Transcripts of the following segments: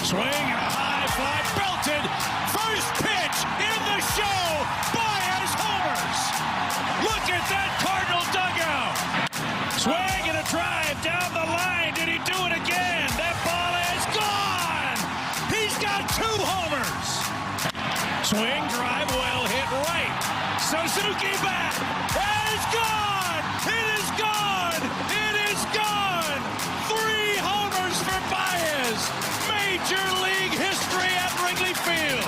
Swing and a high fly, belted. First pitch in the show. Báez homers. Look at that Cardinal dugout. Swing and a drive down the line. Did he do it again? That ball is gone. He's got 2 homers. Swing, drive, well hit right. Suzuki back. It's gone. It is gone. It is gone. 3 homers for Báez. Major League history at Wrigley Field.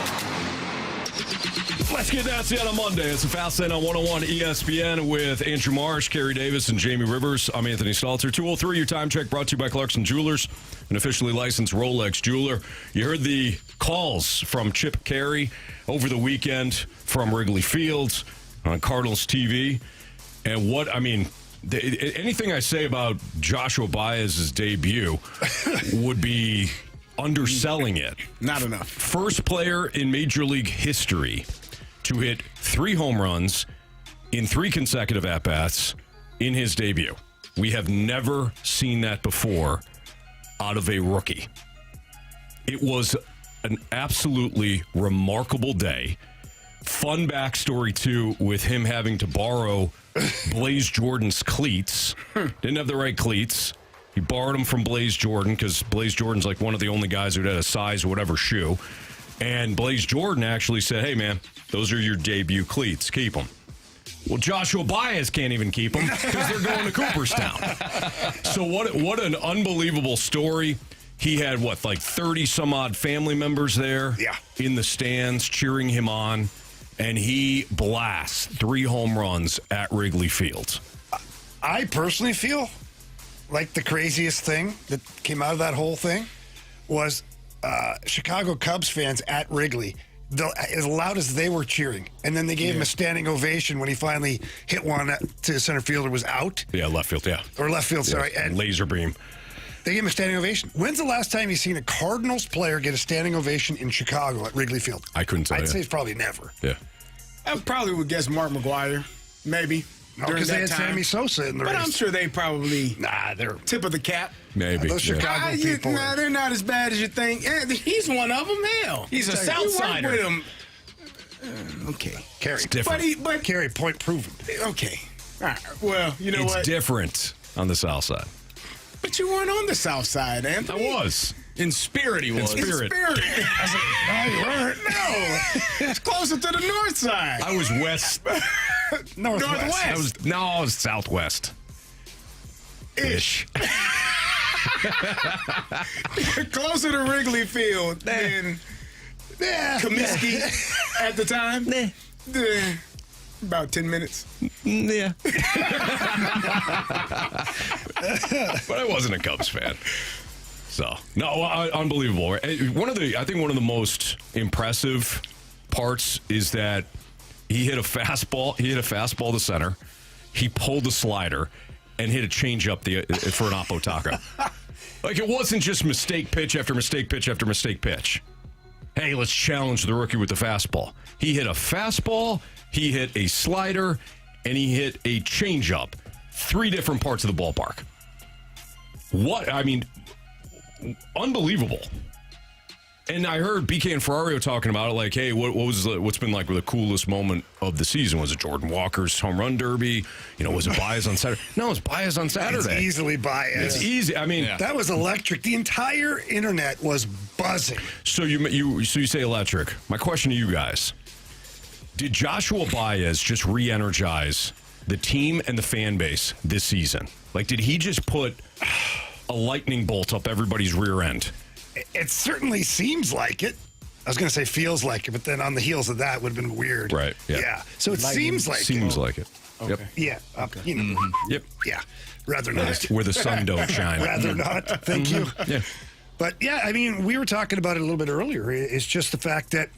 Let's get down to it on Monday. It's a Fast Lane on 101 ESPN with Andrew Marsh, Carey Davis, and Jamie Rivers. I'm Anthony Stalter. 203, your time check brought to you by Clarkson Jewelers, an officially licensed Rolex jeweler. You heard the calls from Chip Carey over the weekend from Wrigley Field on Cardinals TV. And anything I say about Joshua Báez's debut would be underselling it. Not enough. First player in Major League history to hit 3 home runs in 3 consecutive at-bats in his debut. We have never seen that before out of a rookie. It was an absolutely remarkable day. Fun backstory, too, with him having to borrow Blaze Jordan's cleats. Didn't have the right cleats. He borrowed them from Blaze Jordan because Blaze Jordan's like one of the only guys who had a size whatever shoe. And Blaze Jordan actually said, hey, man, those are your debut cleats. Keep them. Well, Joshua Báez can't even keep them because they're going to Cooperstown. So what an unbelievable story. He had, 30-some-odd family members there in the stands cheering him on. And he blasts 3 home runs at Wrigley Field. I personally feel like the craziest thing that came out of that whole thing was Chicago Cubs fans at Wrigley, as loud as they were cheering. And then they gave him a standing ovation when he finally hit one to center fielder was out. Yeah, left field, yeah. Or left field, sorry. And laser beam. They gave him a standing ovation. When's the last time you've seen a Cardinals player get a standing ovation in Chicago at Wrigley Field? I couldn't tell you. I'd say it's probably never. Yeah. I probably would guess Mark McGwire, maybe. Because they had Sammy Sosa in the race. But I'm sure they probably they're tip of the cap. Maybe. Those Chicago people. They're not as bad as you think. He's one of them. Hell, He's a Southsider. With him. Okay, Carey. It's different. But Carey, point proven. Okay. All right. Well, you know what? It's different on the South Side. But you weren't on the South Side, Anthony. I was. In spirit, he was. In spirit. No, you weren't. No, it's closer to the North Side. I was west. Northwest. I was southwest. Ish. Closer to Wrigley Field than Comiskey at the time. About 10 minutes. Yeah. But I wasn't a Cubs fan. So, no, unbelievable. I think one of the most impressive parts is that he hit a fastball to center. He pulled a slider and hit a changeup for an Oppo taco. Like, it wasn't just mistake pitch after mistake pitch after mistake pitch. Hey, let's challenge the rookie with the fastball. He hit a fastball, he hit a slider, and he hit a changeup. 3 different parts of the ballpark. Unbelievable. And I heard BK and Ferrario talking about it, like, hey, what's been like the coolest moment of the season? Was it Jordan Walker's home run derby? Was it Báez on Saturday? No, it's Báez on Saturday. It's easily Báez. It's easy. That was electric. The entire internet was buzzing. So you say electric. My question to you guys: did Joshua Báez just re-energize the team and the fan base this season? Like, did he just put a lightning bolt up everybody's rear end? It certainly seems like it. I was going to say feels like it, but then on the heels of that would have been weird. Right. Yeah. So it seems like it. Okay. Yep. Yeah. Yep. Yeah. Rather not. Where the sun don't shine. Rather not. Thank you. Yeah. But yeah, we were talking about it a little bit earlier. It's just the fact that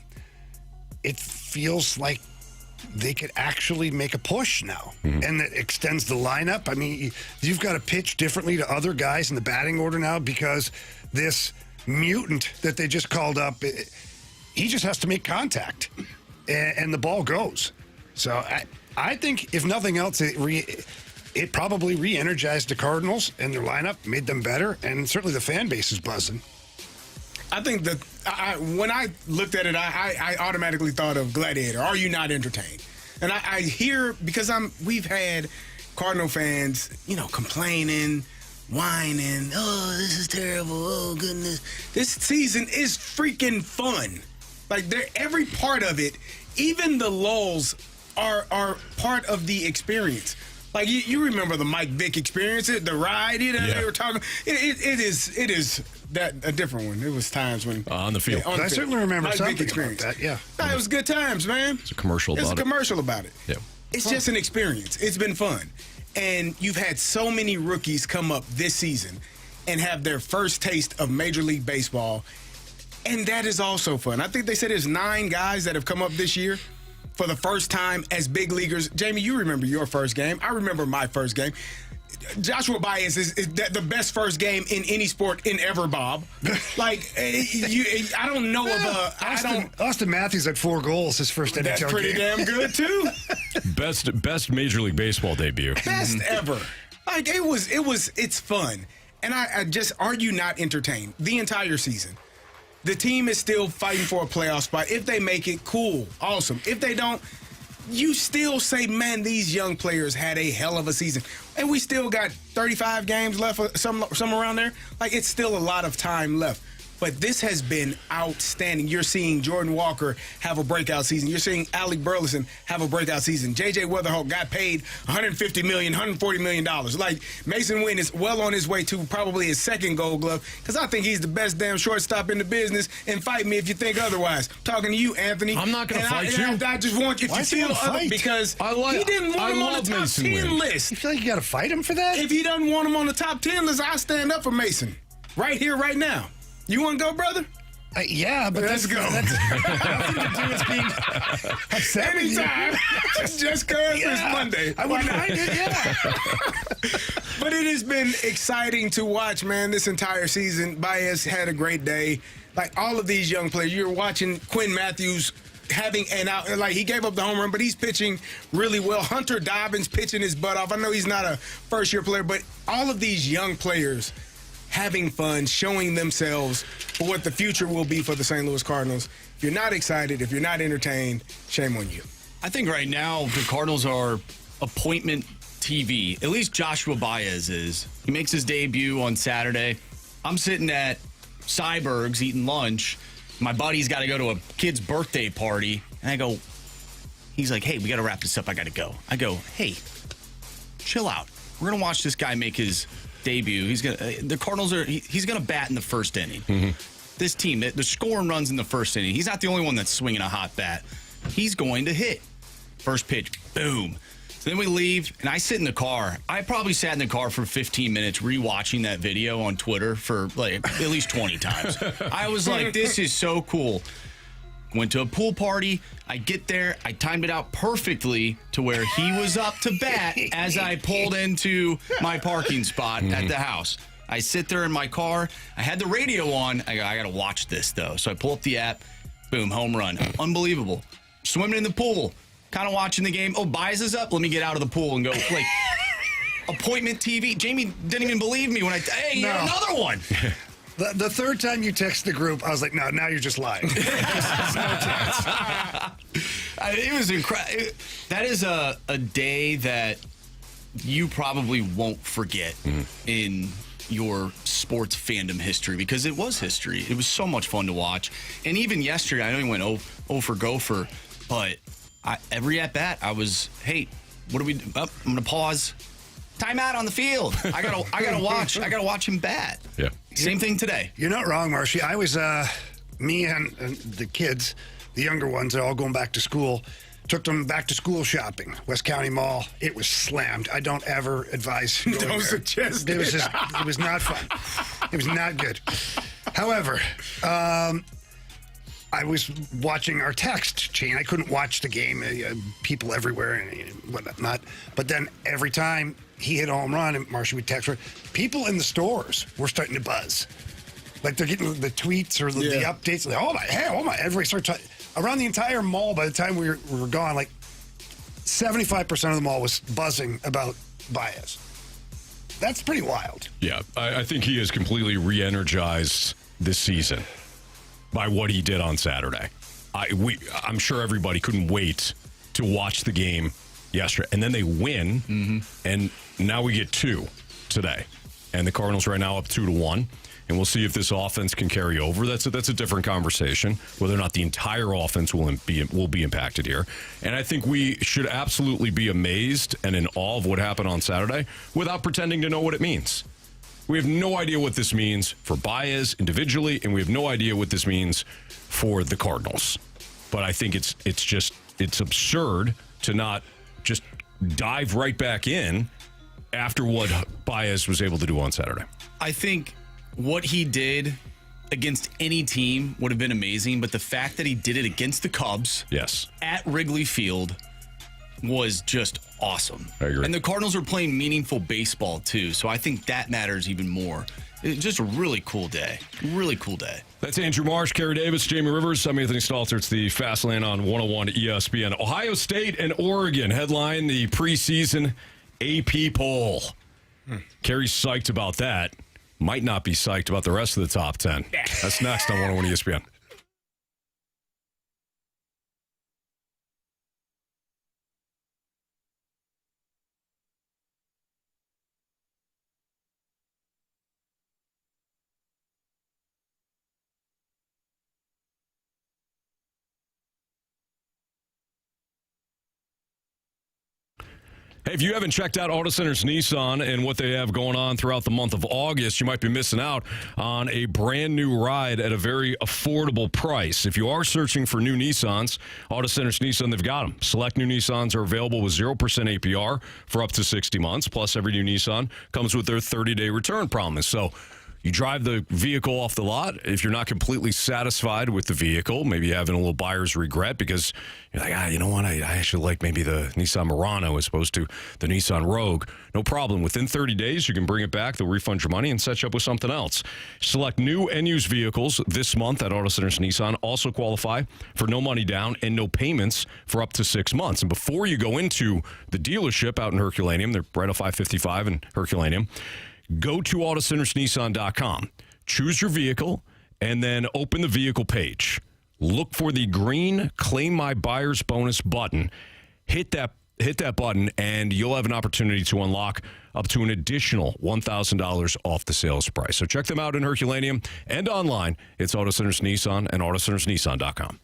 it feels like they could actually make a push now. And it extends the lineup. You've got to pitch differently to other guys in the batting order now because this mutant that they just called up, he just has to make contact and the ball goes. So I think if nothing else, it probably re-energized the Cardinals and their lineup, made them better, and certainly the fan base is buzzing. I think that when I looked at it, I automatically thought of Gladiator. Are you not entertained? And I hear, because we've had Cardinal fans, complaining, whining. Oh, this is terrible. Oh, goodness. This season is freaking fun. Like, every part of it, even the lulls are part of the experience. Like, you remember the Mike Vick experience, the ride, they were talking. It is that a different one. It was times when on the field. I certainly remember Mike something Vick experience. About that. Yeah, no, it was good times, man. It's a commercial about it. It's a commercial about it. Yeah, it's just an experience. It's been fun, and you've had so many rookies come up this season and have their first taste of Major League Baseball, and that is also fun. I think they said there's 9 guys that have come up this year for the first time as big leaguers. Jamie, you remember your first game. I remember my first game. Joshua Báez is the best first game in any sport in ever, Bob. Like, I don't know Austin Matthews had 4 goals his first NHL game. That's pretty damn good, too. Best Major League Baseball debut. Best ever. Like, it's fun. And I just, are you not entertained the entire season? The team is still fighting for a playoff spot. If they make it, cool, awesome. If they don't, you still say, man, these young players had a hell of a season. And we still got 35 games left, some around there. Like, it's still a lot of time left. But this has been outstanding. You're seeing Jordan Walker have a breakout season. You're seeing Alec Burleson have a breakout season. J.J. Weatherholt got paid $150 million, $140 million. Like, Mason Wynn is well on his way to probably his second Gold Glove, because I think he's the best damn shortstop in the business. And fight me if you think otherwise. Talking to you, Anthony. I'm not going to fight you. I just want you to feel other, because he didn't want him on the top 10 list. You feel like you got to fight him for that? If he doesn't want him on the top 10 list, I'll stand up for Mason. Right here, right now. You want to go, brother? Yeah, but let's go. That's nothing to do with being upset. Anytime. Just because it's Monday. I wouldn't mind it, yeah. But it has been exciting to watch, man, this entire season. Báez had a great day. Like, all of these young players. You're watching Quinn Matthews having he gave up the home run, but he's pitching really well. Hunter Dobbins pitching his butt off. I know he's not a first-year player, but all of these young players having fun, showing themselves for what the future will be for the St. Louis Cardinals. If you're not excited, if you're not entertained, shame on you. I think right now the Cardinals are appointment TV. At least Joshua Báez is. He makes his debut on Saturday. I'm sitting at Cyberg's eating lunch. My buddy's got to go to a kid's birthday party. And I go, he's like, hey, we got to wrap this up. I got to go. I go, hey, chill out. We're going to watch this guy make his debut. He's gonna bat in the first inning. Mm-hmm. This team, the scoring runs in the first inning. He's not the only one that's swinging a hot bat. He's going to hit. First pitch, boom. So then we leave, and I sit in the car. I probably sat in the car for 15 minutes rewatching that video on Twitter for like at least 20 times. I was like, this is so cool. Went to a pool party. I get there. I timed it out perfectly to where he was up to bat as I pulled into my parking spot at the house. I sit there in my car. I had the radio on. I go, I got to watch this, though. So I pull up the app. Boom, home run. Unbelievable. Swimming in the pool. Kind of watching the game. Oh, Báez is up. Let me get out of the pool and go. Like, appointment TV. Jamie didn't even believe me when another one. The third time you text the group, I was like, no, now you're just lying. There's no chance. It was incredible. That is a day that you probably won't forget in your sports fandom history, because it was history. It was so much fun to watch. And even yesterday, I know he went 0 for gopher, but every at-bat, I was, hey, what do we do? I'm going to pause. Timeout on the field. I gotta watch him bat. Yeah. Same thing today. You're not wrong, Marshy. I was me and the kids, the younger ones, they're all going back to school. Took them back to school shopping. West County Mall. It was slammed. I don't ever advise going Don't there. suggest it. It was not fun. It was not good. However, I was watching our text chain. I couldn't watch the game. People everywhere and whatnot. But then every time he hit a home run, and Marsha would text her, people in the stores were starting to buzz. Like, they're getting the tweets or the updates. Like, oh my. Everybody started talking. Around the entire mall, by the time we were gone, like 75% of the mall was buzzing about Báez. That's pretty wild. Yeah, I think he is completely re-energized this season. by what he did on Saturday. I'm sure everybody couldn't wait to watch the game yesterday. And then they win, and now we get 2 today. And the Cardinals right now up 2-1. And we'll see if this offense can carry over. That's a different conversation, whether or not the entire offense will be impacted here. And I think we should absolutely be amazed and in awe of what happened on Saturday without pretending to know what it means. We have no idea what this means for Báez individually, and we have no idea what this means for the Cardinals. But I think it's absurd to not just dive right back in after what Báez was able to do on Saturday. I think what he did against any team would have been amazing, but the fact that he did it against the Cubs at Wrigley Field was just awesome. I agree. And the Cardinals are playing meaningful baseball too, so I think that matters even more. It's just a really cool day. Really cool day. That's Andrew Marsh, Carey Davis, Jamie Rivers. I'm Anthony Stalter. It's the Fast Lane on 101 ESPN. Ohio State and Oregon headline the preseason AP poll. Carey's psyched about that. Might not be psyched about the rest of the top 10. That's next on 101 ESPN. Hey, if you haven't checked out Auto Centers Nissan and what they have going on throughout the month of August, you might be missing out on a brand new ride at a very affordable price. If you are searching for new Nissans, Auto Centers Nissan, they've got them. Select new Nissans are available with 0% APR for up to 60 months. Plus, every new Nissan comes with their 30-day return promise. So you drive the vehicle off the lot. If you're not completely satisfied with the vehicle, maybe you're having a little buyer's regret because you're like, you know what? I actually like maybe the Nissan Murano as opposed to the Nissan Rogue. No problem. Within 30 days, you can bring it back. They'll refund your money and set you up with something else. Select new and used vehicles this month at Auto Centers Nissan. Also qualify for no money down and no payments for up to 6 months. And before you go into the dealership out in Herculaneum, they're right off I-55 in Herculaneum, go to AutoCentersNissan.com, choose your vehicle, and then open the vehicle page. Look for the green Claim My Buyer's Bonus button. Hit that button, and you'll have an opportunity to unlock up to an additional $1,000 off the sales price. So check them out in Herculaneum and online. It's Auto Centers Nissan and AutoCentersNissan.com.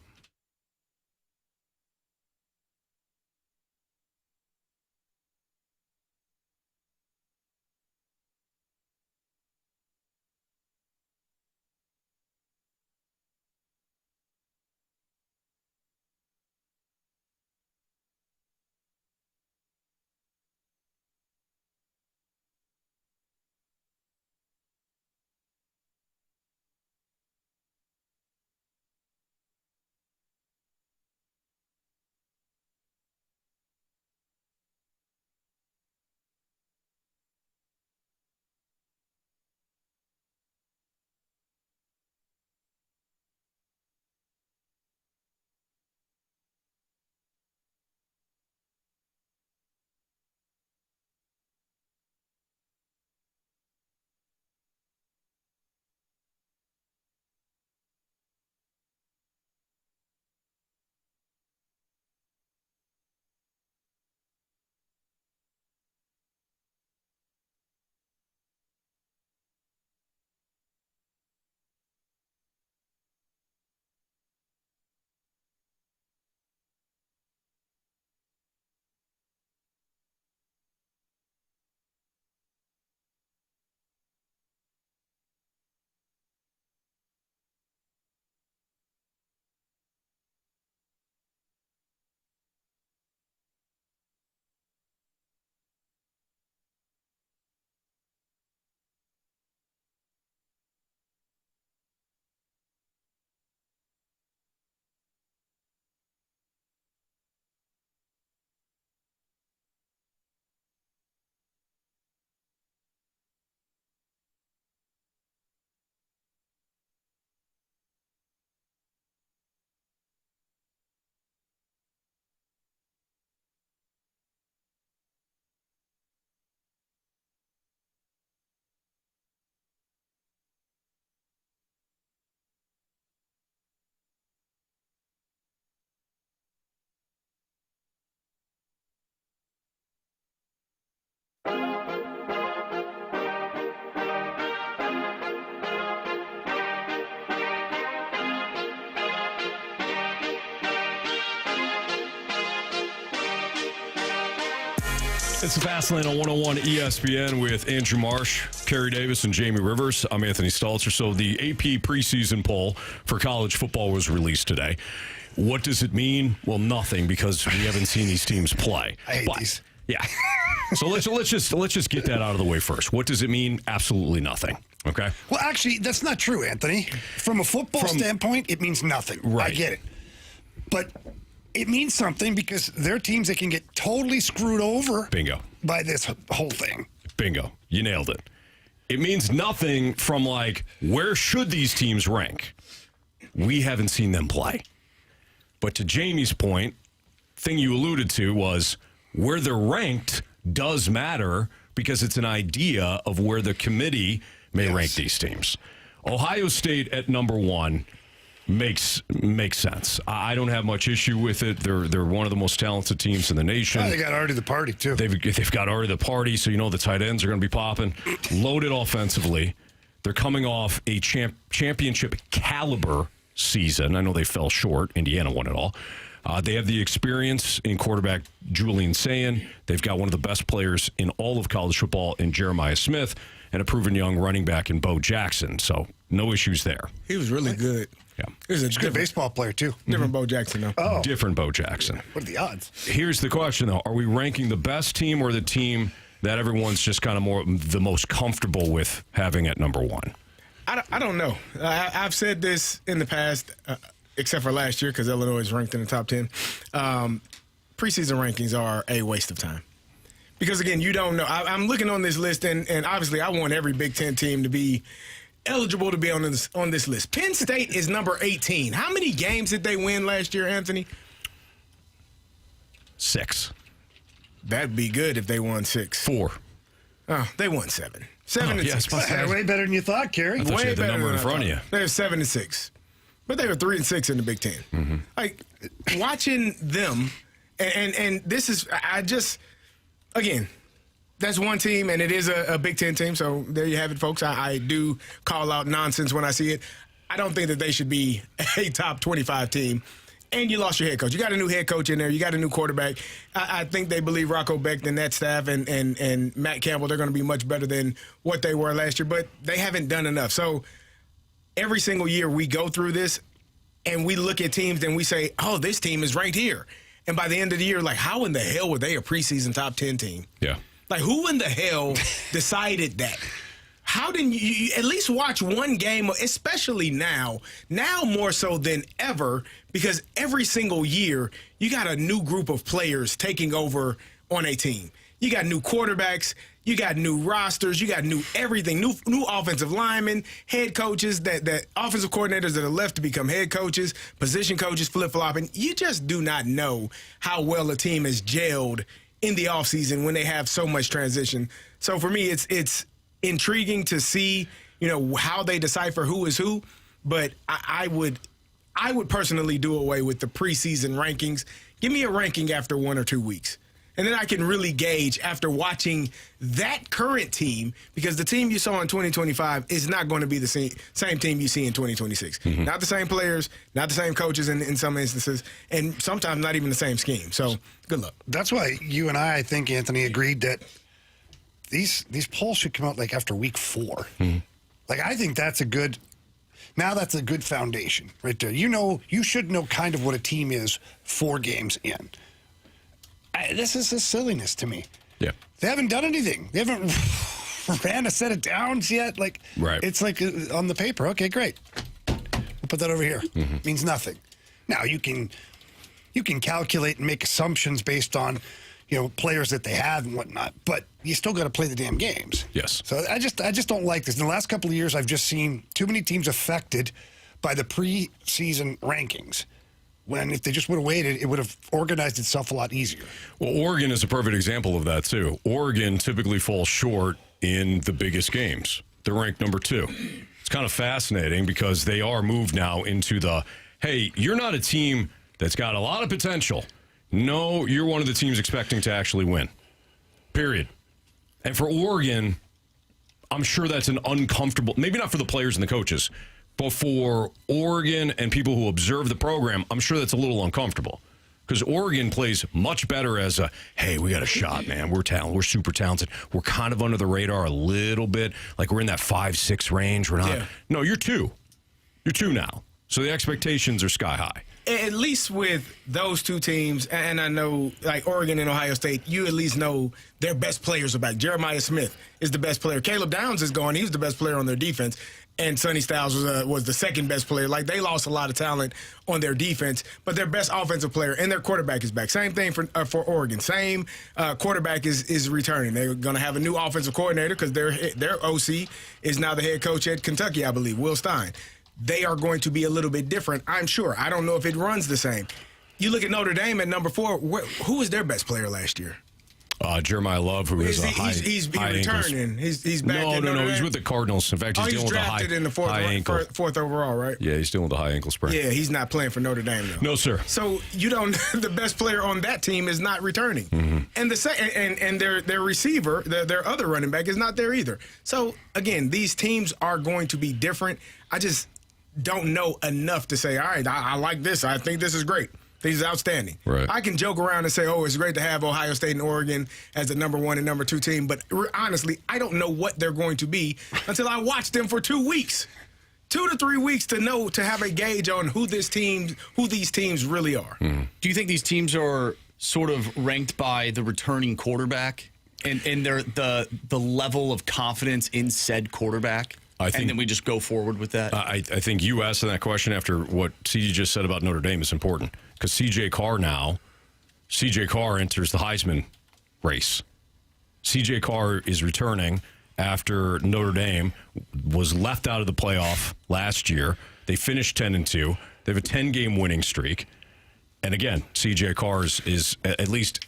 It's the Fast Lane on 101 ESPN with Andrew Marsh, Carey Davis, and Jamie Rivers. I'm Anthony Stalter. So the AP preseason poll for college football was released today. What does it mean? Well, nothing, because we haven't seen these teams play. I hate these. Yeah. So let's just get that out of the way first. What does it mean? Absolutely nothing. Okay. Well, actually, that's not true, Anthony. From a football standpoint, it means nothing. Right. I get it. But it means something because there are teams that can get totally screwed over. Bingo. By this whole thing. Bingo. You nailed it. It means nothing from, like, where should these teams rank? We haven't seen them play. But to Jamie's point, thing you alluded to was where they're ranked does matter because it's an idea of where the committee may rank these teams. Ohio State at number 1 makes sense. I don't have much issue with it. They're one of the most talented teams in the nation. Oh, they got Artie the Party, too. They've got Artie the Party, so you know the tight ends are going to be popping. Loaded offensively. They're coming off a championship caliber season. I know they fell short. Indiana won it all. They have the experience in quarterback Julian Sayin. They've got one of the best players in all of college football in Jeremiah Smith and a proven young running back in Bo Jackson. So no issues there. He was really good. Yeah. He's a good baseball player, too. Different Bo Jackson, though. Oh. Different Bo Jackson. What are the odds? Here's the question, though. Are we ranking the best team or the team that everyone's just kind of the most comfortable with having at number 1? I don't know. I've said this in the past, except for last year because Illinois is ranked in the top 10. Preseason rankings are a waste of time. Because, again, you don't know. I'm looking on this list, and obviously I want every Big Ten team to be eligible to be on this list. Penn State is number 18. How many games did they win last year, Anthony? 6. That'd be good if they won 6. 4. Oh, they won 7. 7 and 6. Way better than you thought, Carey. I thought you had the number in front of you. They're 7 and 6. But they were 3 and 6 in the Big Ten. Mm-hmm. Like, watching them, and this is, again, that's one team, and it is a Big Ten team, so there you have it, folks. I do call out nonsense when I see it. I don't think that they should be a top 25 team. And you lost your head coach. You got a new head coach in there. You got a new quarterback. I think they believe Rocco Beck and that staff and Matt Campbell, they're going to be much better than what they were last year, but they haven't done enough. So every single year we go through this, and we look at teams and we say, oh, this team is ranked here. And by the end of the year, like, how in the hell were they a preseason top 10 team? Yeah. Like, who in the hell decided that? How didn't you at least watch one game, especially now more so than ever, because every single year you got a new group of players taking over on a team. You got new quarterbacks, you got new rosters, you got new everything, new offensive linemen, head coaches, that offensive coordinators that are left to become head coaches, position coaches, flip-flopping. You just do not know how well a team is gelled in the offseason when they have so much transition. So for me, it's intriguing to see, how they decipher who is who, but I would personally do away with the preseason rankings. Give me a ranking after 1 or 2 weeks. And then I can really gauge after watching that current team, because the team you saw in 2025 is not going to be the same team you see in 2026. Mm-hmm. Not the same players, not the same coaches in some instances, and sometimes not even the same scheme. So good luck. That's why you and I think, Anthony, agreed that these polls should come out like after week 4. Mm-hmm. Like, I think that's a good foundation right there. You should know kind of what a team is 4 games in. This is a silliness to me. Yeah. They haven't done anything. They haven't ran a set of downs yet. Like, right. It's like on the paper. Okay, great. We'll put that over here. Mm-hmm. Means nothing. Now you can calculate and make assumptions based on, players that they have and whatnot, but you still got to play the damn games. Yes. So I just don't like this. In the last couple of years, I've just seen too many teams affected by the preseason rankings. When if they just would have waited, it would have organized itself a lot easier. Well, Oregon is a perfect example of that, too. Oregon typically falls short in the biggest games. They're ranked number 2. It's kind of fascinating because they are moved now into hey, you're not a team that's got a lot of potential. No, you're one of the teams expecting to actually win. Period. And for Oregon, I'm sure that's an uncomfortable, maybe not for the players and the coaches, but for Oregon and people who observe the program, I'm sure that's a little uncomfortable Because Oregon plays much better as a, hey, we got a shot, man. We're talented. We're super talented. We're kind of under the radar a little bit. Like we're in that 5-6 range. We're not. Yeah. No, you're 2. You're 2 now. So the expectations are sky high. At least with those two teams, and I know like Oregon and Ohio State, you at least know their best players are back. Jeremiah Smith is the best player. Caleb Downs is gone. He was the best player on their defense. And Sonny Styles was the second best player. Like, they lost a lot of talent on their defense, but their best offensive player and their quarterback is back. Same thing for Oregon. Same quarterback is returning. They're going to have a new offensive coordinator because their OC is now the head coach at Kentucky, I believe, Will Stein. They are going to be a little bit different, I'm sure. I don't know if it runs the same. You look at Notre Dame at number 4. Who was their best player last year? Jeremiah Love, who is a high He's high returning. He's back. No. He's with the Cardinals. In fact, he's dealing with a high, drafted in the fourth overall, right? Yeah, he's dealing with a high ankle sprain. Yeah, he's not playing for Notre Dame, though. No, sir. So you don't. The best player on that team is not returning, and their receiver, their other running back, is not there either. So again, these teams are going to be different. I just don't know enough to say, all right, I like this. I think this is great. He's outstanding. Right. I can joke around and say, oh, it's great to have Ohio State and Oregon as the number 1 and number 2 team. But honestly, I don't know what they're going to be until I watch them for 2 weeks. 2 to 3 weeks to have a gauge on who these teams really are. Do you think these teams are sort of ranked by the returning quarterback and the level of confidence in said quarterback? And then we just go forward with that? I think you asking that question after what CJ just said about Notre Dame is important. Because CJ Carr enters the Heisman race. CJ Carr is returning after Notre Dame was left out of the playoff last year. They finished 10-2. They have a 10-game winning streak. And again, CJ Carr is at least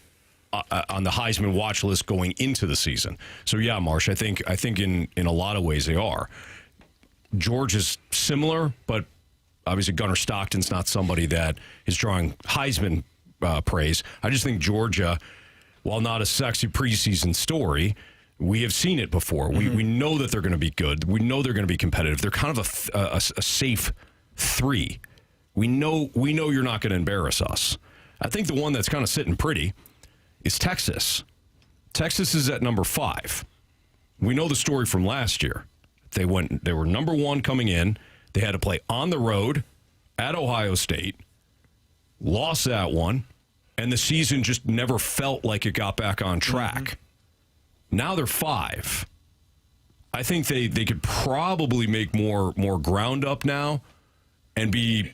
on the Heisman watch list going into the season. So yeah, Marsh, I think in a lot of ways they are. George is similar, but obviously Gunnar Stockton's not somebody that is drawing Heisman praise. I just think Georgia, while not a sexy preseason story, we have seen it before. We know that they're going to be good. We know they're going to be competitive. They're kind of a safe 3. We know you're not going to embarrass us. I think the one that's kind of sitting pretty is Texas. Texas is at number 5. We know the story from last year. They were number 1 coming in. They had to play on the road at Ohio State, lost that one, and the season just never felt like it got back on track. Now they're 5. I think they could probably make more ground up now and be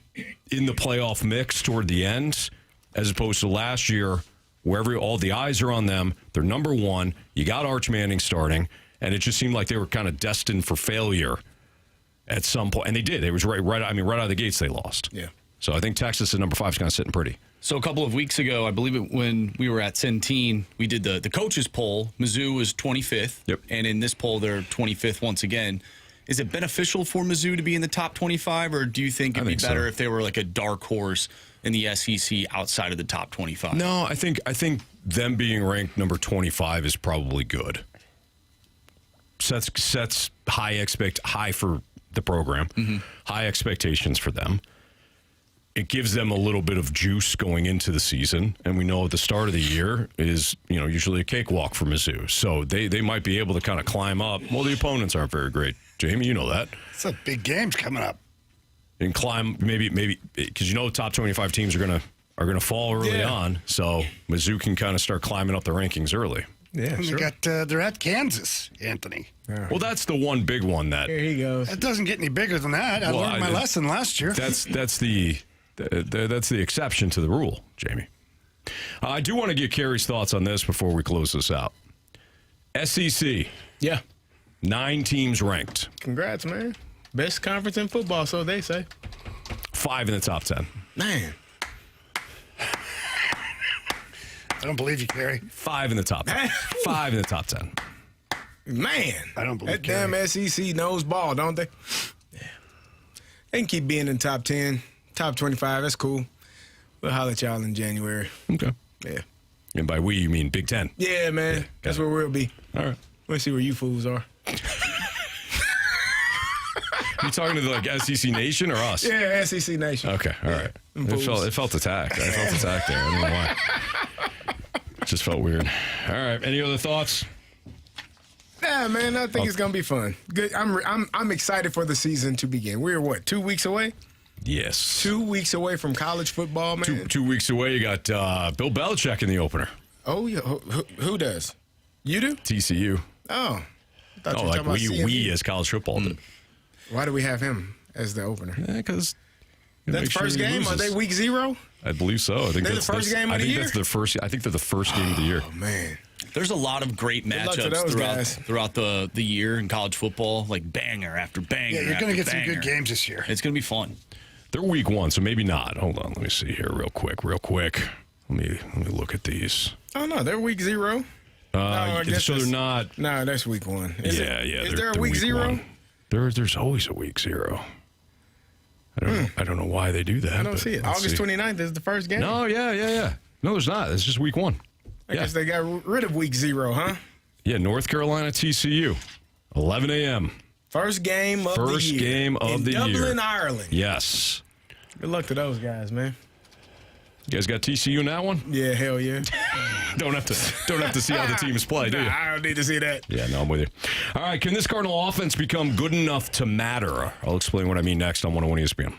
in the playoff mix toward the end, as opposed to last year where all the eyes are on them. They're number 1. You got Arch Manning starting, and it just seemed like they were kind of destined for failure at some point. And they did. It was right out of the gates they lost. Yeah. So I think Texas at number 5 is kind of sitting pretty. So a couple of weeks ago, I believe when we were at Centene, we did the coaches poll. Mizzou was 25th. Yep. And in this poll, they're 25th once again. Is it beneficial for Mizzou to be in the top 25, or do you think it'd be better if they were like a dark horse in the SEC outside of the top 25? No, I think them being ranked number 25 is probably good. Sets high for the program, high expectations for them. It gives them a little bit of juice going into the season, and we know at the start of the year is usually a cakewalk for Mizzou. So they might be able to kind of climb up. Well, the opponents aren't very great, Jamie. You know that. It's a big games coming up. And climb maybe because the top 25 teams are gonna fall early on. So Mizzou can kind of start climbing up the rankings early. Yeah, sure. They're at Kansas, Anthony. Yeah. Well, that's the one big one that. Here he goes. It doesn't get any bigger than that. I learned my lesson last year. That's the exception to the rule, Jamie. I do want to get Carey's thoughts on this before we close this out. SEC. Yeah. 9 teams ranked. Congrats, man. Best conference in football, so they say. 5 in the top 10. Man. I don't believe you, Carey. 5 in the top 10. 5 in the top 10. Man. I don't believe that damn SEC knows ball, don't they? Yeah. They can keep being in top 10, top 25. That's cool. We'll holler at y'all in January. Okay. Yeah. And by we, you mean Big Ten. Yeah, man. That's where we'll be. All right. Let's see where you fools are. You talking to the SEC Nation or us? Yeah, SEC Nation. Okay, all right. It felt attacked. I felt attacked there. I don't know why. It just felt weird. All right. Any other thoughts? Yeah, man, I think it's gonna be fun. Good. I'm excited for the season to begin. We're what, 2 weeks away? Yes. 2 weeks away from college football, man. Two weeks away. You got Bill Belichick in the opener. Oh yeah. Who does? You do? TCU. Oh. I thought you were Like talking about we as college football did. Why do we have him as the opener? Because That's the first game. Are they week 0? I believe so. I think They're that's the first game of the year? That's their first. I think they're the first game of the year. Oh man. There's a lot of great luck to those matchups guys. throughout the year in college football, like banger after banger. Yeah, you're going to get some banger. good games this year. It's going to be fun. They're week 1, so maybe not. Hold on. Let me see here real quick. Let me look at these. Oh no, they're week 0. I guess So they're not. No, that's week 1. Is They're there a week 0? 1. There's always a week 0. I don't know why they do that. I don't see it. August 29th is the first game. No, yeah. No, there's not. It's just week 1. I guess they got rid of week 0, huh? Yeah, North Carolina TCU, 11 a.m. First game of the year. First game of the year. Dublin, Ireland. Yes. Good luck to those guys, man. You guys got TCU in that one? Yeah, hell yeah. Don't have to see how the teams play, do you? I don't need to see that. Yeah, no, I'm with you. All right, can this Cardinal offense become good enough to matter? I'll explain what I mean next on 101 ESPN.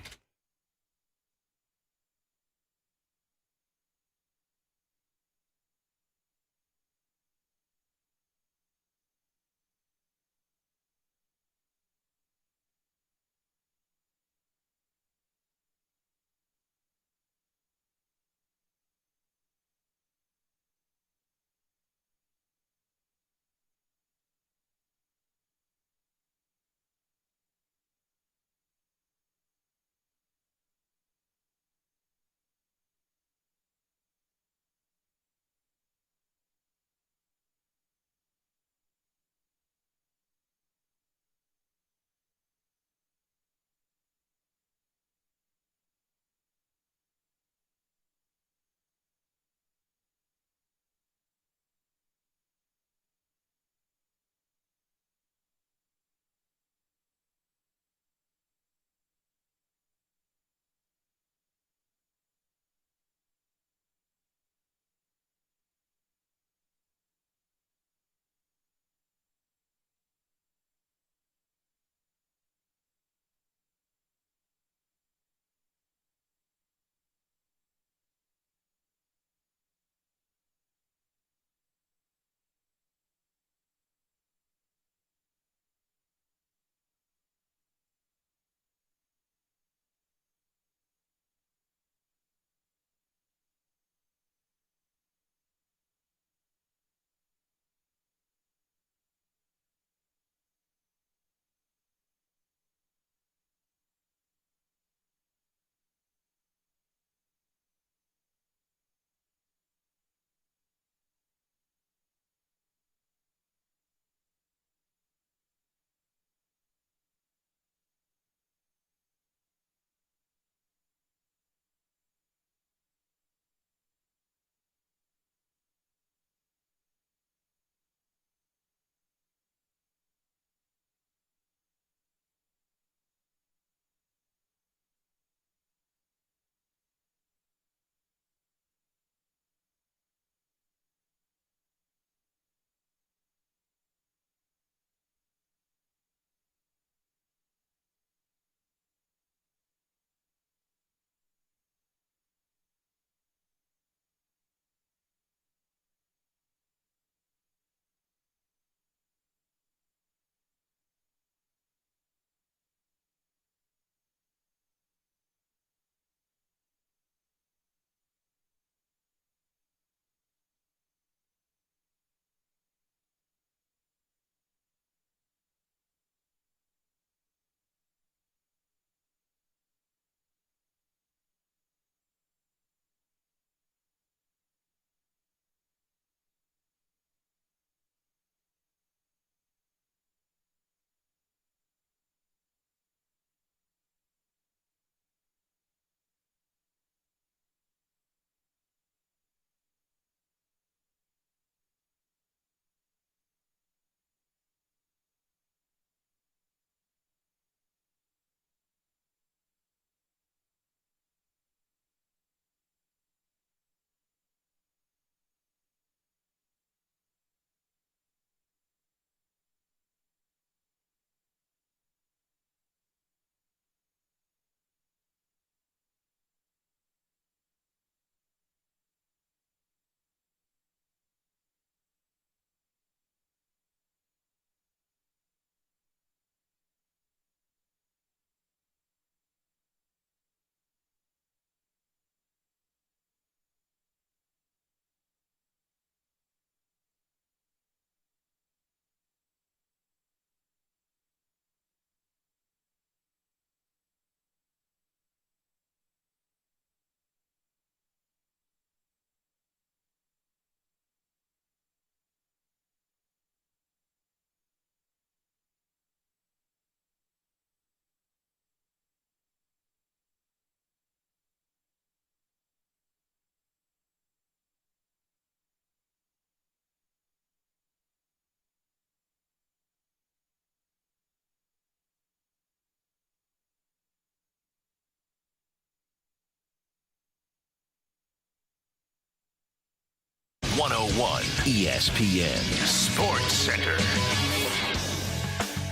101 ESPN Sports Center.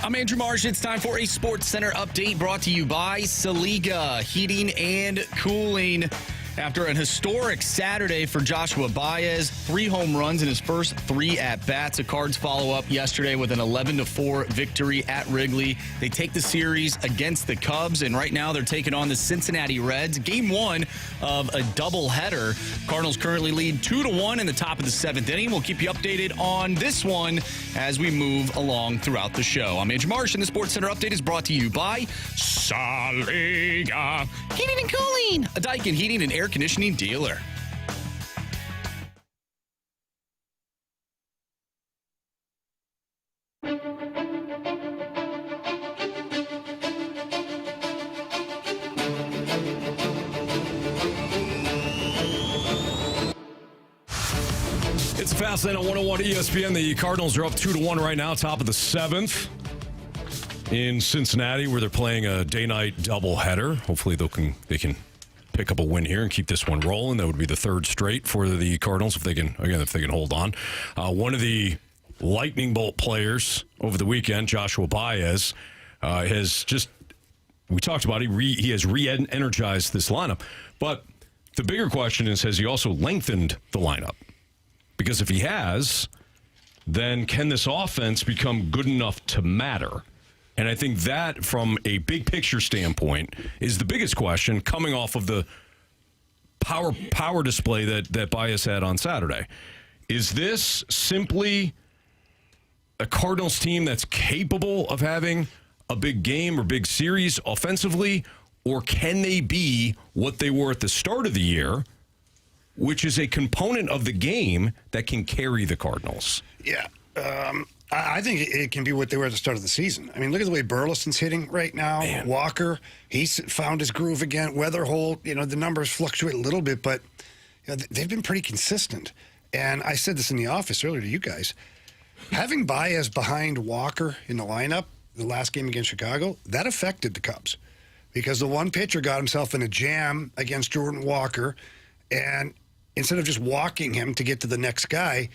I'm Andrew Marsh. It's time for a Sports Center update brought to you by Saliga Heating and Cooling. After an historic Saturday for Joshua Báez, 3 home runs in his first 3 at-bats. The Cards follow up yesterday with an 11-4 victory at Wrigley. They take the series against the Cubs, and right now they're taking on the Cincinnati Reds. Game 1 of a doubleheader. Cardinals currently lead 2-1 in the top of the 7th inning. We'll keep you updated on this one as we move along throughout the show. I'm Andrew Marsh, and the Sports Center update is brought to you by Saliga Heating and Cooling, a Daikin heating and air conditioning dealer. It's a fast lane on 101 ESPN. The Cardinals are up 2-1 right now, top of the 7th in Cincinnati, where they're playing a day-night doubleheader. Hopefully they can pick up a win here and keep this one rolling. That would be the 3rd straight for the Cardinals if they can hold on. One of the lightning bolt players over the weekend, Joshua Báez, has just, we talked about he has re-energized this lineup. But the bigger question is, has he also lengthened the lineup? Because if he has, then can this offense become good enough to matter? And I think that, from a big picture standpoint, is the biggest question coming off of the power display that Báez had on Saturday. Is this simply a Cardinals team that's capable of having a big game or big series offensively, or can they be what they were at the start of the year, which is a component of the game that can carry the Cardinals? Yeah. I think it can be what they were at the start of the season. I mean, look at the way Burleson's hitting right now. Man. Walker, he's found his groove again. Weatherholt, the numbers fluctuate a little bit, but they've been pretty consistent. And I said this in the office earlier to you guys. Having Báez behind Walker in the lineup, the last game against Chicago, that affected the Cubs. Because the one pitcher got himself in a jam against Jordan Walker, and instead of just walking him to get to the next guy,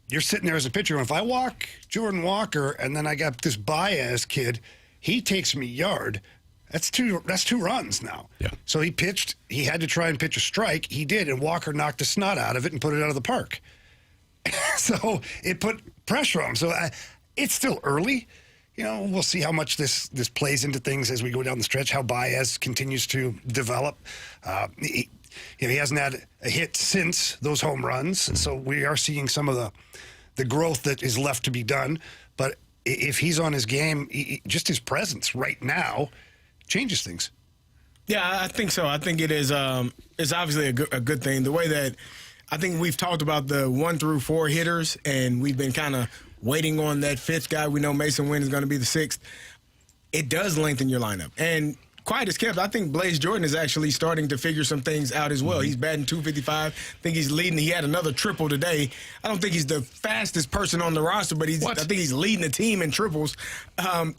you're sitting there as a pitcher, and if I walk Jordan Walker and then I got this Báez kid, he takes me yard. That's two runs now. Yeah. So he pitched. He had to try and pitch a strike. He did, and Walker knocked the snot out of it and put it out of the park. So it put pressure on him. So it's still early. We'll see how much this plays into things as we go down the stretch, how Báez continues to develop. He hasn't had a hit since those home runs, so we are seeing some of the growth that is left to be done. But if he's on his game, just his presence right now changes things. Yeah, I think so. I think it is. It's obviously a good thing. The way that I think we've talked about the 1 through 4 hitters, and we've been kind of waiting on that 5th guy. We know Mason Wynn is going to be the 6th. It does lengthen your lineup, and quiet as kept, I think Blaze Jordan is actually starting to figure some things out as well. He's batting .255. I think he's leading. He had another triple today. I don't think he's the fastest person on the roster, but I think he's leading the team in triples.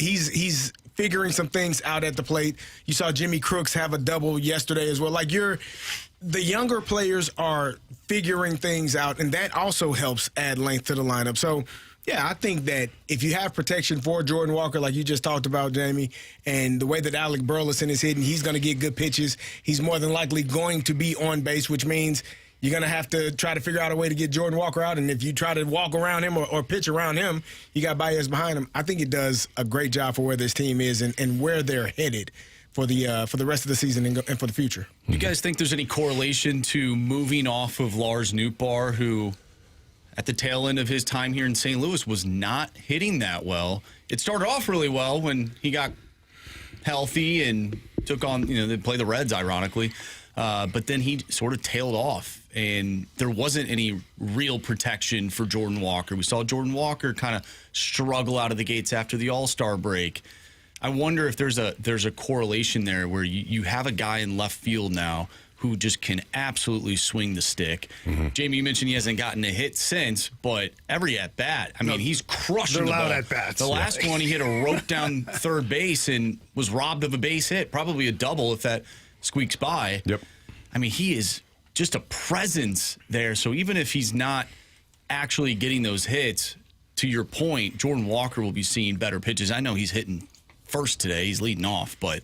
He's figuring some things out at the plate. You saw Jimmy Crooks have a double yesterday as well. The younger players are figuring things out, and that also helps add length to the lineup. So, yeah, I think that if you have protection for Jordan Walker, like you just talked about, Jamie, and the way that Alec Burleson is hitting, he's going to get good pitches. He's more than likely going to be on base, which means you're going to have to try to figure out a way to get Jordan Walker out. And if you try to walk around him or pitch around him, you got Báez behind him. I think it does a great job for where this team is and where they're headed for the rest of the season and for the future. You guys think there's any correlation to moving off of Lars Nootbaar, who at the tail end of his time here in St. Louis was not hitting that well? It started off really well when he got healthy and took on, they play the Reds, ironically. But then he sort of tailed off, and there wasn't any real protection for Jordan Walker. We saw Jordan Walker kind of struggle out of the gates after the All-Star break. I wonder if there's a correlation there where you have a guy in left field now who just can absolutely swing the stick. Mm-hmm. Jamie, you mentioned he hasn't gotten a hit since, but every at-bat, he's crushing the ball. They're loud at-bats. The last one, he hit a rope down third base and was robbed of a base hit, probably a double if that squeaks by. Yep. He is just a presence there. So even if he's not actually getting those hits, to your point, Jordan Walker will be seeing better pitches. I know he's hitting first today. He's leading off, but,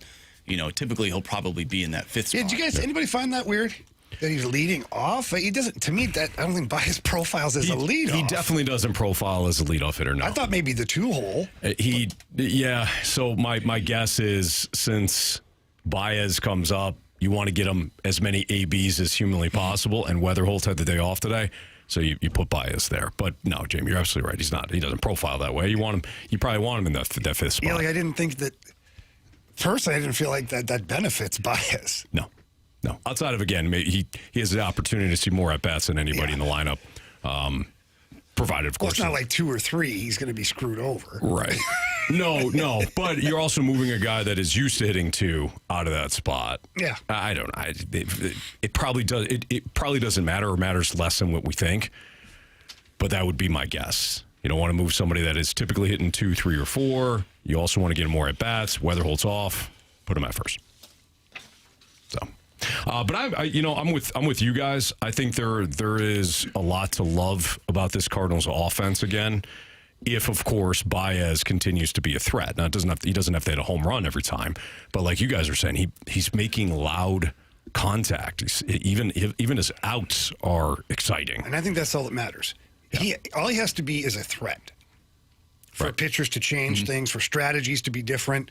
typically he'll probably be in that fifth spot. Yeah, did you guys, anybody find that weird? That he's leading off? He doesn't, to me, I don't think Báez profiles as a leadoff. He definitely doesn't profile as a leadoff hitter, no. I thought maybe the two-hole. So my guess is since Báez comes up, you want to get him as many ABs as humanly possible, and Weatherholt had the day off today, so you put Báez there. But no, Jamie, you're absolutely right. He's not. He doesn't profile that way. You probably want him in that fifth spot. Yeah, I didn't think that. Personally, I didn't feel like that benefits Báez. No. Outside of, again, he has the opportunity to see more at-bats than anybody in the lineup, provided, of course. It's not like 2 or 3. He's going to be screwed over. Right. No. But you're also moving a guy that is used to hitting 2 out of that spot. Yeah. I don't know. It probably does. It probably doesn't matter, or matters less than what we think. But that would be my guess. You don't want to move somebody that is typically hitting 2, 3, or 4. You also want to get him more at-bats. Weatherholt's off. Put him at first. So... but I'm with you guys. I think there is a lot to love about this Cardinals offense again. If, of course, Báez continues to be a threat. Now, he doesn't have to hit a home run every time, but like you guys are saying, he's making loud contact. Even his outs are exciting, and I think that's all that matters. Yeah. All he has to be is a threat for pitchers to change things, for strategies to be different.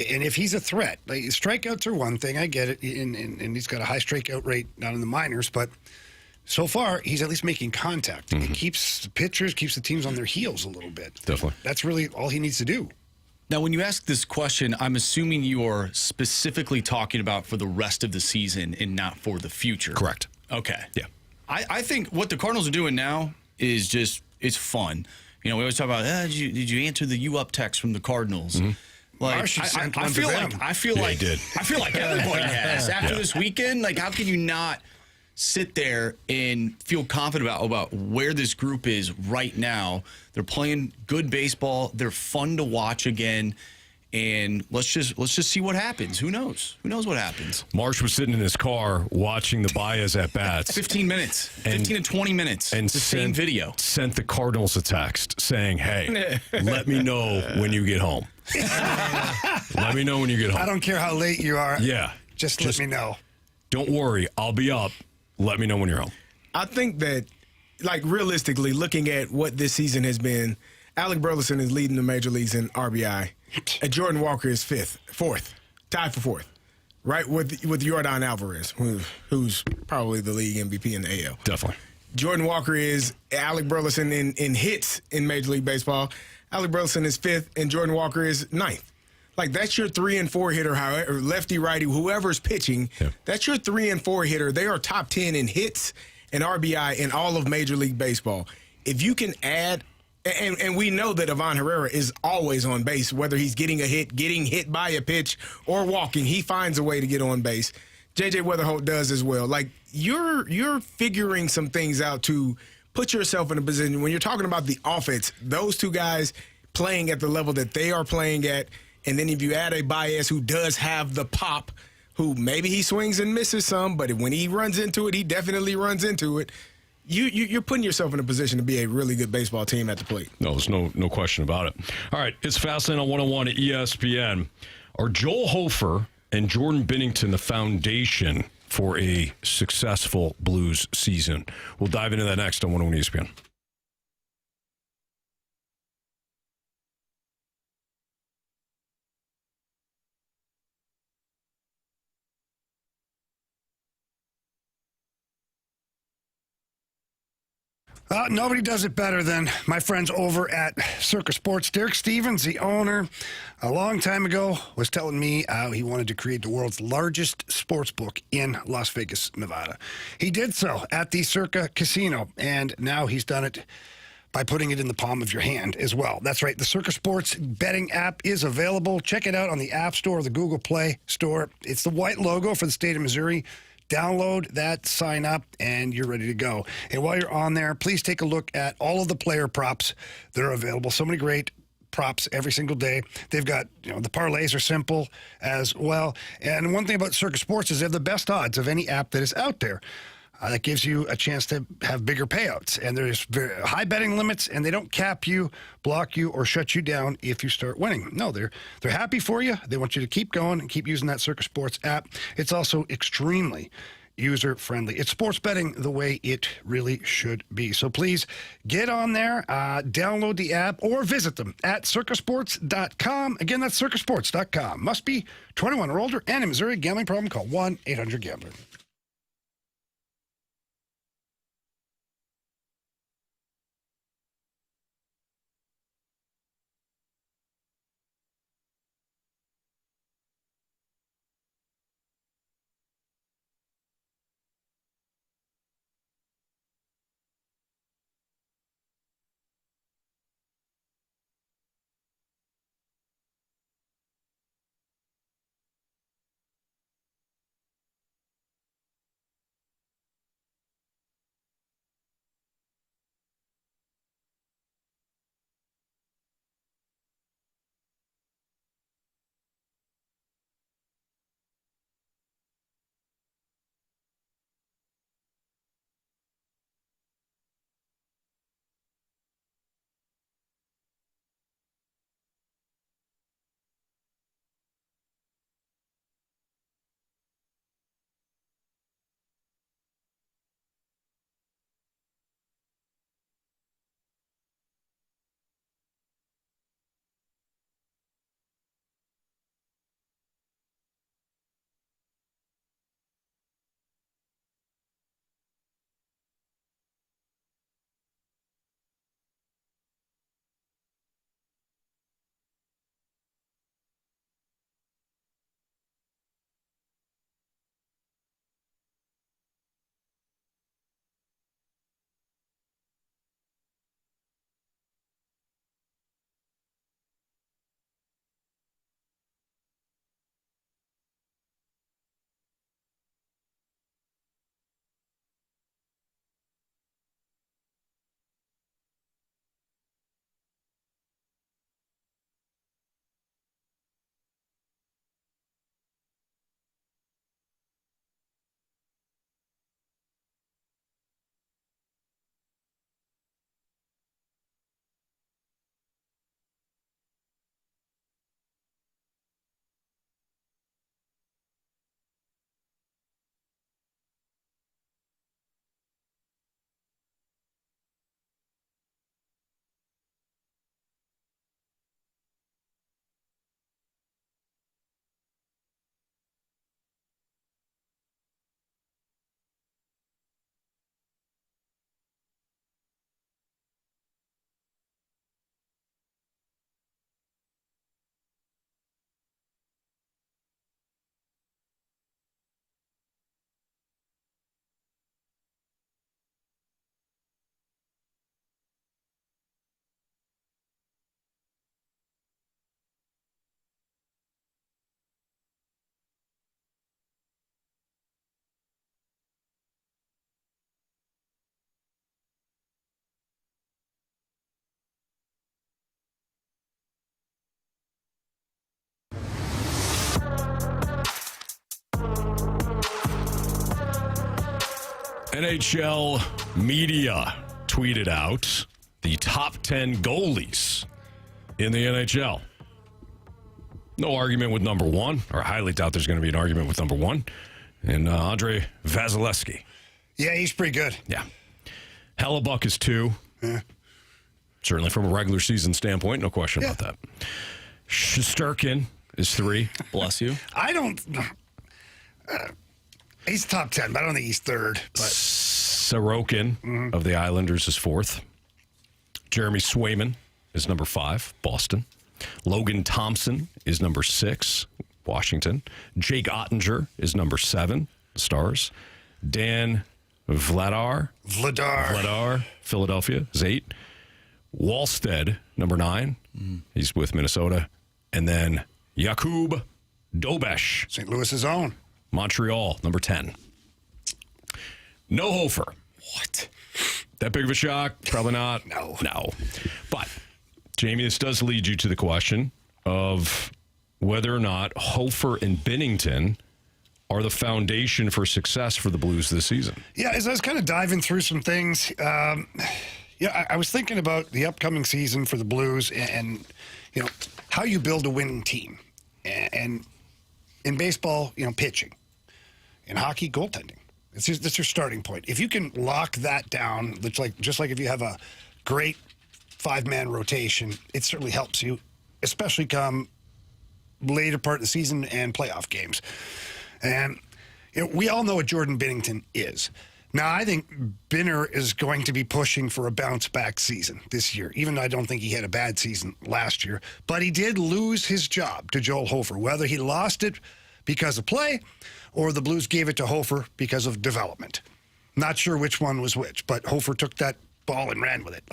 And if he's a threat, like strikeouts are one thing, I get it, and he's got a high strikeout rate down in the minors, but so far he's at least making contact. It keeps the pitchers, keeps the teams on their heels a little bit. Definitely. That's really all he needs to do. Now, when you ask this question, I'm assuming you are specifically talking about for the rest of the season and not for the future. Correct. Okay. Yeah. I think what the Cardinals are doing now is it's fun. We always talk about, did you answer the U Up text from the Cardinals? Like, I feel like everybody has after this weekend. Like, how can you not sit there and feel confident about where this group is right now? They're playing good baseball. They're fun to watch again. And let's just see what happens. Who knows? Who knows what happens? Marsh was sitting in his car watching the Báez at bats. 15 minutes. 15 to 20 minutes. And the same video. Sent the Cardinals a text saying, hey, let me know when you get home. Let me know when you get home. I don't care how late you are. Yeah. Just let me know. Don't worry. I'll be up. Let me know when you're home. I think that, like, realistically, looking at what this season has been, Alec Burleson is leading the major leagues in RBI. And Jordan Walker is fourth, tied for fourth, right with Yordan Alvarez, who's probably the league MVP in the AL. Definitely. Jordan Walker is Alec Burleson in hits in Major League Baseball. Alec Burleson is 5th, and Jordan Walker is 9th. Like, that's your 3 and 4 hitter, however, lefty, righty, whoever's pitching. Yeah. That's your 3 and 4 hitter. They are top 10 in hits and RBI in all of Major League Baseball. If you can add, and we know that Ivan Herrera is always on base, whether he's getting a hit, getting hit by a pitch, or walking, he finds a way to get on base. J.J. Weatherholt does as well. Like, you're figuring some things out to put yourself in a position. When you're talking about the offense, those two guys playing at the level that they are playing at, and then if you add a Báez who does have the pop, who maybe he swings and misses some, but when he runs into it, he definitely runs into it. You're putting yourself in a position to be a really good baseball team at the plate. No, there's no question about it. All right, it's Fastlane on 101 at ESPN. Are Joel Hofer and Jordan Binnington the foundation for a successful Blues season? We'll dive into that next on 101 ESPN. Nobody does it better than my friends over at Circa Sports. Derek Stevens, the owner, a long time ago was telling me how he wanted to create the world's largest sports book in Las Vegas, Nevada. He did so at the Circa Casino, and now he's done it by putting it in the palm of your hand as well. That's right. The Circa Sports betting app is available. Check it out on the App Store or the Google Play Store. It's the white logo for the state of Missouri. Download that, sign up, and you're ready to go. And while you're on there, please take a look at all of the player props that are available. So many great props every single day. They've got, the parlays are simple as well. And one thing about Circa Sports is they have the best odds of any app that is out there. That gives you a chance to have bigger payouts. And there's very high betting limits, and they don't cap you, block you, or shut you down if you start winning. No, they're happy for you. They want you to keep going and keep using that Circa Sports app. It's also extremely user-friendly. It's sports betting the way it really should be. So please get on there, download the app, or visit them at circasports.com. Again, that's circasports.com. Must be 21 or older and in Missouri. Gambling problem? Call 1-800-GAMBLER. NHL media tweeted out the top 10 goalies in the NHL. No argument with number one, or I highly doubt there's going to be an argument with number one, and Andre Vasilevsky. Yeah, he's pretty good. Yeah. Hellebuck is 2. Yeah. Certainly from a regular season standpoint, no question about that. Shesterkin is 3. Bless you. I don't... he's top 10, but I don't think he's third. But. Sorokin of the Islanders is 4th. Jeremy Swayman is number 5, Boston. Logan Thompson is number 6, Washington. Jake Ottinger is number 7, Stars. Dan Vladar, Philadelphia, is 8. Wallstead, number 9. He's with Minnesota. And then Jakub Dobesh. St. Louis's own. Montreal, number 10. No Hofer. What? That big of a shock? Probably not. No. But, Jamie, this does lead you to the question of whether or not Hofer and Binnington are the foundation for success for the Blues this season. Yeah, as I was kind of diving through some things, I was thinking about the upcoming season for the Blues and how you build a winning team. And in baseball, pitching. In hockey, goaltending. That's your starting point. If you can lock that down, just like if you have a great 5-man rotation, it certainly helps you, especially come later part of the season and playoff games. And we all know what Jordan Binnington is. Now, I think Binner is going to be pushing for a bounce-back season this year, even though I don't think he had a bad season last year. But he did lose his job to Joel Hofer, whether he lost it because of play or the Blues gave it to Hofer because of development. Not sure which one was which, but Hofer took that ball and ran with it.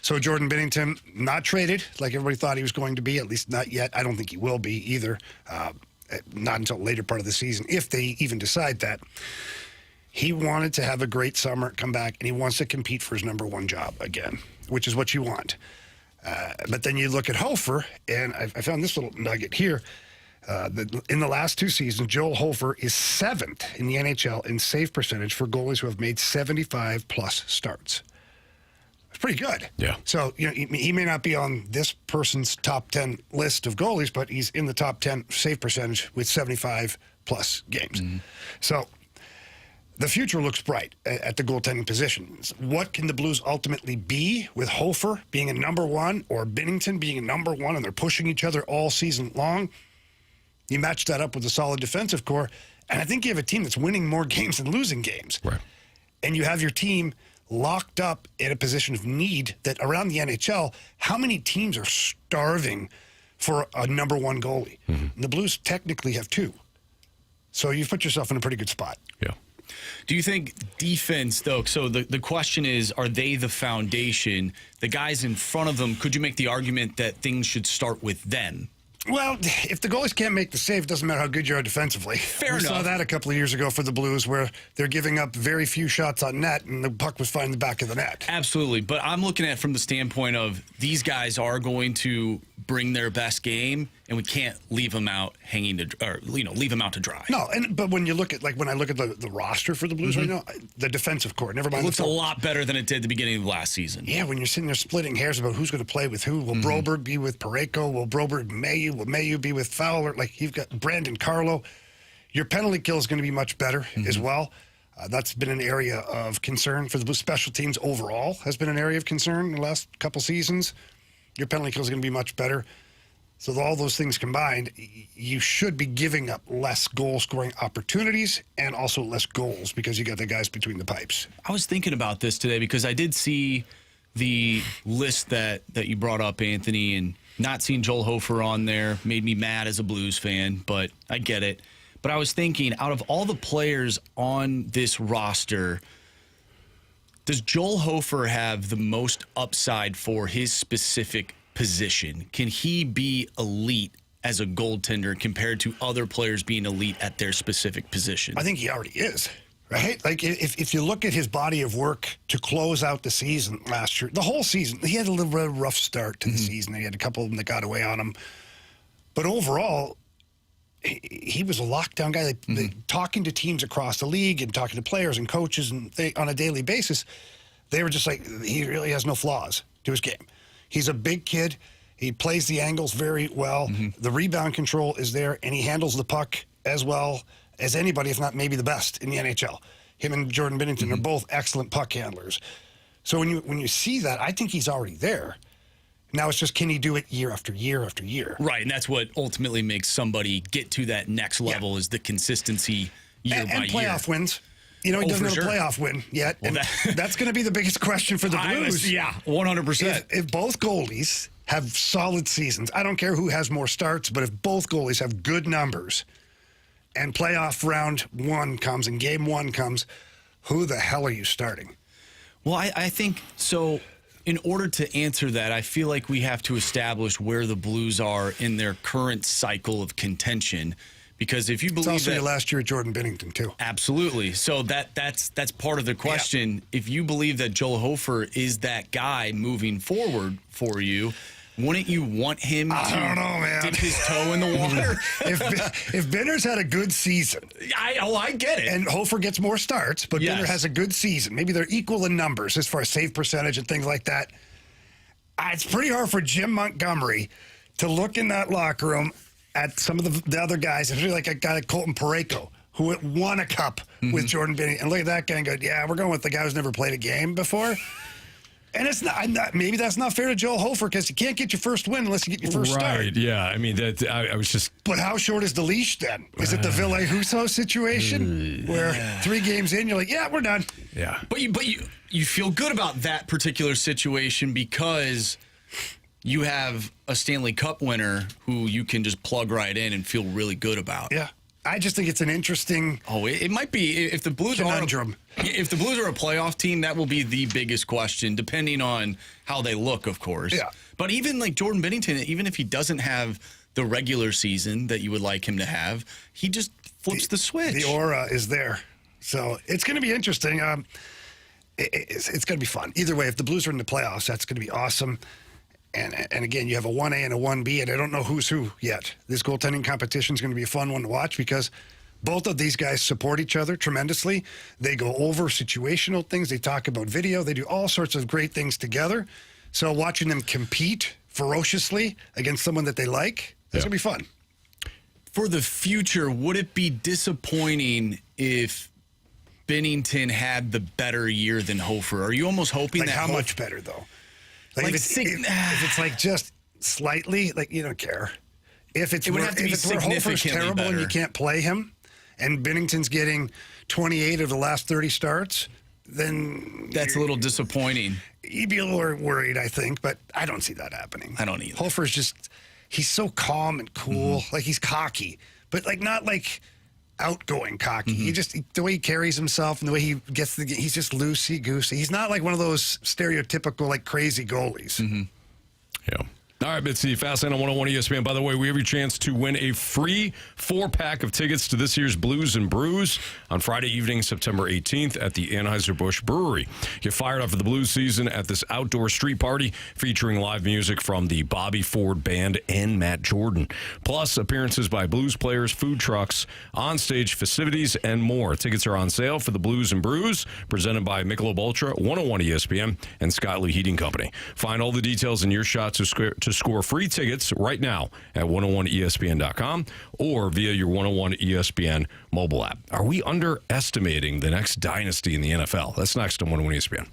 So Jordan Binnington, not traded like everybody thought he was going to be, at least not yet. I don't think he will be either, not until later part of the season, if they even decide that. He wanted to have a great summer, come back, and he wants to compete for his number one job again, which is what you want. But then you look at Hofer, and I found this little nugget here. In the last 2 seasons, Joel Hofer is 7th in the NHL in save percentage for goalies who have made 75-plus starts. It's pretty good. Yeah. So, he may not be on this person's top 10 list of goalies, but he's in the top 10 save percentage with 75-plus games. Mm-hmm. So, the future looks bright at the goaltending positions. What can the Blues ultimately be with Hofer being a number one or Binnington being a number one and they're pushing each other all season long? You match that up with a solid defensive core, and I think you have a team that's winning more games than losing games. Right. And you have your team locked up in a position of need that around the NHL, how many teams are starving for a number one goalie? Mm-hmm. And the Blues technically have 2. So you've put yourself in a pretty good spot. Yeah. Do you think defense, though, so the question is, are they the foundation? The guys in front of them, could you make the argument that things should start with them? Well, if the goalies can't make the save, it doesn't matter how good you are defensively. Fair enough. We saw that a couple of years ago for the Blues where they're giving up very few shots on net and the puck was finding the back of the net. Absolutely. But I'm looking at it from the standpoint of these guys are going to bring their best game and we can't leave them out hanging to, or, leave them out to dry. No, but when you look at, when I look at the roster for the Blues right now, the defensive core, never mind. It looks a lot better than it did at the beginning of last season. Yeah, when you're sitting there splitting hairs about who's going to play with who. Will Broberg be with Parayko? Will Broberg Mayu? Will Mayu be with Fowler? You've got Brandon Carlo. Your penalty kill is going to be much better as well. That's been an area of concern for the Blues. Special teams overall has been an area of concern in the last couple seasons. Your penalty kill is going to be much better. So all those things combined, you should be giving up less goal-scoring opportunities and also less goals because you got the guys between the pipes. I was thinking about this today because I did see the list that you brought up, Anthony, and not seeing Joel Hofer on there made me mad as a Blues fan, but I get it. But I was thinking, out of all the players on this roster, does Joel Hofer have the most upside for his specific position? Can he be elite as a goaltender compared to other players being elite at their specific position? I think he already is, right? If you look at his body of work to close out the season last year, the whole season, he had a little bit of a rough start to the season. He had a couple of them that got away on him. But overall, he was a lockdown guy. Talking to teams across the league and talking to players and coaches and on a daily basis, they were just like, he really has no flaws to his game. He's a big kid. He plays the angles very well. The rebound control is there, and he handles the puck as well as anybody, if not maybe the best in the NHL. Him and Jordan Binnington are both excellent puck handlers. So when you see that, I think he's already there. Now it's just, can he do it year after year after year? Right, and that's what ultimately makes somebody get to that next level is the consistency year by year. And playoff wins. He doesn't have a playoff win yet. Well, that's going to be the biggest question for the Blues. 100%. If both goalies have solid seasons, I don't care who has more starts, but if both goalies have good numbers and playoff round 1 comes and game 1 comes, who the hell are you starting? Well, I think so. In order to answer that, I feel like we have to establish where the Blues are in their current cycle of contention. Because if you believe it's also that, your last year at Jordan Binnington, too. Absolutely. So that's part of the question. Yeah. If you believe that Joel Hofer is that guy moving forward for you, Wouldn't you want him I don't know, man. dip his toe in the water? If Benner's had a good season, I get it. and Hofer gets more starts, but Yes. Benner has a good season, maybe they're equal in numbers as far as save percentage and things like that. It's pretty hard for Jim Montgomery to look in that locker room at some of the other guys, especially like a guy like Colton Parayko, who won a cup with Jordan Binnington, and look at that guy and go, yeah, we're going with the guy who's never played a game before. And it's not maybe that's not fair to Joel Hofer because you can't get your first win unless you get your first start. Right, yeah. I mean, I was just... But how short is the leash then? Is it the Ville Husso situation where 3 games in, you're like, yeah, we're done. Yeah. But you feel good about that particular situation because you have a Stanley Cup winner who you can just plug right in and feel really good about. Yeah. I just think it's an interesting It might be if the Blues conundrum. If the Blues are a playoff team, that will be the biggest question, depending on how they look, of course. Yeah. But even like Jordan Binnington, even if he doesn't have the regular season that you would like him to have, he just flips the switch. The aura is there. So it's going to be interesting. It's going to be fun. Either way, if the Blues are in the playoffs, that's going to be awesome. And again, you have a 1A and a 1B, and I don't know who's who yet. This goaltending competition is going to be a fun one to watch because both of these guys support each other tremendously. They go over situational things. They talk about video. They do all sorts of great things together. So watching them compete ferociously against someone that they like, that's going to be fun. For the future, would it be disappointing if Binnington had the better year than Hofer? Are you almost hoping Like that how much better, though? Like if it's like just slightly, like you don't care. If it's It would where, have to if be it's where Hofer's significantly terrible and you better. can't play him, and Binnington's getting 28 of the last 30 starts, then that's a little disappointing. you'd be a little worried, I think. But I don't see that happening. I don't either. Hofer's he's so calm and cool. Like he's cocky, but like not like outgoing cocky. He just the way he carries himself and the way he gets he's just loosey goosey. He's not like one of those stereotypical like crazy goalies. Yeah. All right, Bitsy, Fastlane on 101 ESPN. By the way, we have your chance to win a free 4-pack of tickets to this year's Blues and Brews on Friday evening, September 18th at the Anheuser-Busch Brewery. Get fired up for the Blues season at this outdoor street party featuring live music from the Bobby Ford Band and Matt Jordan. Plus, appearances by Blues players, food trucks, on-stage festivities, and more. Tickets are on sale for the Blues and Brews, presented by Michelob Ultra, 101 ESPN, and Scott Lee Heating Company. Find all the details in your shot to score free tickets right now at 101ESPN.com or via your 101 ESPN mobile app. Are we underestimating the next dynasty in the NFL? That's next on 101 ESPN.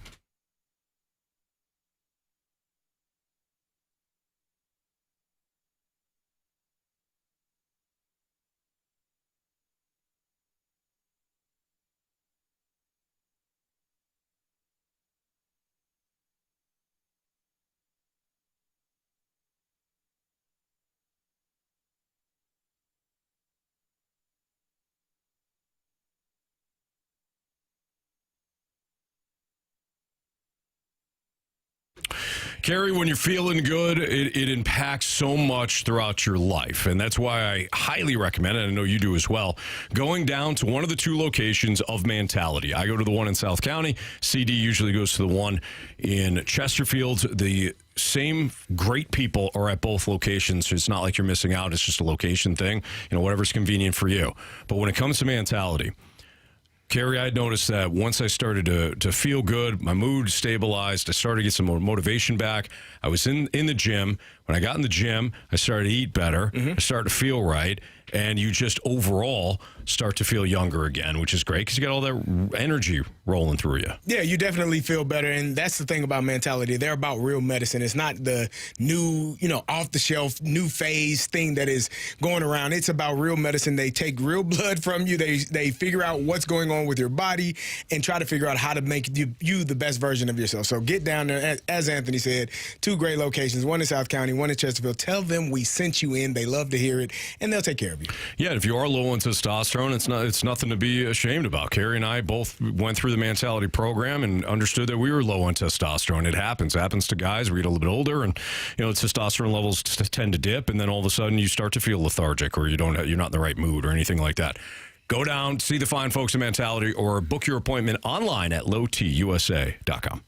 Carey, when you're feeling good, it impacts so much throughout your life. And that's why I highly recommend, and I know you do as well, going down to one of the 2 locations of Mentality. I go to the one in South County. CD usually goes to the one in Chesterfield. The same great people are at both locations. So it's not like you're missing out. It's just a location thing, whatever's convenient for you. But when it comes to Mentality, Carey, I noticed that once I started to feel good, my mood stabilized, I started to get some more motivation back. I was in the gym. When I got in the gym, I started to eat better. I started to feel right. And you just overall start to feel younger again, which is great because you got all that energy rolling through you. Yeah, you definitely feel better. And that's the thing about Mentality. They're about real medicine. It's not the new, off-the-shelf, new phase thing that is going around. It's about real medicine. They take real blood from you. They figure out what's going on with your body and try to figure out how to make you the best version of yourself. So get down there. As Anthony said, 2 great locations, one in South County, one in Chesterfield. Tell them we sent you in. They love to hear it, and they'll take care of you. Yeah, if you are low on testosterone, it's nothing to be ashamed about. Carey and I both went through the Mentality program and understood that we were low on testosterone. It happens to guys. We get a little bit older, and testosterone levels tend to dip, and then all of a sudden you start to feel lethargic, or you're not in the right mood, or anything like that. Go down, see the fine folks at Mentality, or book your appointment online at lowtusa.com.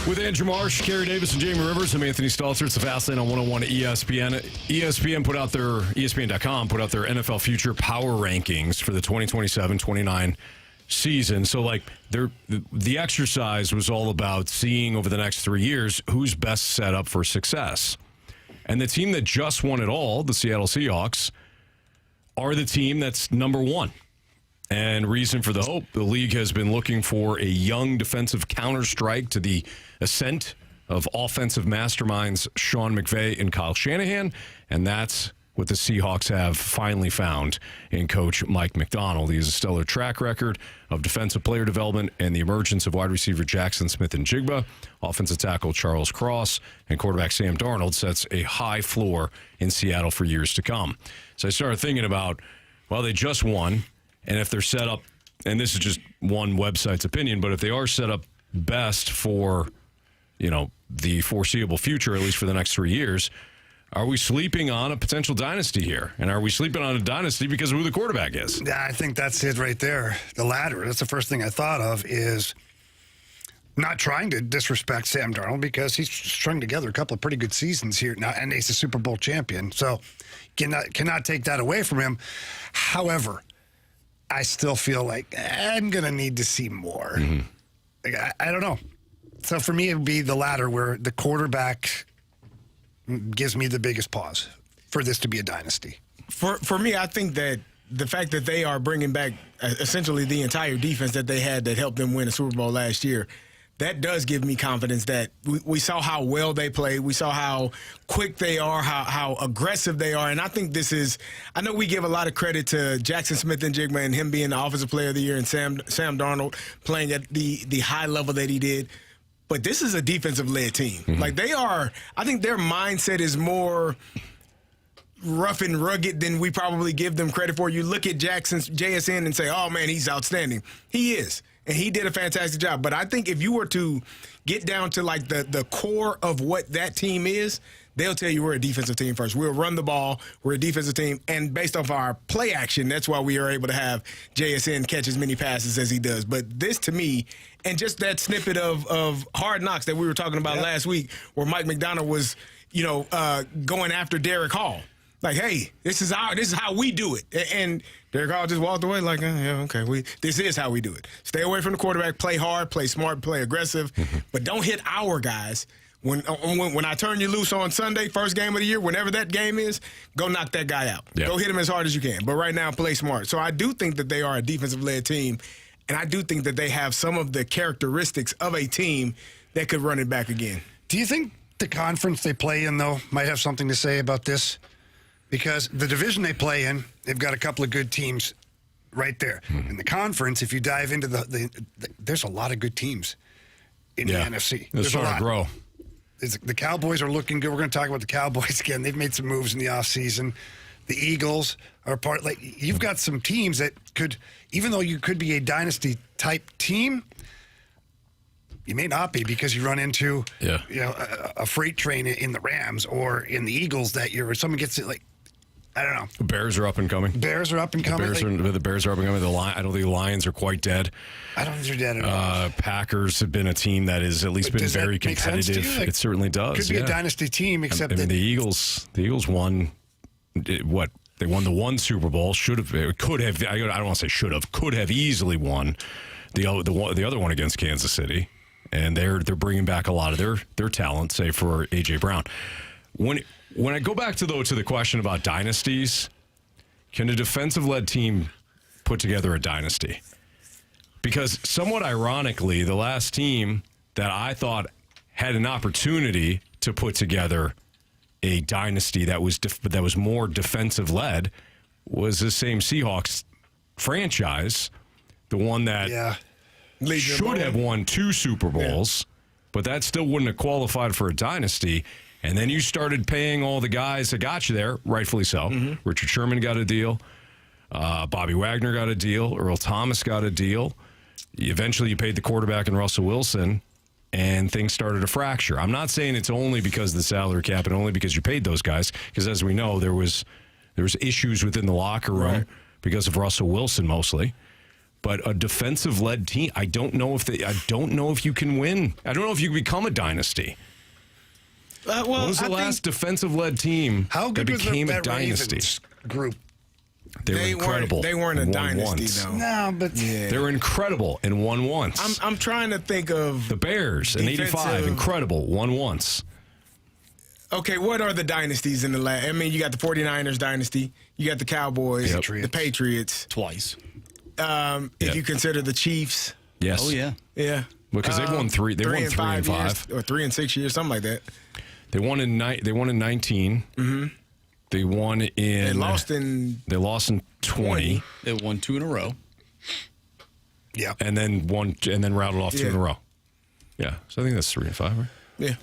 With Andrew Marsh, Carey Davis, and Jamie Rivers, I'm Anthony Stalter. It's the Fast Lane on 101 at ESPN. ESPN.com put out their NFL Future Power Rankings for the 2027-29 season. So, like, the exercise was all about seeing over the next 3 years who's best set up for success. And the team that just won it all, the Seattle Seahawks, are the team that's number one. And reason for the hope, the league has been looking for a young defensive counterstrike to the ascent of offensive masterminds Sean McVay and Kyle Shanahan, and that's what the Seahawks have finally found in coach Mike Macdonald. He has a stellar track record of defensive player development and the emergence of wide receiver Jackson Smith-Njigba, offensive tackle Charles Cross, and quarterback Sam Darnold sets a high floor in Seattle for years to come. So I started thinking about, well, they just won. And if they're set up, and this is just one website's opinion, but if they are set up best for, the foreseeable future, at least for the next 3 years, are we sleeping on a potential dynasty here? And are we sleeping on a dynasty because of who the quarterback is? Yeah, I think that's it right there. The latter. That's the first thing I thought of is not trying to disrespect Sam Darnold because he's strung together a couple of pretty good seasons here now, and he's a Super Bowl champion. So cannot take that away from him. However, I still feel like I'm going to need to see more. Mm-hmm. Like, I don't know. So for me, it would be the latter where the quarterback gives me the biggest pause for this to be a dynasty. For me, I think that the fact that they are bringing back essentially the entire defense that they had that helped them win a Super Bowl last year, that does give me confidence that we saw how well they play. We saw how quick they are, how aggressive they are. And I think I know we give a lot of credit to Jackson Smith-Njigba and him being the Offensive Player of the Year and Sam Darnold playing at the high level that he did. But this is a defensive-led team. Mm-hmm. Like I think their mindset is more rough and rugged than we probably give them credit for. You look at Jackson's JSN and say, oh, man, he's outstanding. He is. And he did a fantastic job. But I think if you were to get down to like the core of what that team is, they'll tell you we're a defensive team first. We'll run the ball. We're a defensive team. And based off our play action, that's why we are able to have JSN catch as many passes as he does. But this, to me, and just that snippet of Hard Knocks that we were talking about last week where Mike Macdonald was, going after Derek Hall. Like, hey, this is how we do it. And Derek Hall just walked away like, yeah, okay, this is how we do it. Stay away from the quarterback, play hard, play smart, play aggressive, but don't hit our guys. When I turn you loose on Sunday, first game of the year, whenever that game is, go knock that guy out. Yeah. Go hit him as hard as you can. But right now, play smart. So I do think that they are a defensive-led team, and I do think that they have some of the characteristics of a team that could run it back again. Do you think the conference they play in, though, might have something to say about this? Because the division they play in, they've got a couple of good teams right there. In the conference, if you dive into there's a lot of good teams in the NFC. There's a lot to grow. The Cowboys are looking good. We're going to talk about the Cowboys again. They've made some moves in the offseason. The Eagles are part. Like, you've got some teams that could, even though you could be a dynasty-type team, you may not be because you run into a freight train in the Rams or in the Eagles that year, or someone gets it like, I don't know. The Bears are up and coming. The Bears are up and coming. The Bears are up and coming. I don't think the Lions are quite dead. I don't think they're dead at all. Packers have been a team that has at least been very competitive. Like, it certainly does. Could be a dynasty team, except the Eagles won what? They won the one Super Bowl. Could have. I don't want to say should have. Could have easily won the other one against Kansas City. And they're bringing back a lot of their talent, say for A.J. Brown. When I go back to the question about dynasties, can a defensive-led team put together a dynasty? Because somewhat ironically, the last team that I thought had an opportunity to put together a dynasty that was more defensive-led was the same Seahawks franchise, the one that should have won 2 Super Bowls, but that still wouldn't have qualified for a dynasty. And then you started paying all the guys that got you there, rightfully so. Mm-hmm. Richard Sherman got a deal. Bobby Wagner got a deal. Earl Thomas got a deal. Eventually you paid the quarterback and Russell Wilson, and things started to fracture. I'm not saying it's only because of the salary cap and only because you paid those guys, because as we know, there was issues within the locker room because of Russell Wilson mostly. But a defensive-led team, I don't know if you can win. I don't know if you can become a dynasty. Well, When was the last defensive-led team How good that was became a that dynasty? Ravens group? They were incredible. They weren't a and won dynasty, once. though. No, but They were incredible and won once. I'm trying to think of The Bears in '85, defensive- incredible, won once. Okay, what are the dynasties in the last? I mean, you got the 49ers dynasty, you got the Cowboys, Yep. the Patriots. Twice. Yep. If you consider the Chiefs, Yes. Oh, yeah. yeah, Because they've won three. They won 3 and 5 years, or 3 and 6 years, something like that. They won in 19. Mm-hmm. They won in. They lost in They lost in 20. They won 2 in a row. yeah. And then rattled off 2 in a Yeah. row. Yeah. So I think that's 3 and 5, right? yeah.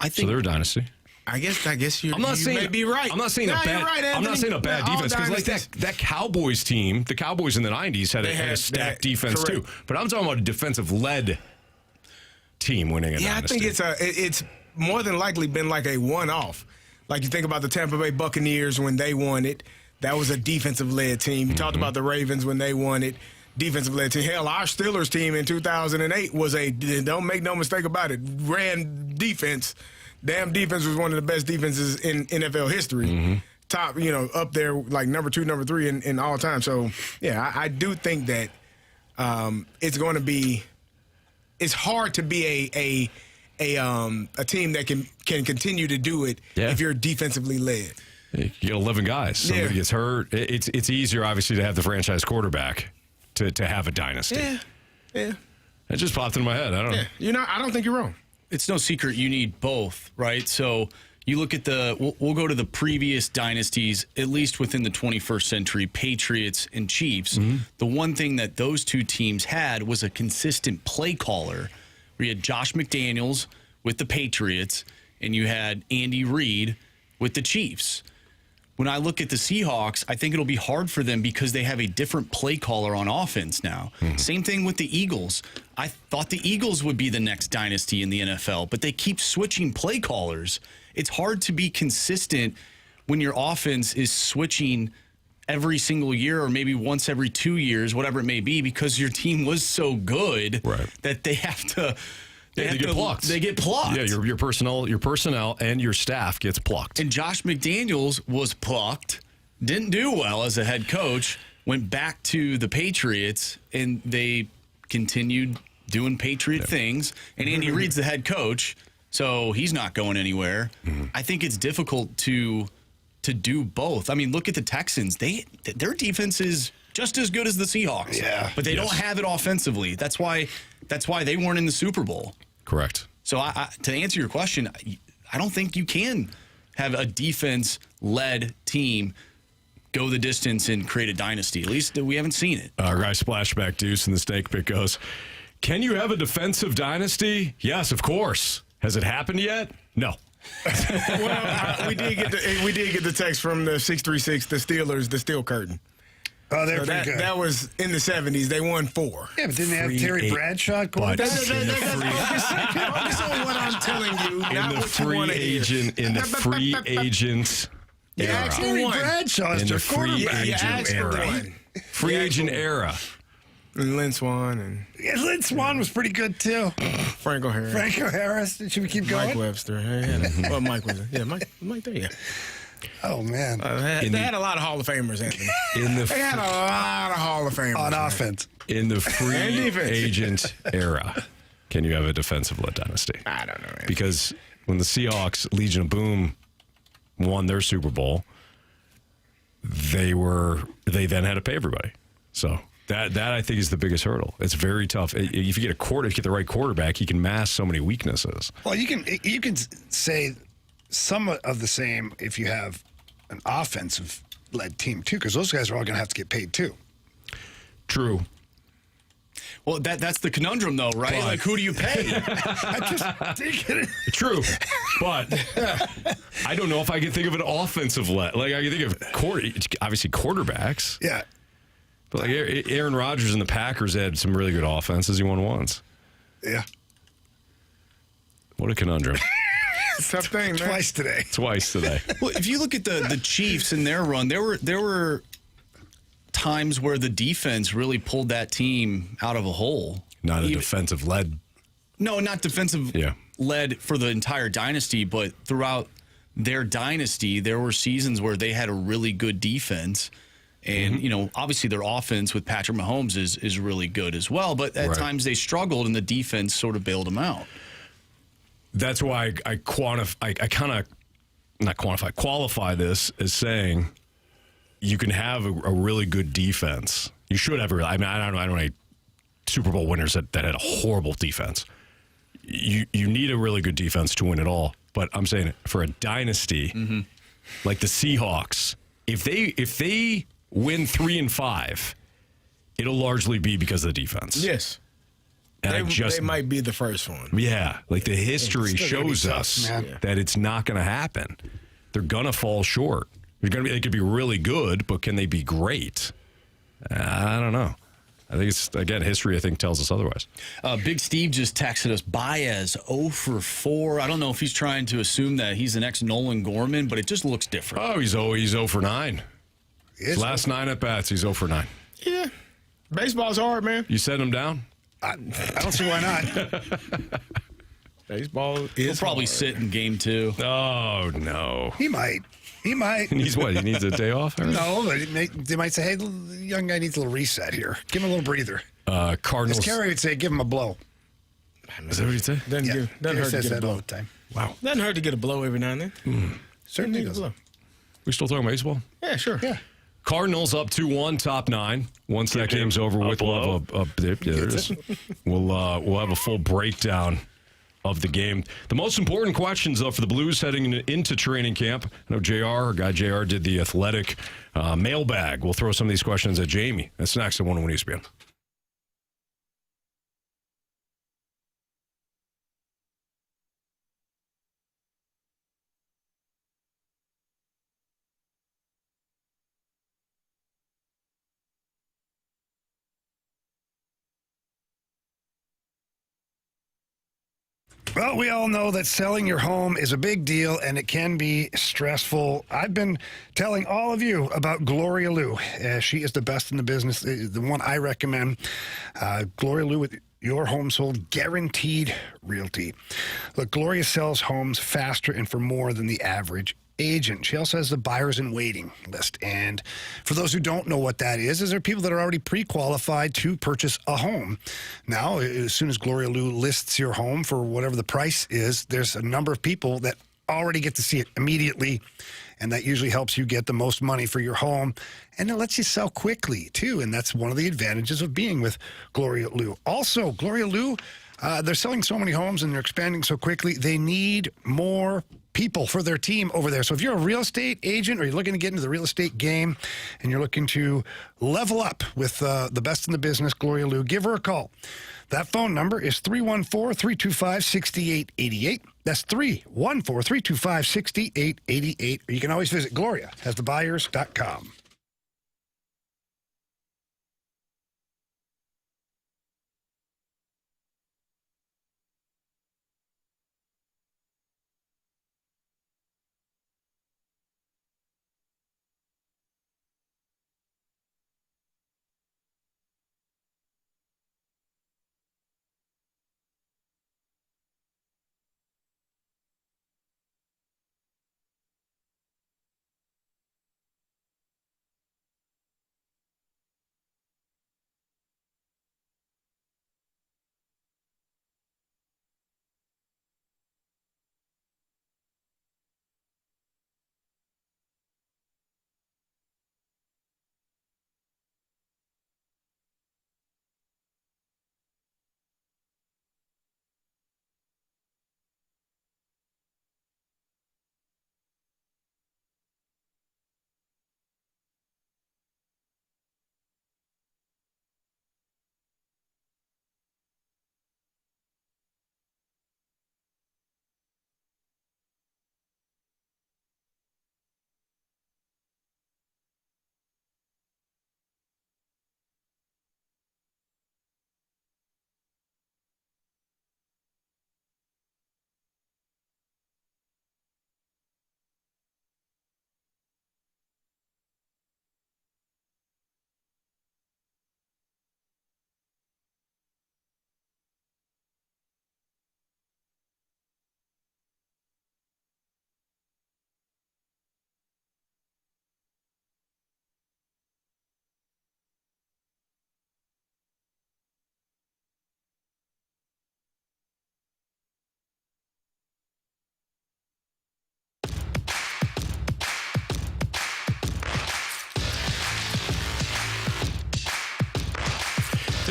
I So think they're a dynasty. I guess you. I'm not you saying may be right. I'm not saying No, a bad. you're right, I'm not Anthony. saying a bad All defense because like dynasties- that Cowboys team, the Cowboys in the '90s had They a had stacked that, defense correct. too. But I'm talking about a defensive-led team winning a Yeah, I dynasty. think it's more than likely been like a one-off. Like you think about the Tampa Bay Buccaneers when they won it, that was a defensive-led team. You talked about the Ravens when they won it, defensive-led team. Hell, our Steelers team in 2008 was don't make no mistake about it, ran defense. Damn defense was one of the best defenses in NFL history. Top, up there like number 2, number 3 in all time. So, yeah, I do think that it's going to be – it's hard to be a team that can continue to do it if you're defensively led. You get 11 guys. Somebody gets hurt. It's easier, obviously, to have the franchise quarterback to have a dynasty. Yeah. It just popped in my head. I don't know. Yeah. I don't think you're wrong. it's no secret you need both, right? So you look at we'll go to the previous dynasties, at least within the 21st century, Patriots and Chiefs. Mm-hmm. The one thing that those two teams had was a consistent play caller. We had Josh McDaniels with the Patriots, and you had Andy Reid with the Chiefs. When I look at the Seahawks, I think it'll be hard for them because they have a different play caller on offense now. Mm-hmm. Same thing with the Eagles. I thought the Eagles would be the next dynasty in the NFL, but they keep switching play callers. It's hard to be consistent when your offense is switching every single year or maybe once every 2 years, whatever it may be, because your team was so good that they have to... They get plucked. They get plucked. Yeah, your personnel and your staff gets plucked. And Josh McDaniels was plucked, didn't do well as a head coach, went back to the Patriots, and they continued doing Patriot things. And Andy Reid's the head coach, so he's not going anywhere. Mm-hmm. I think it's difficult to do both. I mean, look at the Texans. Their defense is just as good as the Seahawks. Yeah. But they don't have it offensively. That's why they weren't in the Super Bowl. Correct. So to answer your question, I don't think you can have a defense-led team go the distance and create a dynasty. At least we haven't seen it. Our guy Splashback Deuce in the snake pit goes, can you have a defensive dynasty? Yes, of course. Has it happened yet? No. Well, we did get the text from the 636, the Steelers, the Steel Curtain. Oh, they're pretty good. That was in the 70s. They won 4. Yeah, but didn't they have Terry Bradshaw? Focus on what I'm telling you. In the free agent era. Terry Bradshaw is their quarterback. Free agent era. And Lynn Swann and Lynn Swann was pretty good too. Franco Harris. Franco Harris. Should we keep going? Mike Webster. Well, Mike was there. Yeah, Mike there. Yeah. Oh man, they had a lot of Hall of Famers, Anthony. They had a lot of Hall of Famers on offense. In the free agent era, can you have a defensive-led dynasty? I don't know, man. Because when the Seahawks, Legion of Boom, won their Super Bowl, they then had to pay everybody. So that I think is the biggest hurdle. It's very tough. If you get the right quarterback, he can mask so many weaknesses. Well, you can say somewhat of the same if you have an offensive-led team too, because those guys are all going to have to get paid too. True. Well, that's the conundrum, though, right? But, like, who do you pay? I just thinking. True, but I don't know if I can think of an offensive-led. Like I can think of obviously quarterbacks. Yeah. But like Aaron Rodgers and the Packers had some really good offenses. He won once. Yeah. What a conundrum. Tough thing, man. Twice today. Well, if you look at the Chiefs and their run, there were times where the defense really pulled that team out of a hole. Not a defensive led. No, not defensive led for the entire dynasty, but throughout their dynasty, there were seasons where they had a really good defense. And, obviously their offense with Patrick Mahomes is really good as well. But at times they struggled and the defense sort of bailed them out. That's why I qualify this as saying you can have a really good defense. You should have I don't know any Super Bowl winners that had a horrible defense. You need a really good defense to win it all. But I'm saying for a dynasty, like the Seahawks, if they win 3-5, it'll largely be because of the defense. Yes. And they might be the first one. Yeah, like the history shows us that it's not going to happen. They're going to fall short. They could be really good, but can they be great? I don't know. I think it's, again, history, I think, tells us otherwise. Big Steve just texted us, Báez 0 for 4. I don't know if he's trying to assume that he's the next Nolan Gorman, but it just looks different. Oh, he's 0 for 9. Last 9 at bats, he's 0 for 9. Yeah. Baseball's hard, man. You set him down? I don't see why not. Baseball is He'll probably hard. sit in game 2. Oh, no. He might. He needs what? He needs a day off? No, but they might say, hey, the young guy needs a little reset here. Give him a little breather. Cardinals. As Carey would say, give him a blow. Is that what he'd say? Doesn't hurt to get a blow. All the time. Wow. Doesn't hurt to get a blow every now and then. Certainly Need a does. blow. We still talking baseball? Yeah, sure. Yeah. Cardinals up 2-1, top 9. Once that game's over with, we'll have there it is. We'll have a full breakdown of the game. The most important questions, though, for the Blues heading into training camp. I know our guy JR, did the athletic mailbag. We'll throw some of these questions at Jamie. That's next at 101 ESPN. Well, we all know that selling your home is a big deal and it can be stressful. I've been telling all of you about Gloria Liu. She is the best in the business, the one I recommend. Gloria Liu with your home sold guaranteed realty. Look, Gloria sells homes faster and for more than the average agent. She also has the buyers in waiting list. And for those who don't know what that is there people that are already pre-qualified to purchase a home. Now, as soon as Gloria Liu lists your home for whatever the price is, there's a number of people that already get to see it immediately. And that usually helps you get the most money for your home. And it lets you sell quickly, too. And that's one of the advantages of being with Gloria Liu. Also, Gloria Liu, they're selling so many homes and they're expanding so quickly, they need more people for their team over there. So if you're a real estate agent or you're looking to get into the real estate game and you're looking to level up with the best in the business, Gloria Liu, give her a call. That phone number is 314-325-6888. That's 314-325-6888. Or you can always visit gloriahasthebuyers.com.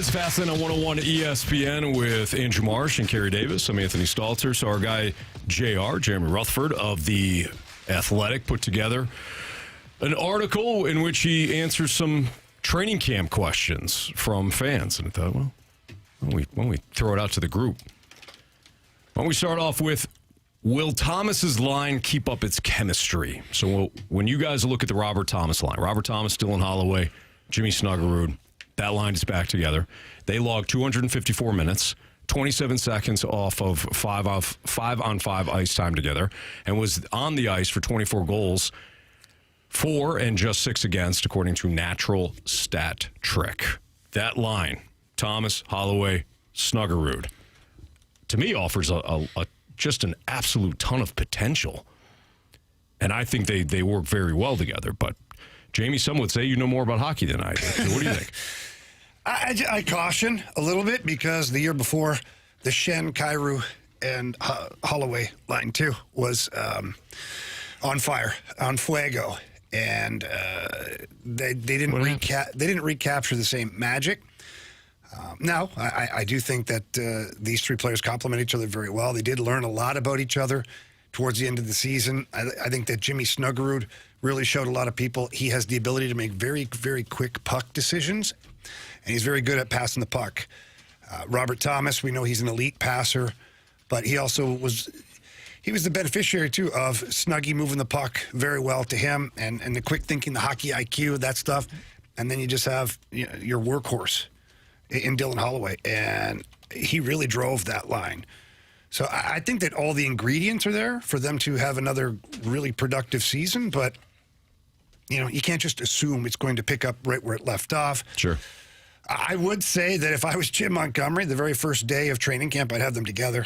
It's Fastlane on 101 ESPN with Andrew Marsh and Carey Davis. I'm Anthony Stalter. So our guy, Jeremy Rutherford of The Athletic, put together an article in which he answers some training camp questions from fans. And I thought, well, why don't we throw it out to the group? Why don't we start off with, will Thomas's line keep up its chemistry? So when you guys look at the Robert Thomas line, Robert Thomas, Dylan Holloway, Jimmy Snuggerud, that line is back together. They logged 254 minutes, 27 seconds off of 5-on-5 ice time together, and was on the ice for 24 goals, 4 and just 6 against, according to Natural Stat Trick. That line, Thomas, Holloway, Snuggerud, to me offers just an absolute ton of potential. And I think they work very well together. But, Jamie, some would say you know more about hockey than I do. So what do you think? I caution a little bit because the year before, the Shen, Kyrou, and Holloway line, too, was on fire, on fuego. And they didn't recapture the same magic. Now, I do think that these three players complement each other very well. They did learn a lot about each other towards the end of the season. I think that Jimmy Snuggerud really showed a lot of people he has the ability to make very, very quick puck decisions, and he's very good at passing the puck. Robert Thomas, we know he's an elite passer, but he also was the beneficiary, too, of Snuggy moving the puck very well to him and the quick thinking, the hockey IQ, that stuff. And then you just have your workhorse in Dylan Holloway, and he really drove that line. So I think that all the ingredients are there for them to have another really productive season, but, you can't just assume it's going to pick up right where it left off. Sure. I would say that if I was Jim Montgomery, the very first day of training camp, I'd have them together.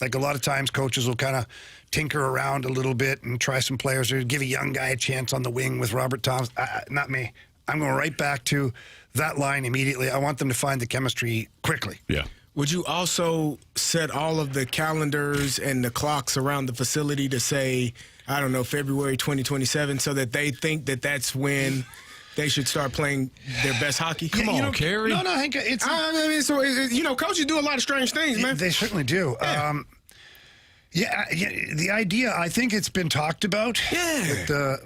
Like a lot of times, coaches will kind of tinker around a little bit and try some players or give a young guy a chance on the wing with Robert Thomas. Not me. I'm going right back to that line immediately. I want them to find the chemistry quickly. Yeah. Would you also set all of the calendars and the clocks around the facility to say, I don't know, February 2027, so that they think that that's when they should start playing their best hockey? Come on, Carey. No, Hank. Coaches do a lot of strange things, man. They certainly do. Yeah. The idea, I think it's been talked about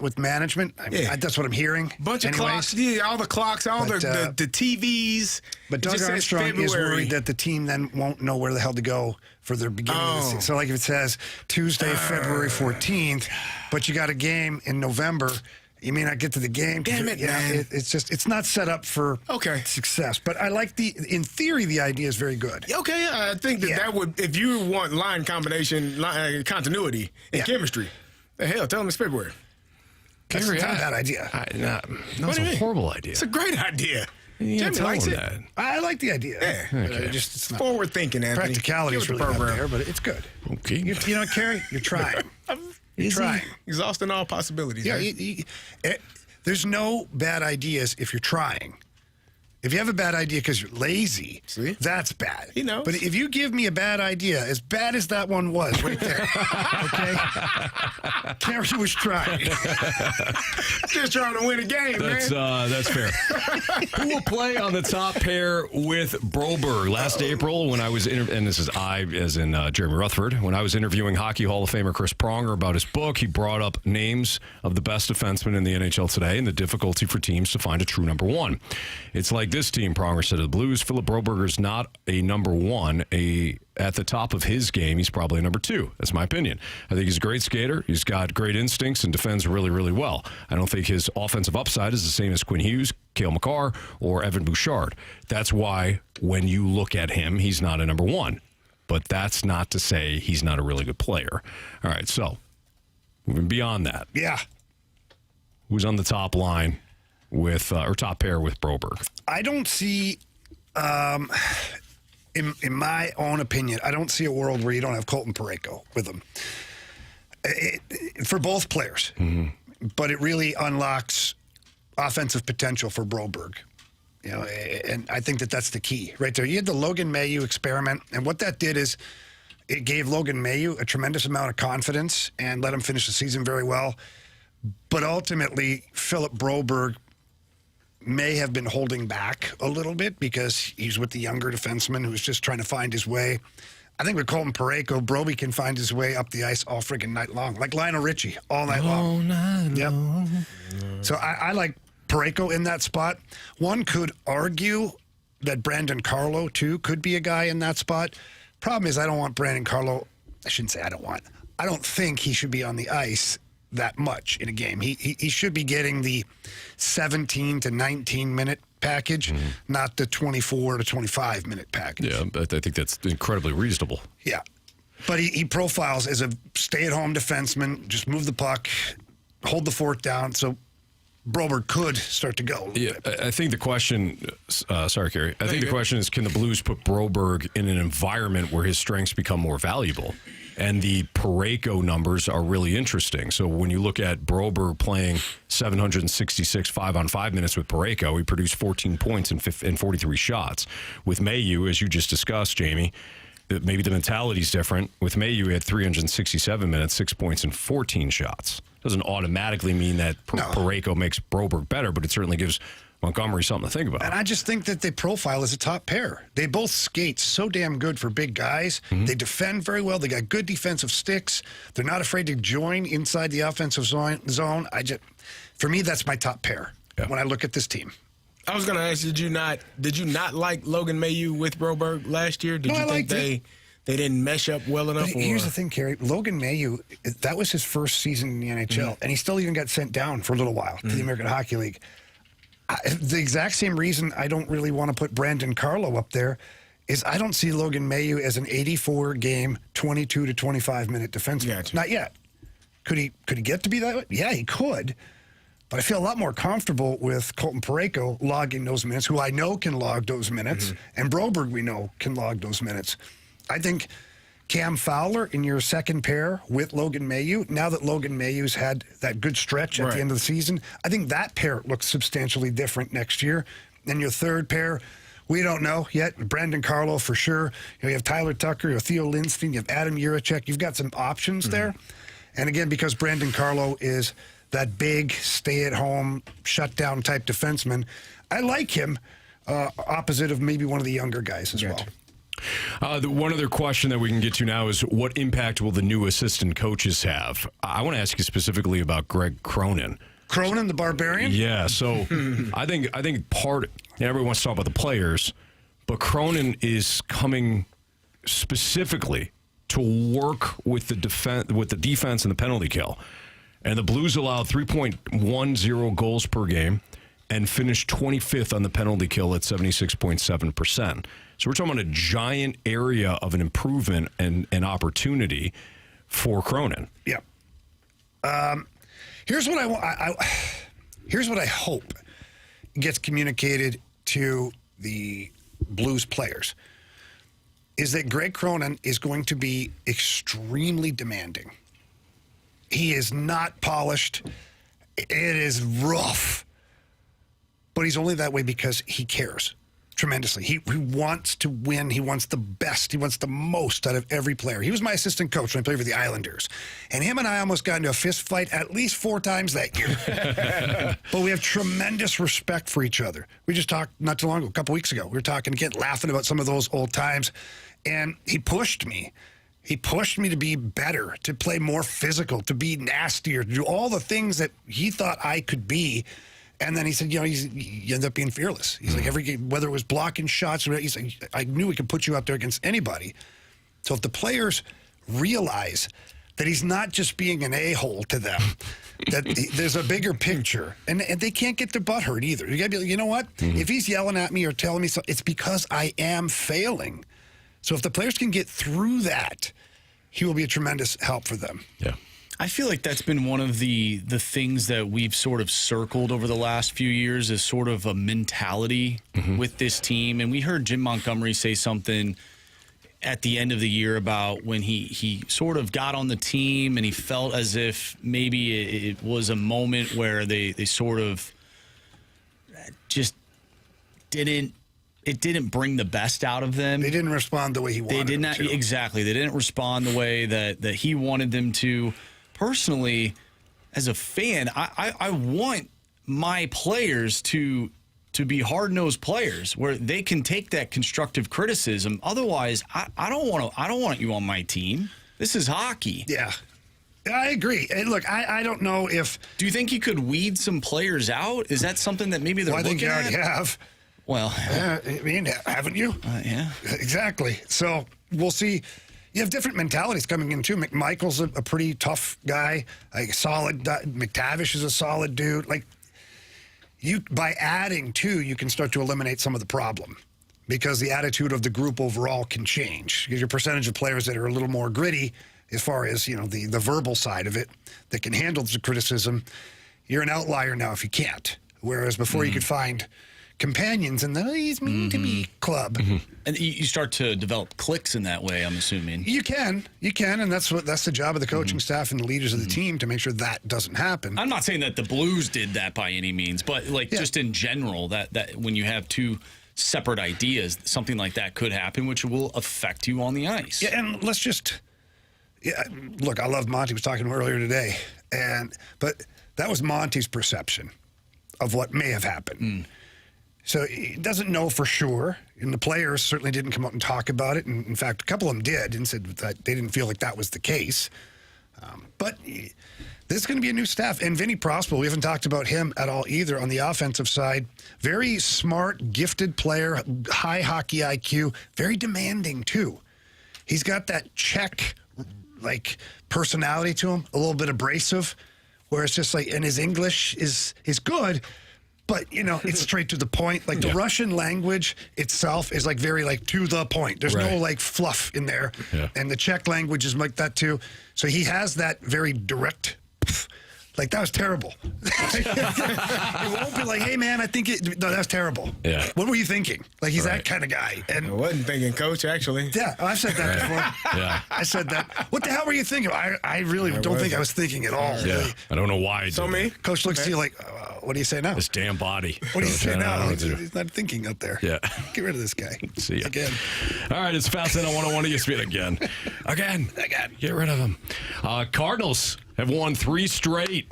with management. That's what I'm hearing. Bunch of clocks, all the clocks, the TVs. But Doug Armstrong is worried that the team then won't know where the hell to go for their beginning of the season. So, like if it says Tuesday, February 14th, but you got a game in November, you may not get to the game. Damn it, man. It's not set up for success. But I like in theory, the idea is very good. Okay, I think that would, if you want line combination, continuity, and chemistry, hell, tell them it's February. That's not a bad idea. That's a horrible idea. It's a great idea. Jimmy likes it. That. I like the idea. Yeah. Okay. It's not forward thinking, Anthony. Practicality is really not there, but it's good. Okay. You know what, Carey? You're trying. You're trying. Exhausting all possibilities. Yeah. There's no bad ideas if you're trying. If you have a bad idea because you're lazy, that's bad. He knows. But if you give me a bad idea, as bad as that one was right there, okay? Carey was trying. Just trying to win a game, man. That's fair. Who will play on the top pair with Broberg? Last April, when I was and this is I, as in Jeremy Rutherford, when I was interviewing Hockey Hall of Famer Chris Pronger about his book, he brought up names of the best defensemen in the NHL today and the difficulty for teams to find a true number one. It's like this team, Pronger said of the Blues. Philip Broberg is not a number one. At the top of his game, he's probably a number two. That's my opinion. I think he's a great skater. He's got great instincts and defends really, really well. I don't think his offensive upside is the same as Quinn Hughes, Cale Makar, or Evan Bouchard. That's why when you look at him, he's not a number one. But that's not to say he's not a really good player. All right, so moving beyond that. Yeah. Who's on the top line with or top pair with Broberg? I don't see, in my own opinion, I don't see a world where you don't have Colton Parayko with him. For both players. Mm-hmm. But it really unlocks offensive potential for Broberg. And I think that's the key right there. You had the Logan Mailloux experiment, and what that did is it gave Logan Mailloux a tremendous amount of confidence and let him finish the season very well. But ultimately, Philip Broberg may have been holding back a little bit because he's with the younger defenseman who's just trying to find his way. I think with Colton Parayko, Broby can find his way up the ice all friggin' night long, like Lionel Richie, all night long. Yep. So I like Parayko in that spot. One could argue that Brandon Carlo, too, could be a guy in that spot. Problem is, I don't want Brandon Carlo. I shouldn't say I don't think he should be on the ice that much in a game. He should be getting the 17 to 19 minute package, not the 24 to 25 minute package. Yeah, but I think that's incredibly reasonable. Yeah. But he profiles as a stay-at-home defenseman, just move the puck, hold the fort down, so Broberg could start to go. Yeah, I think the question, sorry, Carey, I think the question is, can the Blues put Broberg in an environment where his strengths become more valuable? And the Parayko numbers are really interesting. So when you look at Broberg playing 766 5-on-5 minutes with Parayko, he produced 14 points and 43 shots. With Mailloux, as you just discussed, Jamie, maybe the mentality's different. With Mailloux, he had 367 minutes, 6 points, and 14 shots. Doesn't automatically mean that Parayko makes Broberg better, but it certainly gives Montgomery something to think about. And I just think that they profile as a top pair. They both skate so damn good for big guys. They defend very well. They got good defensive sticks. They're not afraid to join inside the offensive zone. For me, that's my top pair when I look at this team. I was going to ask, did you not like Logan Mailloux with Broberg last year? Did you think they didn't mesh up well enough? Here's the thing, Carey. Logan Mailloux, that was his first season in the NHL, and he still even got sent down for a little while to the American Hockey League. The exact same reason I don't really want to put Brandon Carlo up there is I don't see Logan Mailloux as an 84-game, 22 to 25-minute defenseman. Gotcha. Not yet. Could he get to be that way? Yeah, he could. But I feel a lot more comfortable with Colton Parayko logging those minutes, who I know can log those minutes, and Broberg we know can log those minutes. I think Cam Fowler in your second pair with Logan Mailloux, now that Logan Mailloux's had that good stretch at the end of the season, I think that pair looks substantially different next year. Then your third pair, we don't know yet. Brandon Carlo for sure. You have Tyler Tucker, you have Theo Lindstein, you have Adam Jiricek. You've got some options there. And again, because Brandon Carlo is that big, stay-at-home, shutdown type defenseman, I like him opposite of maybe one of the younger guys as well. The one other question that we can get to now is, what impact will the new assistant coaches have? I want to ask you specifically about Greg Cronin. Cronin, the Barbarian? Yeah, so I think everyone wants to talk about the players, but Cronin is coming specifically to work with the defense and the penalty kill. And the Blues allowed 3.10 goals per game and finished 25th on the penalty kill at 76.7%. So we're talking about a giant area of an improvement and an opportunity for Cronin. Yeah. Here's what I want. Here's what I hope gets communicated to the Blues players is that Greg Cronin is going to be extremely demanding. He is not polished. It is rough. But he's only that way because he cares tremendously. He wants to win. He wants the best. He wants the most out of every player. He was my assistant coach when I played for the Islanders. And him and I almost got into a fist fight at least 4 times that year. But we have tremendous respect for each other. We just talked not too long ago, a couple weeks ago. We were talking again, laughing about some of those old times. And he pushed me. He pushed me to be better, to play more physical, to be nastier, to do all the things that he thought I could be. And then he said, you end up being fearless. He's like, every game, whether it was blocking shots or he's like, I knew we could put you out there against anybody. So if the players realize that he's not just being an a-hole to them, that there's a bigger picture, and they can't get their butt hurt either. You gotta be like, you know what? If he's yelling at me or telling me something, it's because I am failing. So if the players can get through that, he will be a tremendous help for them. Yeah. I feel like that's been one of the things that we've sort of circled over the last few years as sort of a mentality with this team. And we heard Jim Montgomery say something at the end of the year about when he sort of got on the team and he felt as if maybe it was a moment where they sort of just didn't bring the best out of them. They didn't respond the way he wanted They did not them to. Exactly. They didn't respond the way that he wanted them to. Personally, as a fan, I want my players to to be hard-nosed players where they can take that constructive criticism. Otherwise, I don't want you on my team. This is hockey. Yeah. I agree. And look, I don't know if. Do you think you could weed some players out? Is that something that maybe they're Well, I think looking you already at? have. Well, I mean, haven't you? yeah. Exactly. So we'll see. You have different mentalities coming in too. McMichael's a pretty tough guy, like solid. McTavish is a solid dude. Like you, by adding two, you can start to eliminate some of the problem because the attitude of the group overall can change. Because your percentage of players that are a little more gritty, as far as the verbal side of it, that can handle the criticism, you're an outlier now if you can't. Whereas before you could find companions in the he's mean to me club. And you start to develop cliques in that way, I'm assuming. You can, and that's the job of the coaching staff and the leaders of the team to make sure that doesn't happen. I'm not saying that the Blues did that by any means, but just in general, that when you have two separate ideas, something like that could happen, which will affect you on the ice. Yeah, and let's just look. I love Monty was talking earlier today, but that was Monty's perception of what may have happened. So he doesn't know for sure, and the players certainly didn't come out and talk about it. And in fact, a couple of them did and said that they didn't feel like that was the case. But this is going to be a new staff. And Vinny Prospel, we haven't talked about him at all either on the offensive side. Very smart, gifted player, high hockey IQ, very demanding too. He's got that Czech personality to him, a little bit abrasive, where it's just and his English is good. But, it's straight to the point. Like the Russian language itself is very to the point. There's no fluff in there. Yeah. And the Czech language is like that too. So he has that very direct, that was terrible. It won't be like, hey man, I think no, that was terrible. Yeah. What were you thinking? He's that kind of guy. And I wasn't thinking, Coach, actually. Yeah, I've said that before. Yeah. I said that. What the hell were you thinking? I really don't think I was thinking at all. Yeah. Really. I don't know why. So me? Coach looks to you like, what do you say now? This damn body. What do you say now? He's not thinking out there. Yeah. Get rid of this guy. See ya. Again. All right, it's Fast and on 101 ESPN again. Again. Get rid of him. Cardinals have won 3 straight.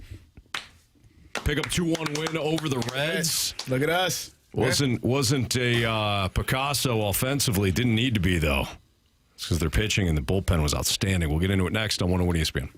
Pick up 2-1 win over the Reds. Look at us. Wasn't a Picasso offensively. Didn't need to be, though. It's because their pitching and the bullpen was outstanding. We'll get into it next on 101 ESPN.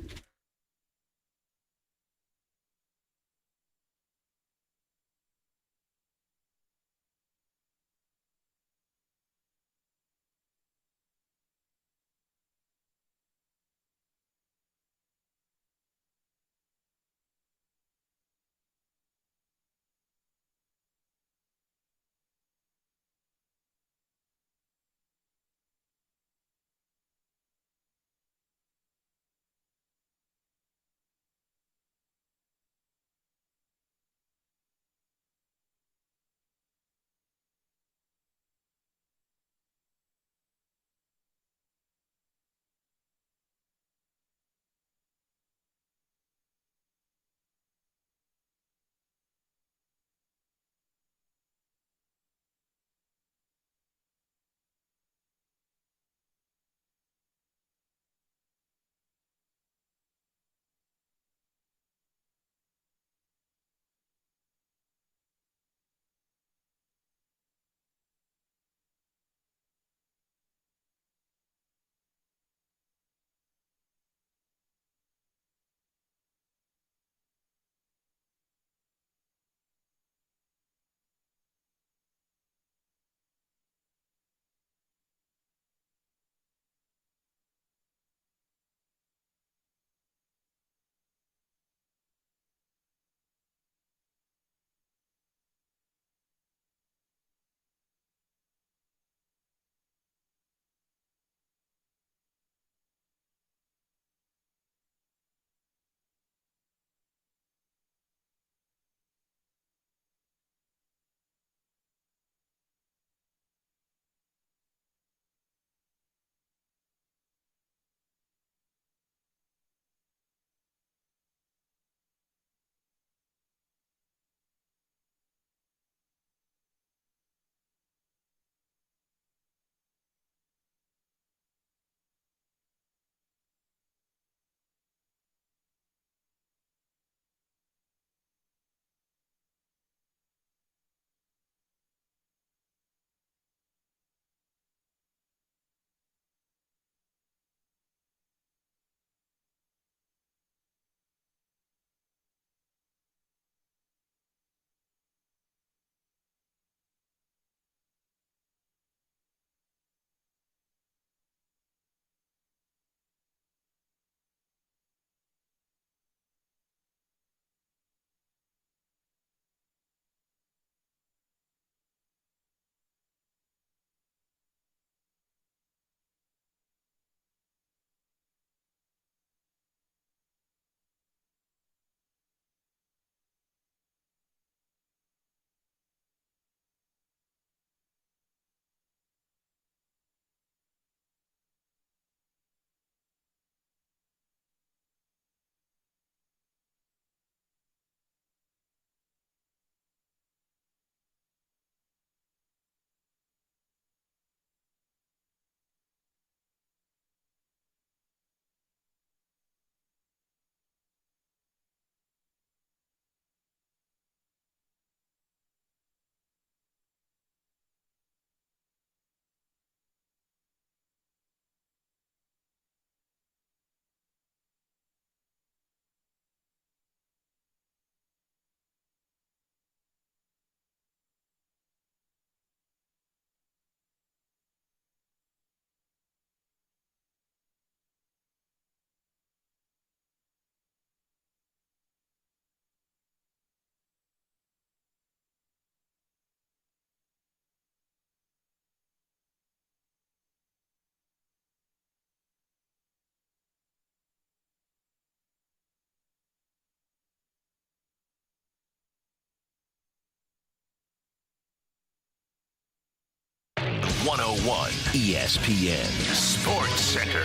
101 ESPN Sports Center.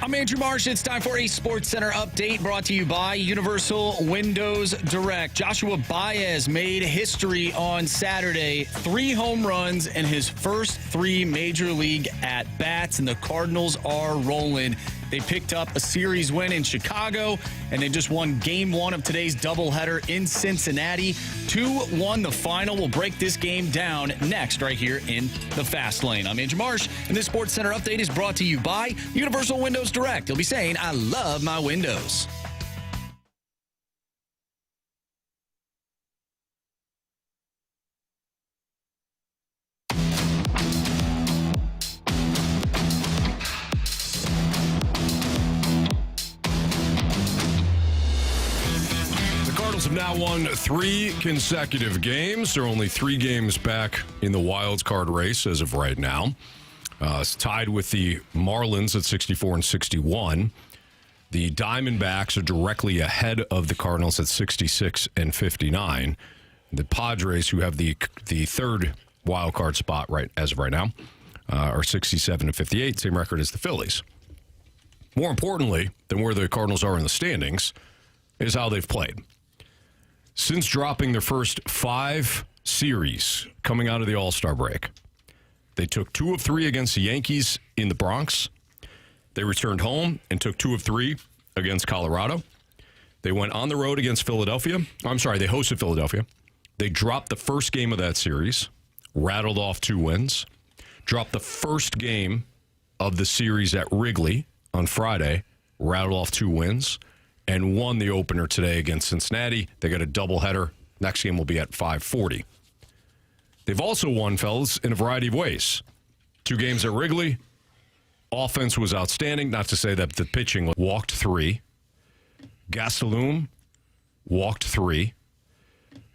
I'm Andrew Marsh. It's time for a Sports Center update brought to you by Universal Windows Direct. Joshua Báez made history on Saturday. 3 home runs in his first 3 major league at-bats, and the Cardinals are rolling. They picked up a series win in Chicago, and they just won Game 1 of today's doubleheader in Cincinnati. 2-1 the final. We'll break this game down next right here in the Fast Lane. I'm Andrew Marsh, and this Sports Center update is brought to you by Universal Windows Direct. You'll be saying, I love my windows. Have now won 3 consecutive games. They're only 3 games back in the wild card race as of right now. It's tied with the Marlins at 64 and 61. The Diamondbacks are directly ahead of the Cardinals at 66 and 59. The Padres, who have the third wild card spot right as of right now, are 67 and 58, same record as the Phillies. More importantly than where the Cardinals are in the standings is how they've played. Since dropping their first 5 series coming out of the All-Star break, they took 2 of 3 against the Yankees in the Bronx. They returned home and took 2 of 3 against Colorado. They went on the road against Philadelphia. I'm sorry, they hosted Philadelphia. They dropped the first game of that series, rattled off 2 wins, dropped the first game of the series at Wrigley on Friday, rattled off 2 wins, and won the opener today against Cincinnati. They got a doubleheader. Next game will be at 5:40. They've also won, fellas, in a variety of ways. 2 games at Wrigley. Offense was outstanding. Not to say that the pitching walked 3. Gastelum walked 3.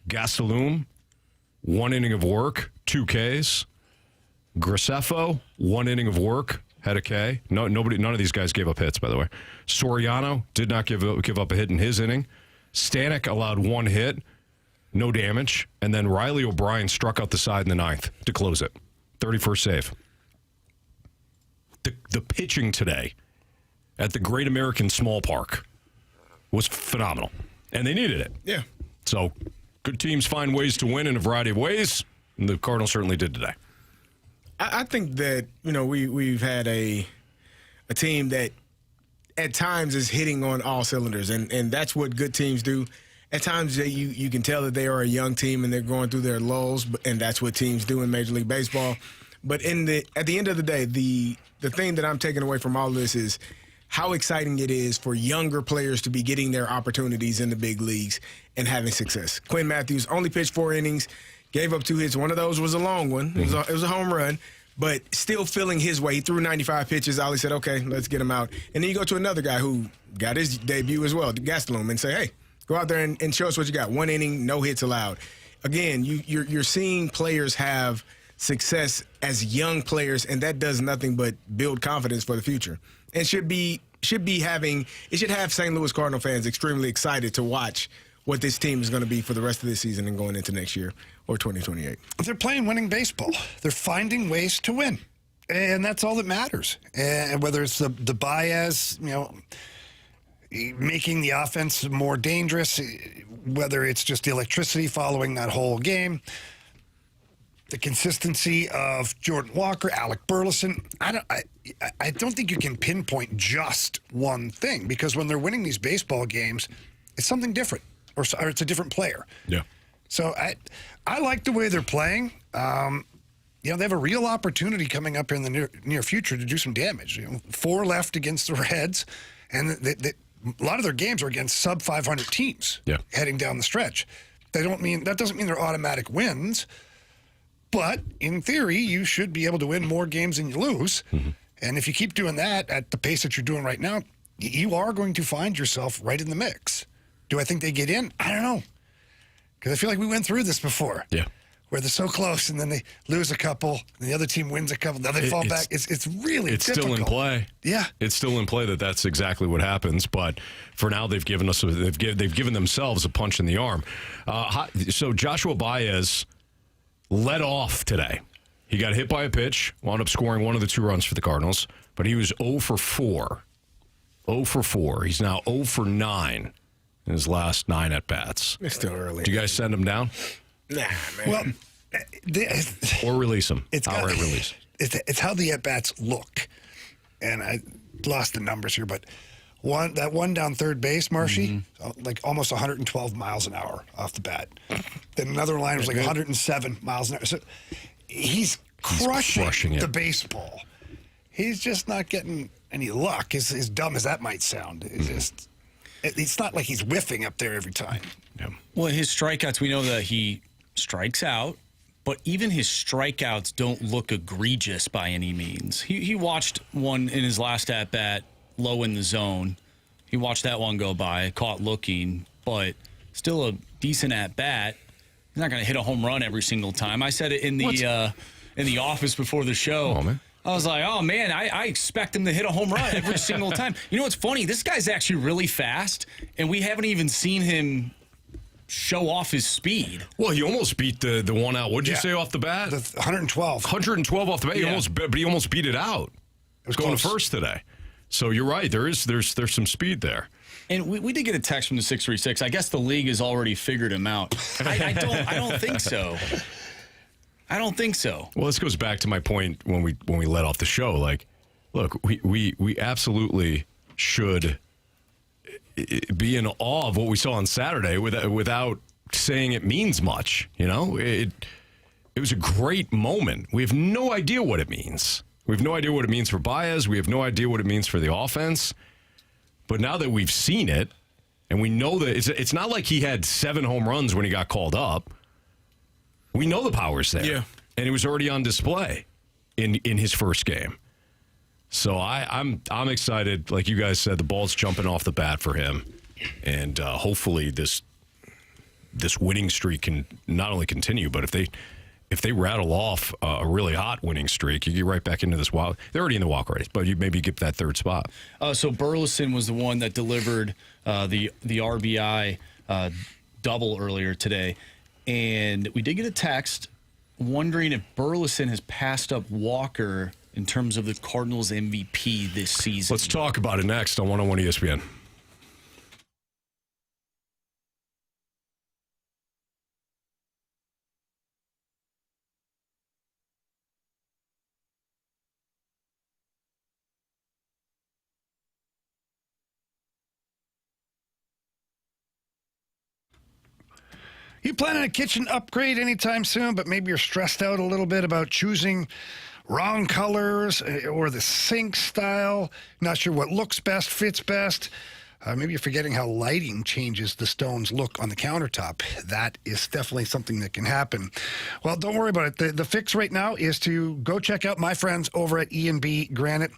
Gastelum, 1 inning of work, 2 Ks. Graceffo, 1 inning of work, had a K. None of these guys gave up hits, by the way. Soriano did not give up a hit in his inning. Stanek allowed 1 hit, no damage. And then Riley O'Brien struck out the side in the 9th to close it. 31st save. The pitching today at the Great American Small Park was phenomenal. And they needed it. Yeah. So good teams find ways to win in a variety of ways. And the Cardinals certainly did today. I think that, we've had a team that at times is hitting on all cylinders, and that's what good teams do. At times you can tell that they are a young team and they're going through their lulls, and that's what teams do in Major League Baseball. But at the end of the day, the thing that I'm taking away from all of this is how exciting it is for younger players to be getting their opportunities in the big leagues and having success. Quinn Matthews only pitched 4 innings. Gave up 2 hits. One of those was a long one. It was a home run, but still feeling his way. He threw 95 pitches. Ollie said, okay, let's get him out. And then you go to another guy who got his debut as well, Gastelum, and say, hey, go out there and show us what you got. 1 inning, no hits allowed. Again, you're seeing players have success as young players, and that does nothing but build confidence for the future. And it should have St. Louis Cardinal fans extremely excited to watch what this team is going to be for the rest of this season and going into next year or 2028. They're playing winning baseball. They're finding ways to win, and that's all that matters. And whether it's the Báez, making the offense more dangerous, whether it's just the electricity following that whole game, the consistency of Jordan Walker, Alec Burleson. I don't think you can pinpoint just one thing, because when they're winning these baseball games, it's something different. Or it's a different player. Yeah. So I like the way they're playing. They have a real opportunity coming up in the near future to do some damage. 4 left against the Reds, and a lot of their games are against sub-500 teams. Yeah. Heading down the stretch. That doesn't mean they're automatic wins, but in theory, you should be able to win more games than you lose. Mm-hmm. And if you keep doing that at the pace that you're doing right now, you are going to find yourself right in the mix. Do I think they get in? I don't know. Because I feel like we went through this before. Yeah. Where they're so close, and then they lose a couple, and the other team wins a couple, then they fall back. It's really difficult. Still in play. Yeah. It's still in play that's exactly what happens. But for now, they've given themselves a punch in the arm. So Joshua Báez led off today. He got hit by a pitch, wound up scoring one of the 2 runs for the Cardinals, but he was 0 for 4. 0 for 4. He's now 0 for 9 in his last 9 at-bats. It's still early. Do you guys send him down? Nah, man. Well, Or release him? Outright release. It's how the at-bats look. And I lost the numbers here, but that one down third base, Marshy, like almost 112 miles an hour off the bat. Then another line was like 107 miles an hour. So he's crushing it. the baseball. He's just not getting any luck, as dumb as that might sound. It's not like he's whiffing up there every time. Yeah. Well, his strikeouts, we know that he strikes out, but even his strikeouts don't look egregious by any means. He watched one in his last at-bat, low in the zone. He watched that one go by, caught looking, but still a decent at-bat. He's not going to hit a home run every single time. I said it in the office before the show. Oh, man. I was like, oh, man, I expect him to hit a home run every single time. You know what's funny? This guy's actually really fast, and we haven't even seen him show off his speed. Well, he almost beat the one out. What did you say off the bat? 112. 112 off the bat. Yeah. But he almost beat it out. It was going close. to first today. So you're right. There's some speed there. And we did get a text from the 636. I guess the league has already figured him out. I don't think so. I don't think so. Well, this goes back to my point when we let off the show. Like, look, we absolutely should be in awe of what we saw on Saturday without saying it means much. You know, it was a great moment. We have no idea what it means. We have no idea what it means for Báez. We have no idea what it means for the offense. But now that we've seen it, and we know that it's not like he had 7 home runs when he got called up. We know the power's there. Yeah. And it was already on display in his first game. So I'm excited. Like you guys said, the ball's jumping off the bat for him. And hopefully this winning streak can not only continue, but if they rattle off a really hot winning streak, you get right back into this wild. They're already in the wild card race, but you maybe get that 3rd spot. So Burleson was the one that delivered the RBI double earlier today. And we did get a text wondering if Burleson has passed up Walker in terms of the Cardinals MVP this season. Let's talk about it next on 101 ESPN. You planning a kitchen upgrade anytime soon, but maybe you're stressed out a little bit about choosing wrong colors or the sink style, not sure what looks best, fits best. Maybe you're forgetting how lighting changes the stone's look on the countertop. That is definitely something that can happen. Well, don't worry about it. The fix right now is to go check out my friends over at E&B Granite.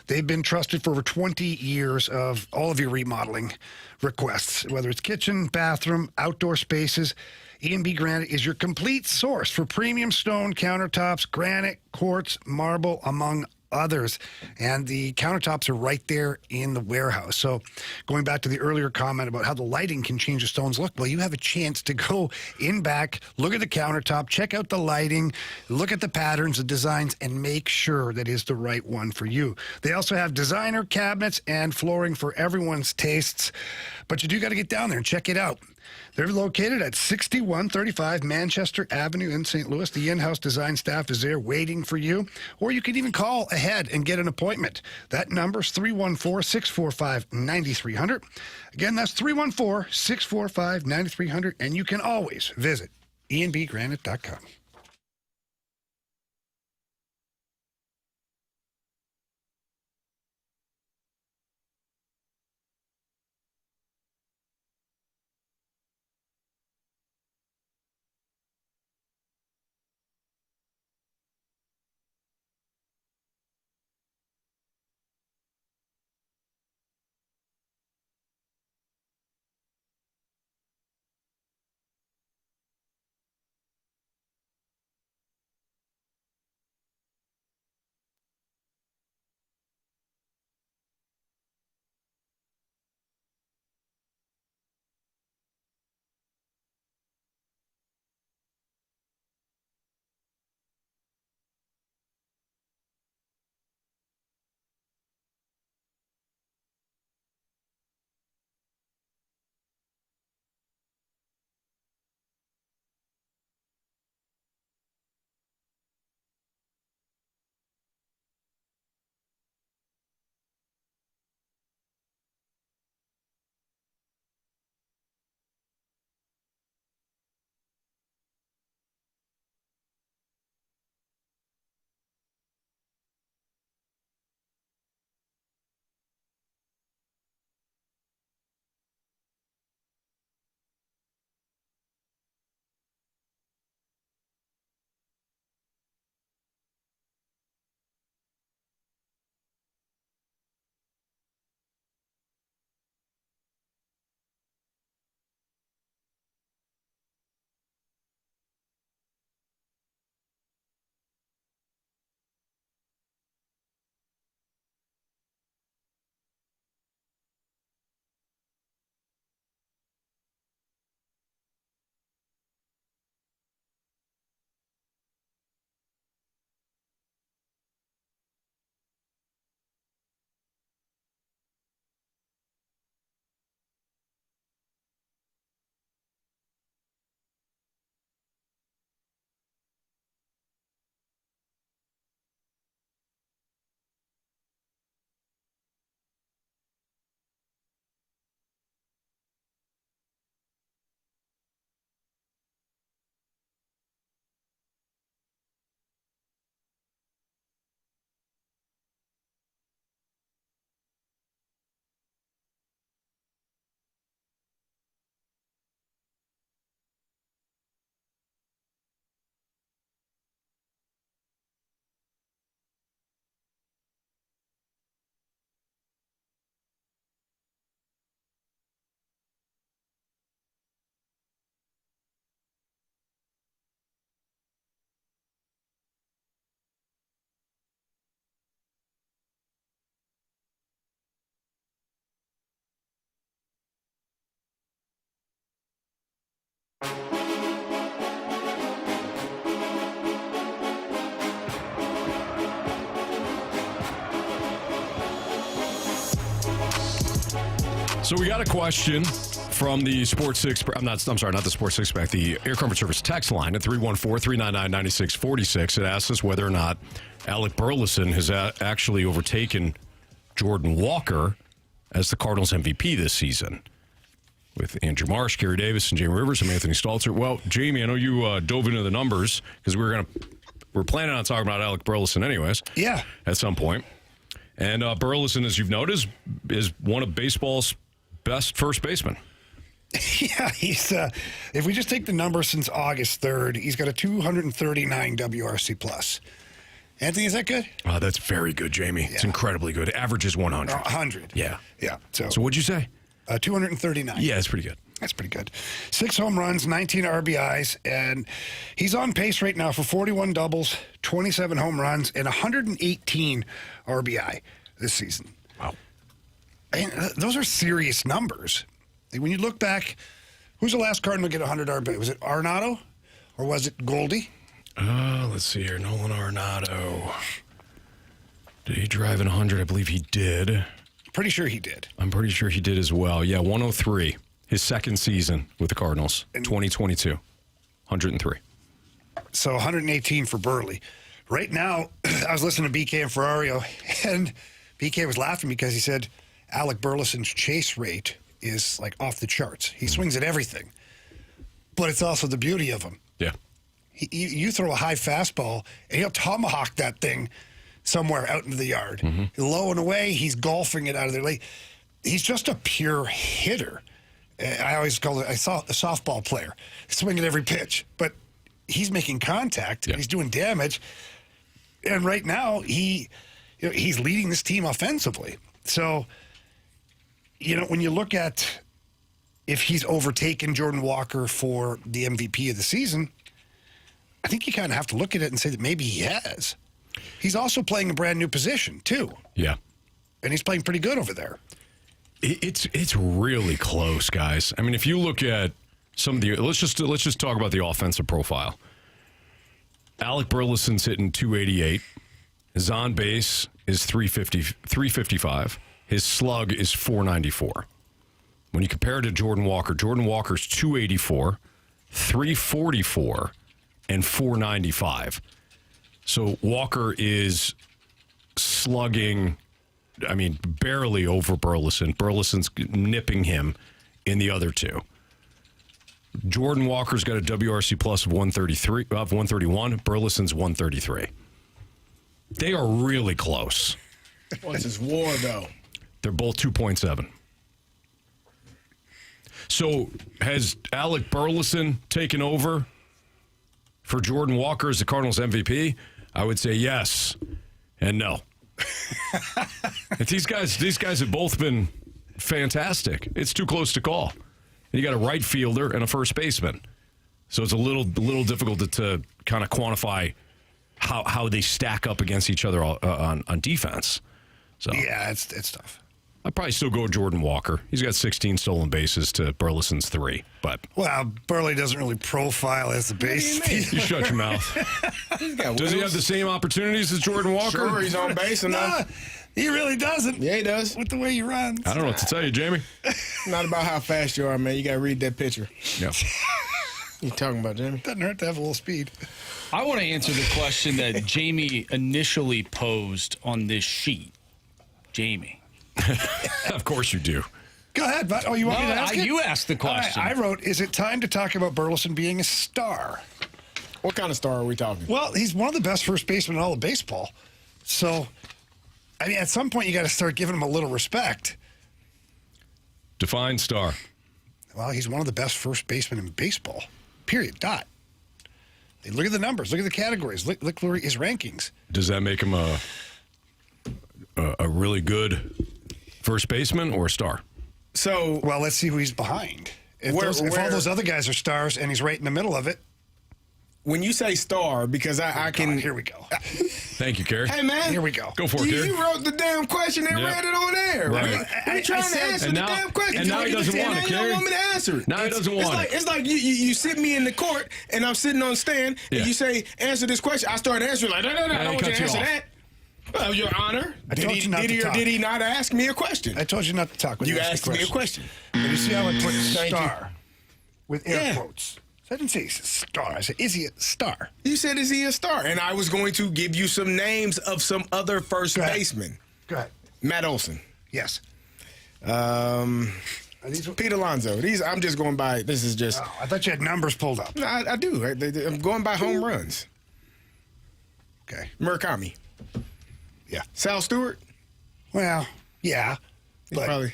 They've been trusted for over 20 years of all of your remodeling requests, whether it's kitchen, bathroom, outdoor spaces. E&B Granite is your complete source for premium stone countertops, granite, quartz, marble, among others. And the countertops are right there in the warehouse. So going back to the earlier comment about how the lighting can change the stone's look, well, you have a chance to go in back, look at the countertop, check out the lighting, look at the patterns, the designs, and make sure that is the right one for you. They also have designer cabinets and flooring for everyone's tastes, but you do got to get down there and check it out. They're located at 6135 Manchester Avenue in St. Louis. The in-house design staff is there waiting for you, or you can even call ahead and get an appointment. That number is 314-645-9300. Again, that's 314-645-9300, and you can always visit enbgranite.com. So we got a question from the Sports Six. I'm sorry, not the Sports Six Pack. The Air Comfort Service text line at 314-399-9646. It asks us whether or not Alec Burleson has actually overtaken Jordan Walker as the Cardinals MVP this season. With Andrew Marsh, Carey Davis, and Jamie Rivers, I'm Anthony Stalter. Well, Jamie, I know you dove into the numbers because we're planning on talking about Alec Burleson anyways. Yeah. At some point. And Burleson, as you've noticed, is one of baseball's best first basemen. Yeah, he's. If we just take the numbers since August 3rd, he's got a 239 WRC plus. Anthony, is that good? That's very good, Jamie. Yeah. It's incredibly good. Average is 100. 100. Yeah. Yeah. So what'd you say? 239. Yeah, that's pretty good. That's pretty good. 6 home runs, 19 RBIs, and he's on pace right now for 41 doubles, 27 home runs, and 118 RBI this season. Wow. And those are serious numbers. Like when you look back, who's the last Cardinal to get 100 RBI? Was it Arenado or was it Goldie? Let's see here. Nolan Arenado. Did he drive in 100? I believe he did. Pretty sure he did. I'm pretty sure he did as well. Yeah, 103. His second season with the Cardinals, 2022. 103. So 118 for Burley. Right now, I was listening to BK and Ferrario, and BK was laughing because he said Alec Burleson's chase rate is like off the charts. He swings at everything. But it's also the beauty of him. Yeah. You throw a high fastball, and he'll tomahawk that thing somewhere out into the yard. Mm-hmm. Low and away, he's golfing it out of there. Like, he's just a pure hitter. I always call it a softball player, swinging every pitch. But he's making contact, and he's doing damage. And right now, he's leading this team offensively. So, when you look at if he's overtaken Jordan Walker for the MVP of the season, I think you kind of have to look at it and say that maybe he has. He's also playing a brand new position, too. Yeah. And he's playing pretty good over there. It's really close, guys. I mean, if you look at some of the let's just talk about the offensive profile. Alec Burleson's hitting 288. His on base is 355. His slug is 494. When you compare it to Jordan Walker's 284, 344, and 495. So Walker is slugging, barely over Burleson. Burleson's nipping him in the other two. Jordan Walker's got a WRC plus of 131. Burleson's 133. They are really close. What's his WAR, though? They're both 2.7. So has Alec Burleson taken over for Jordan Walker as the Cardinals MVP? I would say yes and no. These guys have both been fantastic. It's too close to call. You got a right fielder and a first baseman. So it's a little difficult to kind of quantify how they stack up against each other on defense. So yeah, it's tough. I'd probably still go with Jordan Walker. He's got 16 stolen bases to Burleson's 3. But Burley doesn't really profile as the base. You shut your mouth. Does he have the same opportunities as Jordan Walker? Sure, he's on base enough. He really doesn't. Yeah, he does. With the way he runs. I don't know what to tell you, Jamie. Not about how fast you are, man. You got to read that picture. Yeah. You talking about, Jamie? Doesn't hurt to have a little speed. I want to answer the question that Jamie initially posed on this sheet. Jamie. Of course you do. Go ahead, bud. Oh, you want me to ask it? You asked the question. I wrote, is it time to talk about Burleson being a star? What kind of star are we talking? Well, he's one of the best first basemen in all of baseball. So, at some point, you got to start giving him a little respect. Define star. Well, he's one of the best first basemen in baseball. Period. Dot. Look at the numbers. Look at the categories. Look at his rankings. Does that make him a really good first baseman or a star? So, well, let's see who he's behind. If all those other guys are stars and he's right in the middle of it. When you say star, because I can... Here we go. Thank you, Carey. Hey, man. Here we go. Go for it, Carey. You wrote the damn question and read it on air. Right. I'm trying to answer the damn question. And now he doesn't want it, Carey. You don't want me to answer it. Now he doesn't want it. It's like you sit me in the court, and I'm sitting on stand, and you say, answer this question. I start answering like, no, I don't want you to answer that. Well, Your Honor, I told you not to talk. Did he not ask me a question? I told you not to talk. When You ask asked me a question. But you see how I put Thank you. star with air Yeah. quotes? So I didn't say he's a star. I said, is he a star? You said, is he a star? And I was going to give you some names of some other first Go ahead. basemen. Go ahead. Matt Olson. Yes. Are these, Pete Alonso. I'm just going by, this is just, oh, I thought you had numbers pulled up. no, I do. I'm going by home runs. Okay. Murakami. Yeah. Sal Stewart. Well, yeah. He's But probably.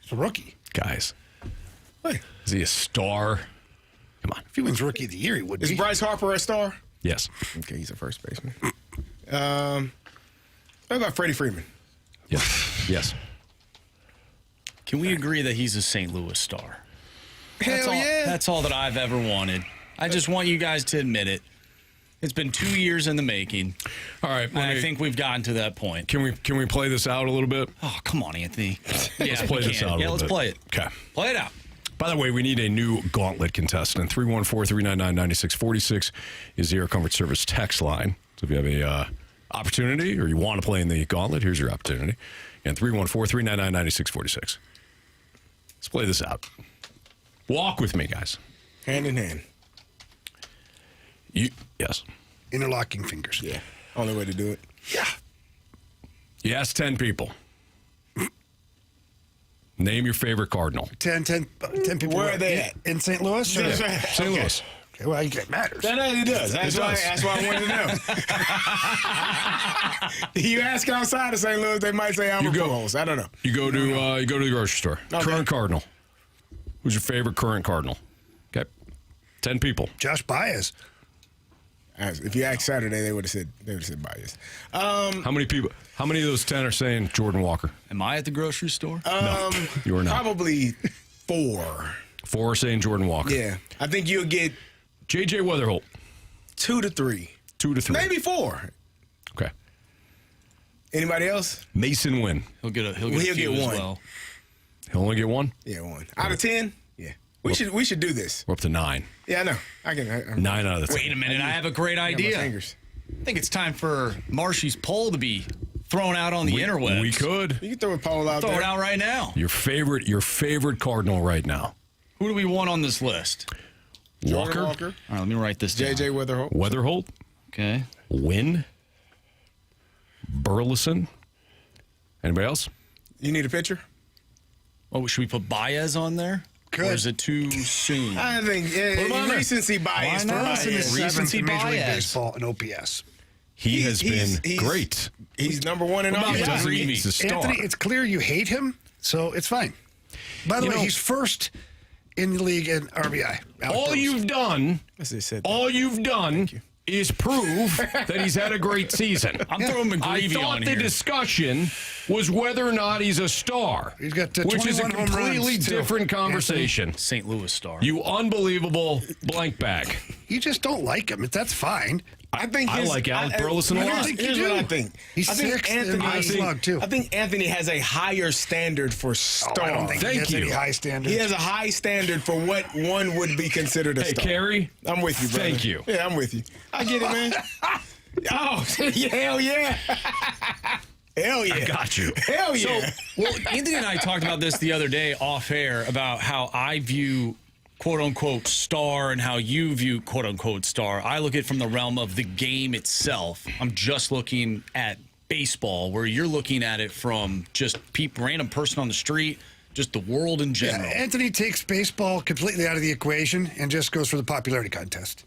it's a rookie. Guys, What? is he a star? Come on. If he wins Rookie of the Year, he would Is be. Bryce Harper a star? Yes. Okay, he's a first baseman. What about Freddie Freeman? Yes. Yes. Can we agree that he's a St. Louis star? Hell all, yeah. That's all that I've ever wanted. I just want you guys to admit it. It's been 2 years in the making, All right. and I think we've gotten to that point. Can we play this out a little bit? Oh, come on, Anthony. Let's play we this can. out a Yeah, little let's bit. play it. Okay. Play it out. By the way, we need a new Gauntlet contestant. 314-399-9646 is the Air Comfort Service text line. So if you have a opportunity or you want to play in the Gauntlet, here's your opportunity. And 314-399-9646. Let's play this out. Walk with me, guys. Hand in hand. Yes. Interlocking fingers. Yeah. Only way to do it. Yeah. You asked 10 people. Name your favorite Cardinal. 10 people. Where are they at? In St. Louis? St. St. Louis. Okay, well, it matters. That really does. That's It why. does. That's why I wanted to know. You ask outside of St. Louis, they might say I'm a co-host. I don't know. You go to the grocery store. Okay. Current Cardinal. Who's your favorite current Cardinal? Okay. 10 people. Josh Báez. If you asked Saturday, they would have said Báez. How many people? How many of those 10 are saying Jordan Walker? Am I at the grocery store? No, you are not. Probably 4. 4 are saying Jordan Walker. Yeah, I think you'll get J.J. Weatherholt. 2 to 3, 2 to 3. maybe 4. Okay. Anybody else? Mason Wynn. He'll get a few get as one. well. He'll only get 1. Yeah, 1 out of 10. Yeah, we should do this. We're up to 9. Yeah, I know. I can. 9 out of the 10. Wait a minute, I have a great I got my idea. fingers. I think it's time for Marshy's poll to be thrown out on the interwebs. We could. You can throw a poll out Throw there. it out right now. Your favorite Cardinal right now. Who do we want on this list? Jordan Walker. All right, let me write this down. J.J. Weatherholt. Weatherholt. Okay. Wynn. Burleson. Anybody else? You need a picture? Oh, should we put Báez on there? Good. Or is it too soon? I think him on there. recency bias. Why not? Burleson is Báez. Recency 7th in Major League bias. Baseball in OPS. He has He's- been he's- great. He's number 1 in all. He Yeah. doesn't mean he's a star. Anthony, it's clear you hate him, so it's fine. By the way, he's first in the league in RBI. All you've done is prove that he's had a great season. I'm throwing I McGreevy thought on the here. discussion was whether or not he's a star. He's got, which is a 21 home completely runs, too. different conversation. St. Louis star. You unbelievable blank bag. You just don't like him. That's fine. I think I like Alec Burleson a I lot. don't think you Here's do. what I think. He's I think sixth in Anthony. high slug, too. I think Anthony has a higher standard for star. I don't think Thank he has you. any high standards. He has a high standard for what one would be considered a Hey, star. Carey. I'm with you, brother. Thank you. Yeah, I'm with you. I get it, man. Oh, yeah, hell yeah. Hell yeah. I got you. Hell yeah. Well, Anthony and I talked about this the other day off air about how I view quote unquote star and how you view quote unquote star. I look at it from the realm of the game itself. I'm just looking at baseball, where you're looking at it from just random person on the street, just the world in Yeah, general. Anthony takes baseball completely out of the equation and just goes for the popularity contest.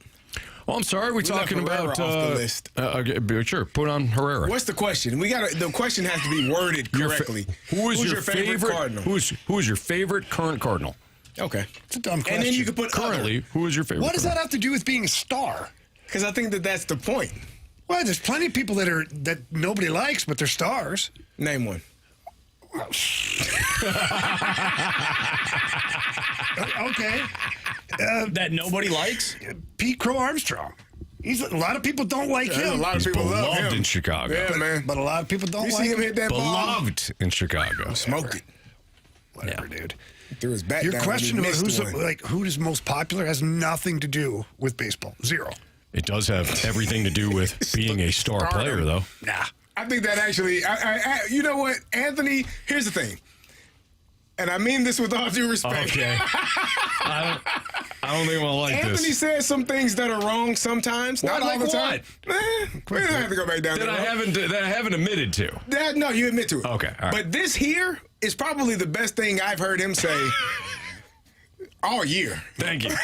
Oh, I'm sorry. We're talking left Herrera about off the list. okay, sure, put on Herrera. What's the question? The question has to be worded correctly. Who's your favorite Cardinal? Who is your favorite current Cardinal? Okay. It's a dumb question. And then you can put Currently, who is your favorite? What does that Cardinal? have to do with being a star? Because I think that's the point. Well, there's plenty of people that nobody likes, but they're stars. Name one. Okay. That nobody likes? Pete Crow Armstrong. A lot of people don't like Yeah, a him, lot of He's people love beloved him. in Chicago. Yeah, man. but a lot of people don't You like see him hit that ball? Beloved in Chicago. Smoked it. Whatever, dude. Threw his bat Your down question when he about missed one. who is most popular has nothing to do with baseball. Zero. It does have everything to do with being a star Stardom. player, though. Nah. I think that actually, you know what, Anthony, here's the thing. And I mean this with all due respect. Okay. I don't think I'll like Anthony this. Anthony says some things that are wrong sometimes. Not all the time. We don't have to go back down there. That I haven't admitted to. No, you admit to it. Okay, all right. But this here is probably the best thing I've heard him say all year. Thank you.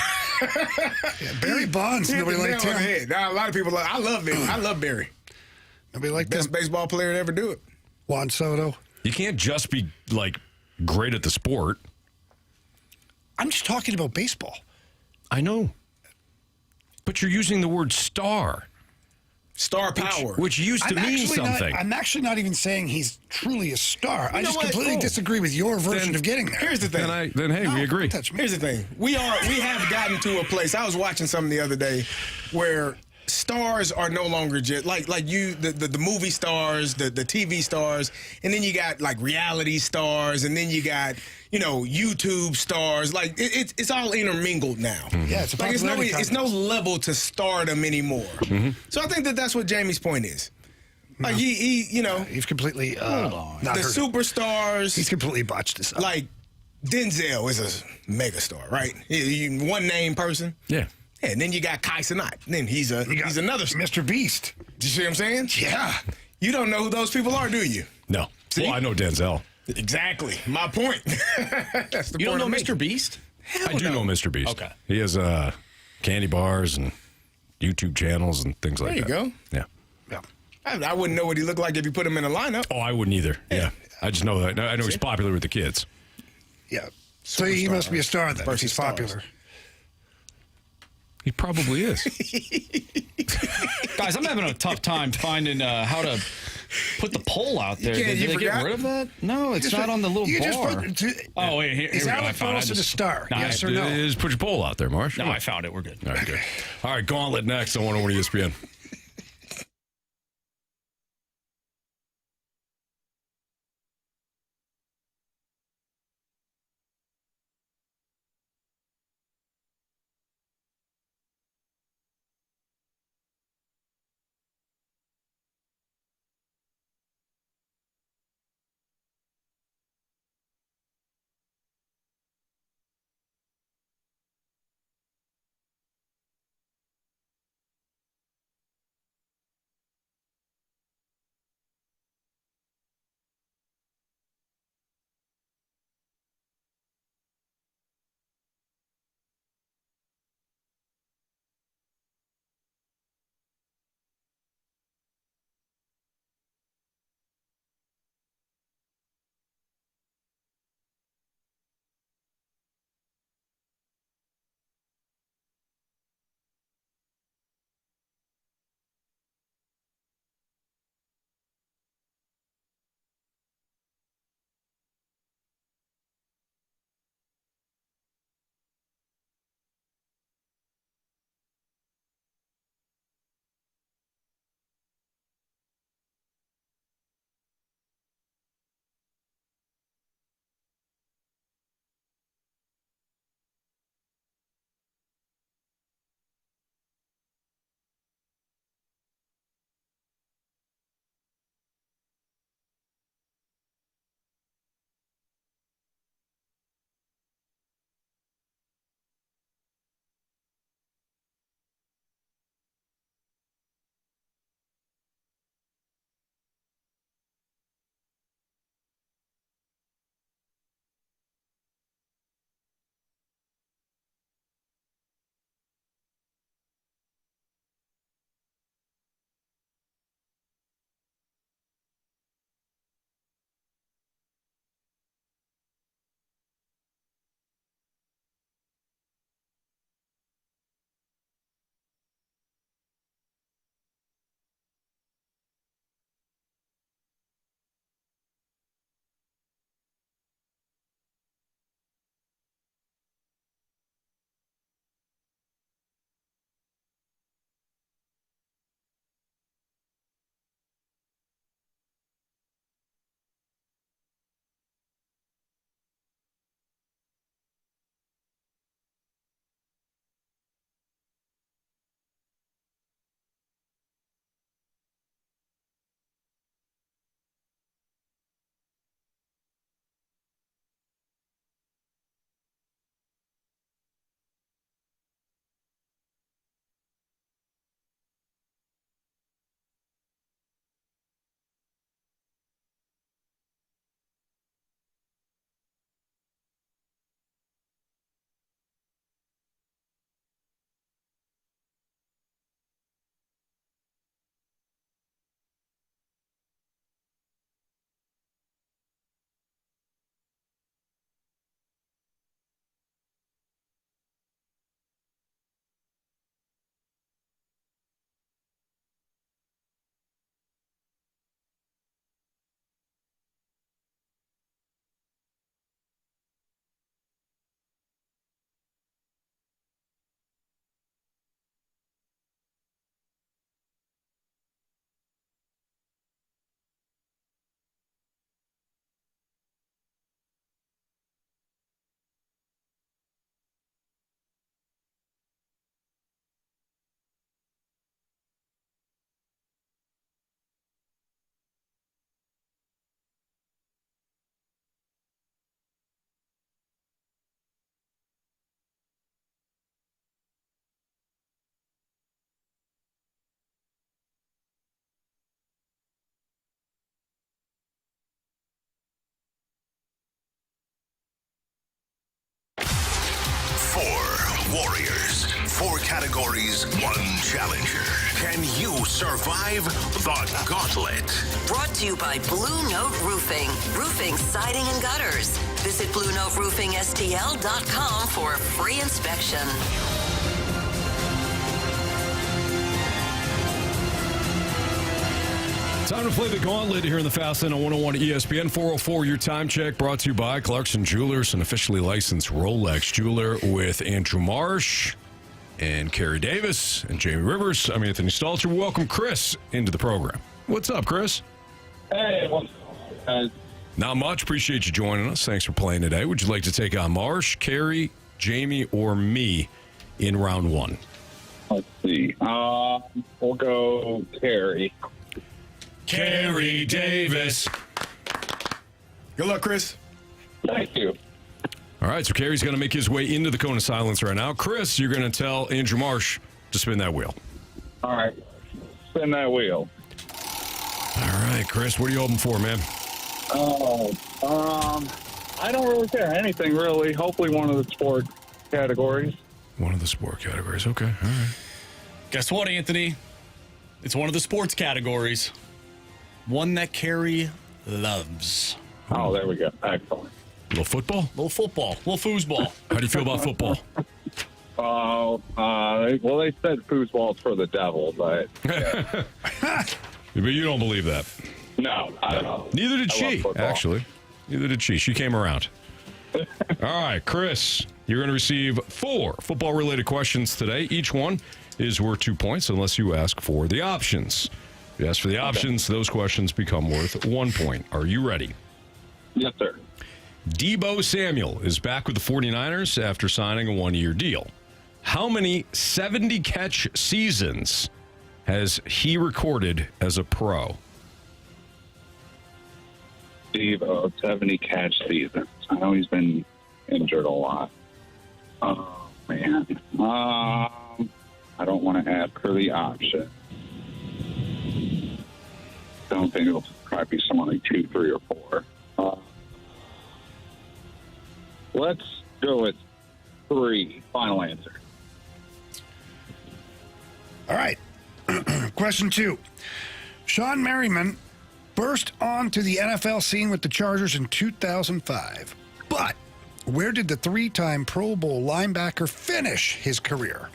Barry Bonds, nobody liked him. Now, a lot of people, I love him. I love Barry. Nobody liked Best him. baseball player to ever do it. Juan Soto. You can't just be, like, great at the sport. I'm just talking about baseball. I know. But you're using the word star. Star power. Which used to mean something. I'm actually not even saying he's truly a star. I just what? completely disagree with your version of getting there. Here's the thing. Then hey, we agree. Touch me. Here's the thing. We have gotten to a place. I was watching something the other day where stars are no longer just like the movie stars, the TV stars, and then you got like reality stars, and then you got YouTube stars. Like it's all intermingled now. Mm-hmm. Yeah, it's a like popularity it's no level to stardom anymore. Mm-hmm. So I think that's what Jamie's point is. Like he's completely not the heard superstars. He's completely botched this up. Like Denzel is a megastar, right? One name person. Yeah. And then you got Kai Cenat. Then he's another Mr. Beast. Do you see what I'm saying? Yeah. You don't know who those people are, do you? No. See? Well, I know Denzel. Exactly. My point. That's the You don't point know I'm making. Mr. Beast? I do know Mr. Beast. Okay. He has candy bars and YouTube channels and things like that. There you go. Yeah. Yeah. I wouldn't know what he looked like if you put him in a lineup. Oh, I wouldn't either. Yeah. I just know that. I know he's popular with the kids. Yeah. So he must be a star then. If Versus he's stars. popular. He probably is. Guys, I'm having a tough time finding how to put the poll out there. You can't- Did you they get forgot? rid of that? No, it's Just not on the little you just bar. put- Oh, wait, here Is we go. Alec I found it. Burleson a star? No, Yes or no? Just put your poll out there, Marsh. No, I found it. We're good. All right, good. All right, Gauntlet next on 101 ESPN. warriors. 4 categories, 1 challenger. Can you survive the gauntlet? Brought to you by Blue Note Roofing. Roofing, siding, and gutters. Visit BlueNoteRoofingSTL.com for a free inspection. Time to play the Gauntlet here in the Fast Lane on 101 ESPN 404. Your time check brought to you by Clarkson Jewelers, an officially licensed Rolex jeweler, with Andrew Marsh and Carey Davis and Jamie Rivers. I'm Anthony Stalter. Welcome Chris into the program. What's up, Chris? Hey, what's up, guys? Not much. Appreciate you joining us. Thanks for playing today. Would you like to take on Marsh, Carey, Jamie, or me in round 1? Let's see. We'll go Carey. Carey Davis. Good luck, Chris. Thank you. All right, so Carey's going to make his way into the cone of silence right now. Chris, you're going to tell Andrew Marsh to spin that wheel. All right. Spin that wheel. All right, Chris, what are you hoping for, man? I don't really care. Anything, really. Hopefully one of the sport categories. One of the sport categories. Okay, all right. Guess what, Anthony? It's one of the sports categories. One that Carey loves. Oh, there we go. Excellent. Little football? Little football. Little foosball. How do you feel about football? Well, they said foosball's for the devil, but But you don't believe that. no, I don't know. Neither did I she, love football. actually. Neither did she. She came around. All right, Chris, you're going to receive 4 football-related questions today. Each one is worth 2 points unless you ask for the options. If you ask for the options, those questions become worth 1 point. Are you ready? Yes, sir. Deebo Samuel is back with the 49ers after signing a 1-year deal. How many 70-catch seasons has he recorded as a pro? Steve, 70 catch seasons. I know he's been injured a lot. Oh, man. I don't want to ask for the option. Don't think it'll probably be someone like 2, 3, or 4. Let's go with 3. Final answer. All right. Question 2. Sean Merriman burst onto the NFL scene with the Chargers in 2005. But where did the 3-time Pro Bowl linebacker finish his career?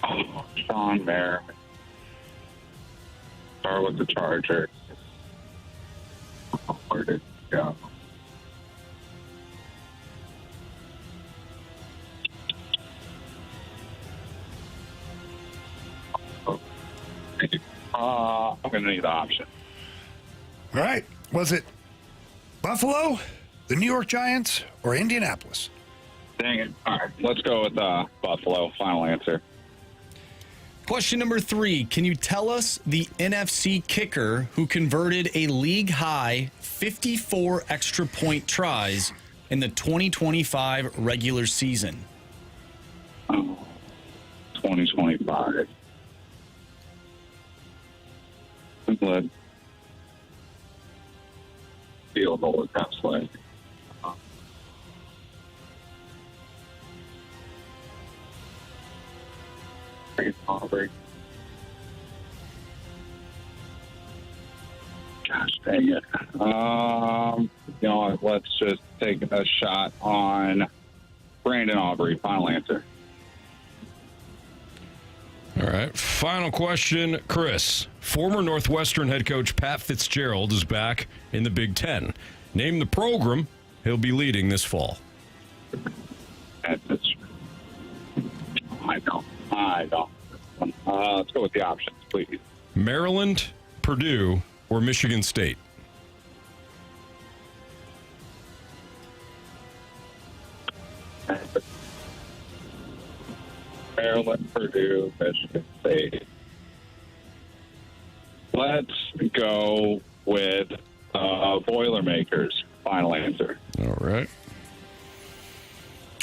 Oh, Sean Merriman. Start with the Chargers. Where did it go? I'm going to need the option. All right. Was it Buffalo, the New York Giants, or Indianapolis? Dang it. All right. Let's go with Buffalo. Final answer. Question number 3. Can you tell us the NFC kicker who converted a league-high 54 extra point tries in the 2025 regular season? 2025. Let field goal at that play. Aubrey. Gosh dang it. You know what? Let's just take a shot on Brandon Aubrey. Final answer. All right. Final question, Chris. Former Northwestern head coach Pat Fitzgerald is back in the Big Ten. Name the program he'll be leading this fall. I don't. Let's go with the options, please. Maryland, Purdue, or Michigan State? Maryland, Purdue, Michigan State. Let's go with Boilermakers. Final answer. All right.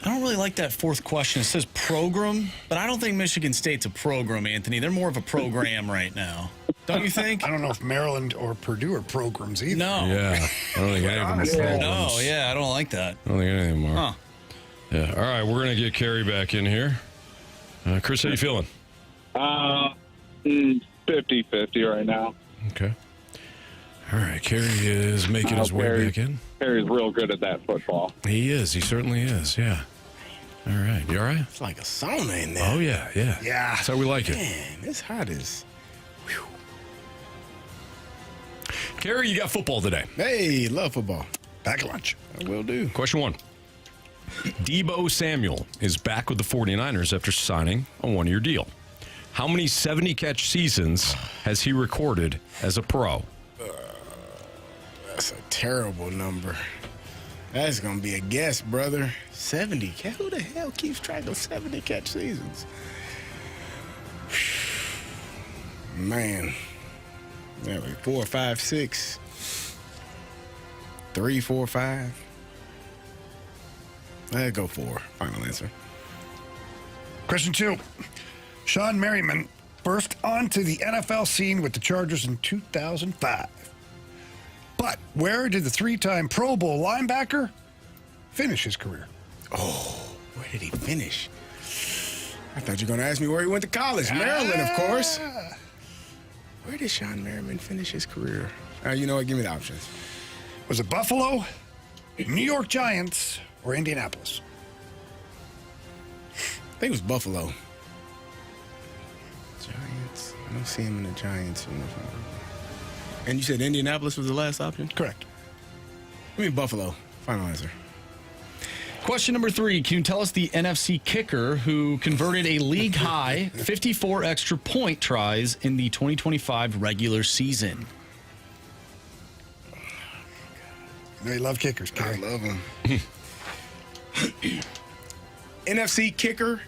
I don't really like that 4th question. It says program, but I don't think Michigan State's a program, Anthony. They're more of a program right now. Don't you think? I don't know if Maryland or Purdue are programs either. No. Yeah. I don't think any of them are programs. No, yeah, I don't like that. I don't think any of them are. Huh. Yeah. All right, we're going to get Carey back in here. Chris, how you feeling? 50-50 right now. Okay. All right, Carey is making his way back in. Carey's real good at that football. He is. He certainly is, yeah. All right. You all right? It's like a sauna in there. Oh, yeah. Yeah. That's how we like it. Man, it's hot as. Carey, you got football today. Hey, love football. Back at lunch. I will do. Question 1. Deebo Samuel is back with the 49ers after signing a one-year deal. How many 70-catch seasons has he recorded as a pro? That's a terrible number. That's going to be a guess, brother. 70. Who the hell keeps track of 70 catch seasons? Man. Yeah, 4, 5, 6. 3, 4, 5. I'd go 4. Final answer. Question 2. Sean Merriman burst onto the NFL scene with the Chargers in 2005. But where did the 3-time Pro Bowl linebacker finish his career? Oh, where did he finish? I thought you were going to ask me where he went to college. Maryland, of course. Where did Sean Merriman finish his career? You know what? Give me the options. Was it Buffalo, New York Giants, or Indianapolis? I think it was Buffalo. Giants. I don't see him in the Giants uniform. And you said Indianapolis was the last option? Correct. I mean Buffalo. Final answer. Question number 3. Can you tell us the NFC kicker who converted a league-high 54 extra point tries in the 2025 regular season? You know you love kickers, Carey. I love them. NFC kicker.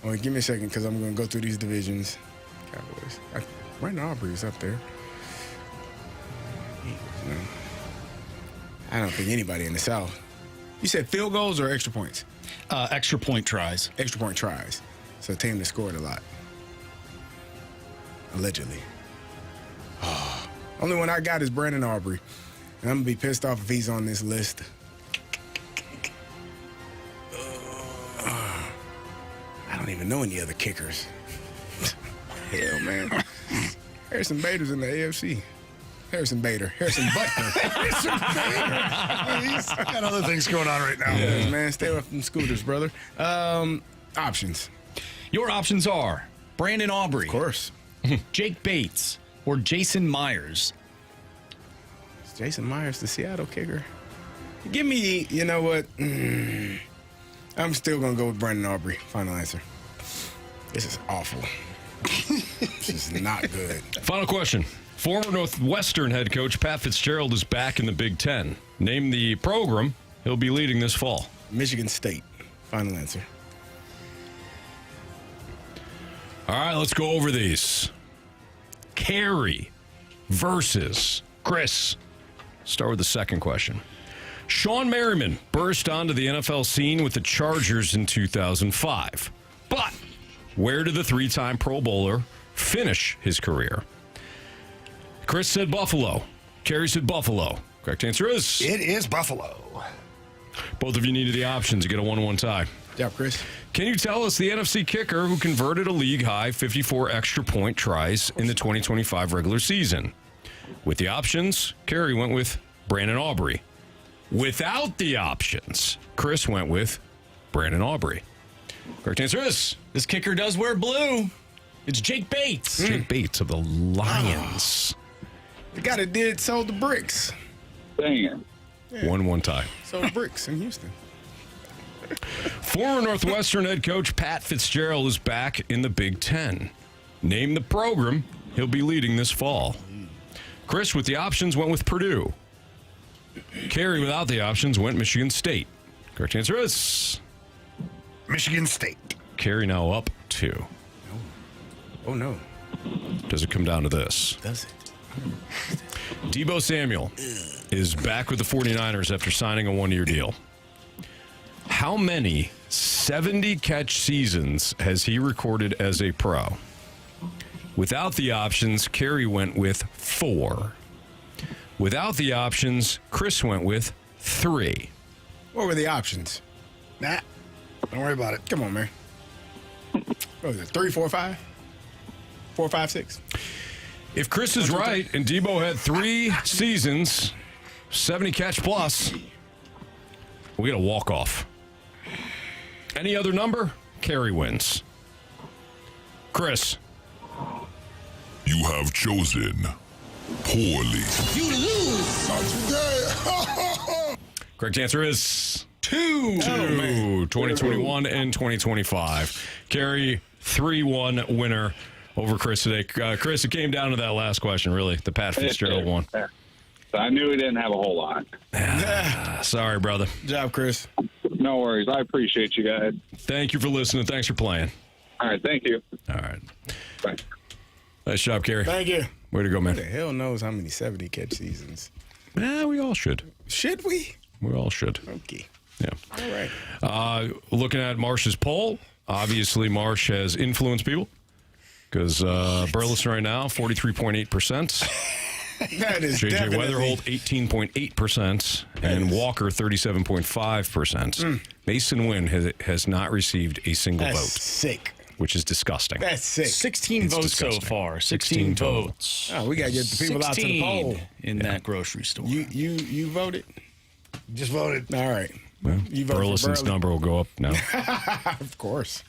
Oh, give me a second because I'm going to go through these divisions. Cowboys. Brandon Aubrey's up there. No. I don't think anybody in the South. You said field goals or extra points? Extra point tries. Extra point tries. So a team that scored a lot. Allegedly. Oh, only one I got is Brandon Aubrey. And I'm going to be pissed off if he's on this list. I don't even know any other kickers. Hell, man. Harrison Bader's in the AFC. Harrison Butker. Harrison Bader. He's got other things going on right now. Yeah, man. Stay away from scooters, brother. Options. Your options are Brandon Aubrey, Of course. Jake Bates, or Jason Myers. Is Jason Myers the Seattle kicker? Give me, you know what? I'm still going to go with Brandon Aubrey. Final answer. This is awful. This is not good. Final question. Former Northwestern head coach Pat Fitzgerald is back in the Big Ten. Name the program he'll be leading this fall. Michigan State. Final answer. All right, let's go over these. Carey versus Chris. Start with the second question. Sean Merriman burst onto the NFL scene with the Chargers in 2005. But where did the 3-time Pro Bowler finish his career? Chris said Buffalo. Carey said Buffalo. Correct answer is... It is Buffalo. Both of you needed the options to get a 1-1 tie. Good job, Chris. Can you tell us the NFC kicker who converted a league-high 54 extra point tries in the 2025 regular season? With the options, Carey went with Brandon Aubrey. Without the options, Chris went with Brandon Aubrey. Correct answer is... This kicker does wear blue. It's Jake Bates. Jake Bates of the Lions. The guy that sold the bricks. Dang it. 1-1 tie. Sold bricks in Houston. Former Northwestern head coach Pat Fitzgerald is back in the Big Ten. Name the program he'll be leading this fall. Chris, with the options, went with Purdue. Carey, without the options, went Michigan State. Correct answer is... Michigan State. Carey now up 2. Oh, no. Does it come down to this? Does it? Deebo Samuel is back with the 49ers after signing a 1-year deal. How many 70-catch seasons has he recorded as a pro? Without the options, Carey went with 4. Without the options, Chris went with 3. What were the options? Nah. Don't worry about it. Come on, man. What was it, 3, 4, 5? 4, 5, 6? If Chris is right and Debo had 3 seasons, 70 catch plus, we get a walk-off. Any other number, Carey wins. Chris. You have chosen poorly. You lose. Correct answer is 2. 2021 and 2025. Carey, 3-1 winner over Chris today. Chris, it came down to that last question, really, the Pat Fitzgerald one. So I knew he didn't have a whole lot. Sorry, brother. Good job, Chris. No worries. I appreciate you guys. Thank you for listening. Thanks for playing. All right. Thank you. All right. Bye. Nice job, Carey. Thank you. Way to go, man. Who the hell knows how many 70 catch seasons? We all should. Should we? We all should. Okay. Yeah. All right. Looking at Marsh's poll, obviously Marsh has influenced people because Burleson right now, 43.8%. That is J.J. definitely... Weatherholt, 18.8%, and Walker, 37.5%. Mason Wynn has not received a single That's vote, sick. which is disgusting. That's sick. 16 It's votes disgusting. so far. 16 total. votes. Oh, we got to get the people out to the 16 poll. in that grocery store. You voted? Just voted. All right. Well, You vote for Burleson's Burley. number will go up now. Of course.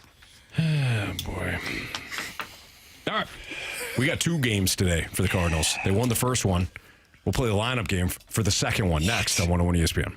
Oh, boy. All right. We got 2 games today for the Cardinals. They won the first one. We'll play the lineup game for the second one next on 101 ESPN.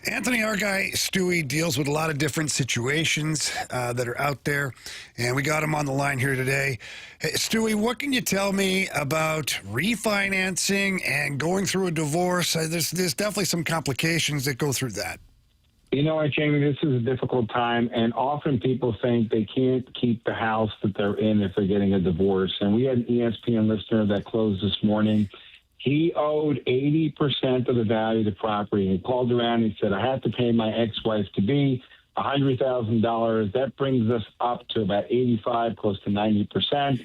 Anthony, our guy, Stewie, deals with a lot of different situations that are out there, and we got him on the line here today. Hey, Stewie, what can you tell me about refinancing and going through a divorce? There's definitely some complications that go through that. You know what, Jamie, this is a difficult time, and often people think they can't keep the house that they're in if they're getting a divorce. And we had an ESPN listener that closed this morning. He owed 80% of the value of the property. He called around and he said, I have to pay my ex-wife-to-be $100,000. That brings us up to about 85, close to 90%.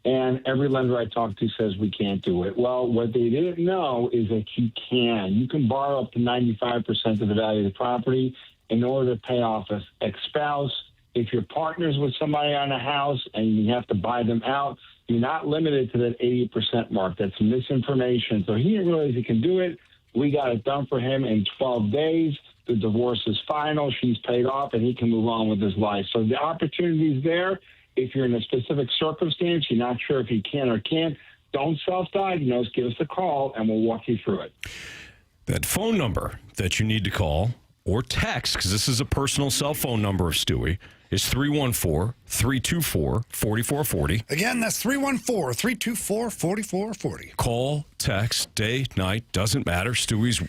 And every lender I talk to says we can't do it. Well, what they didn't know is that you can. You can borrow up to 95% of the value of the property in order to pay off an ex-spouse. If you're partners with somebody on a house and you have to buy them out, you're not limited to that 80% mark. That's misinformation. So he didn't realize he can do it. We got it done for him in 12 days. The divorce is final. She's paid off, and he can move on with his life. So the opportunity is there. If you're in a specific circumstance, you're not sure if you can or can't, don't self-diagnose. Give us a call, and we'll walk you through it. That phone number that you need to call or text, because this is a personal cell phone number of Stewie, is 314-324-4440. Again, that's 314-324-4440. Call, text, day, night, doesn't matter. Stewie's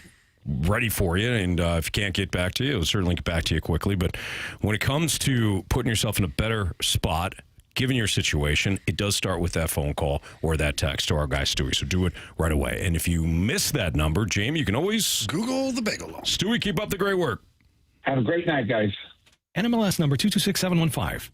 ready for you, and if he can't get back to you, he'll certainly get back to you quickly. But when it comes to putting yourself in a better spot, given your situation, it does start with that phone call or that text to our guy Stewie. So do it right away. And if you miss that number, Jamie, you can always Google the Bigelow. Stewie, keep up the great work. Have a great night, guys. NMLS number 226715.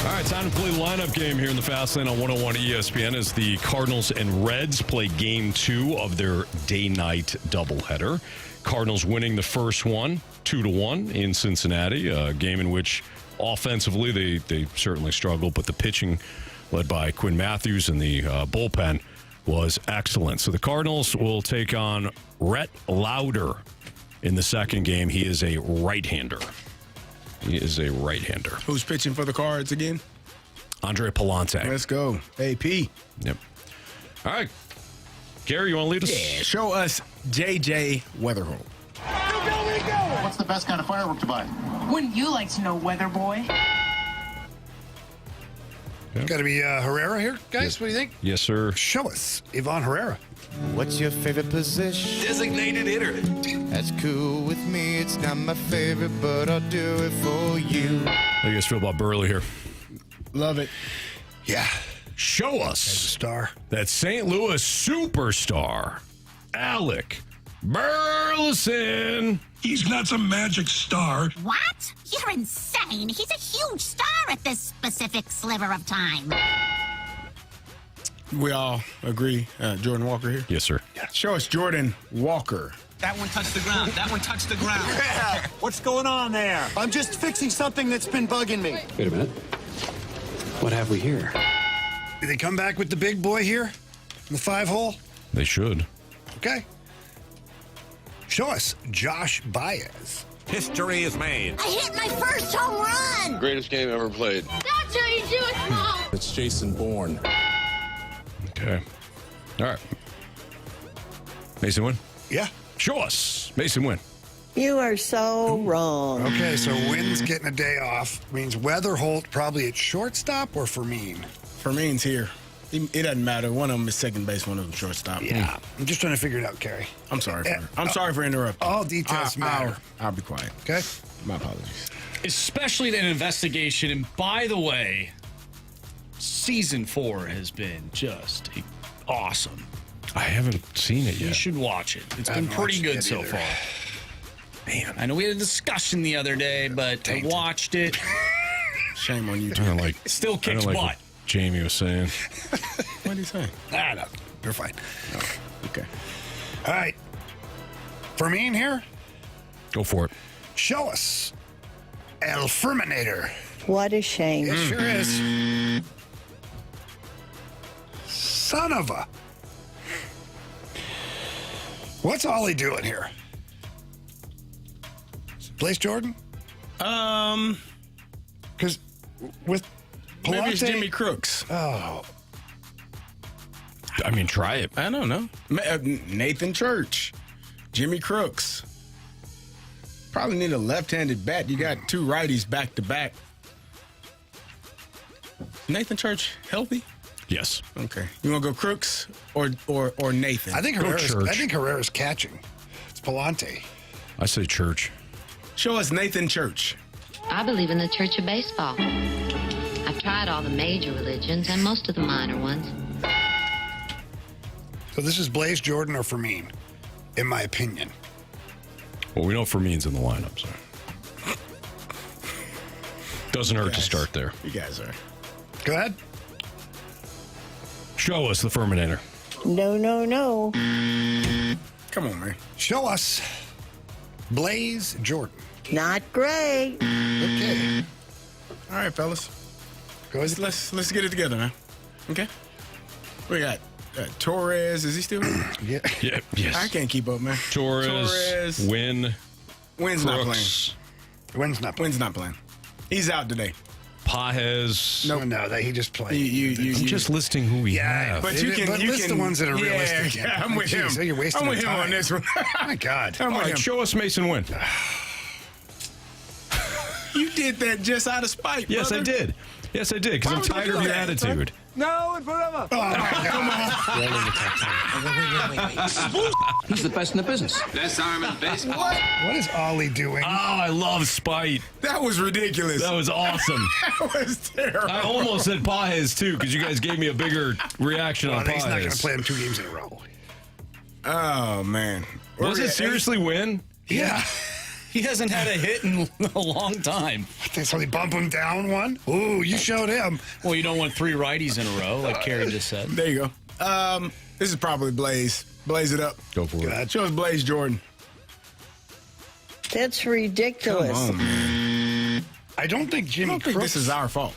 All right, time to play the lineup game here in the Fast Lane on 101 ESPN as the Cardinals and Reds play game 2 of their day-night doubleheader. Cardinals winning the first one 2-1 in Cincinnati, a game in which offensively they certainly struggled, but the pitching led by Quinn Matthews and the bullpen was excellent. So the Cardinals will take on Rhett Lauder in the second game. He is a right-hander. Who's pitching for the Cards again? Andre Palante. Let's go. AP. Yep. All right. Gary, you want to lead us? Yeah, show us JJ Weatherholt. What's the best kind of firework to buy? Wouldn't you like to know, weather boy? Got to be Herrera here, guys. What do you think? Yes, sir. Show us Ivan Herrera. What's your favorite position? Designated hitter. That's cool with me. It's not my favorite, but I'll do it for you. How do you guys feel about Burley here? Love it. Yeah. Show us star that St. Louis superstar, Alec Burleson. He's not some magic star. What? You're insane. He's a huge star at this specific sliver of time. We all agree. Jordan Walker here? Yes, sir. Yeah. Show us Jordan Walker. That one touched the ground. That one touched the ground. Yeah. What's going on there? I'm just fixing something that's been bugging me. Wait a minute. What have we here? Did they come back with the big boy here in the 5-hole? They should. Okay. Show us Josh Báez. History is made. I hit my first home run. Greatest game ever played. That's how you do it, Mom. It's Jason Bourne. Okay. All right. Mason Wynn? Yeah. Show us Mason Wynn. You are so wrong. Okay, so Wynn's getting a day off. Means Weatherholt probably at shortstop or Fermin? Fermin's here. It doesn't matter. One of them is second base, one of them shortstop. Yeah. I'm just trying to figure it out, Kerry. I'm sorry for interrupting. All details matter. I'll be quiet. Okay? My apologies. Especially in an investigation. And by the way, season 4 has been just awesome. I haven't seen it yet. You should watch it. It's been pretty good so far. Man. I know we had a discussion the other day, but I watched it. Shame on you, I don't like. Still kicks butt. butt. Jamie was saying. What did he say? I don't. You're fine. No. Okay. All right. Fermin here? Go for it. Show us El Ferminator. What a shame. It sure is. Son of a. What's Ollie doing here? Place Jordan? Because with Palante, maybe it's Jimmy Crooks. Oh. I mean, try it. I don't know. Nathan Church, Jimmy Crooks. Probably need a left-handed bat. You got two righties back to back. Nathan Church healthy? Yes. Okay. You want to go Crooks or Nathan? I think Herrera's catching. It's Palante. I say Church. Show us Nathan Church. I believe in the Church of Baseball. I've tried all the major religions and most of the minor ones. So this is Báez, Jordan, or Fermin, in my opinion. Well, we know Fermin's in the lineup, so doesn't hurt to start there. You guys are. Go ahead. Show us the Ferminator. No. Come on, man. Show us Báez, Jordan. Not great. Okay. All right, fellas. Go ahead. Let's get it together, man. Okay. We got Torres. Is he still here? Yeah. Yes. I can't keep up, man. Torres. Wynn. Wynn's not playing. Wynn's not playing. Wynn's not playing. He's out today. Paez. No, he just played. I'm just listing who we have. But you can list the ones that are realistic. Yeah, I'm with him. So you're wasting I'm with him time on this one. My God. All right, show us Mason Wynn. You did that just out of spite, Yes, brother. I did. Yes, I did, because I'm tired of your attitude. No, and forever. Oh, my God. He's the best in the business. Best arm in baseball. What is Ollie doing? Oh, I love spite. That was ridiculous. That was awesome. That was terrible. I almost said Paez, too, because you guys gave me a bigger reaction on Paez. He's not going to play him 2 games in a row. Oh, man. Was it seriously Wynn? Yeah. He hasn't had a hit in a long time. So they bump him down one? Ooh, you showed him. Well, you don't want 3 righties in a row, like Carey just said. There you go. This is probably Báez. Blaze it up. Go for it. Show us Báez, Jordan. That's ridiculous. Come on, man. I don't think Jimmy I don't think this is our fault.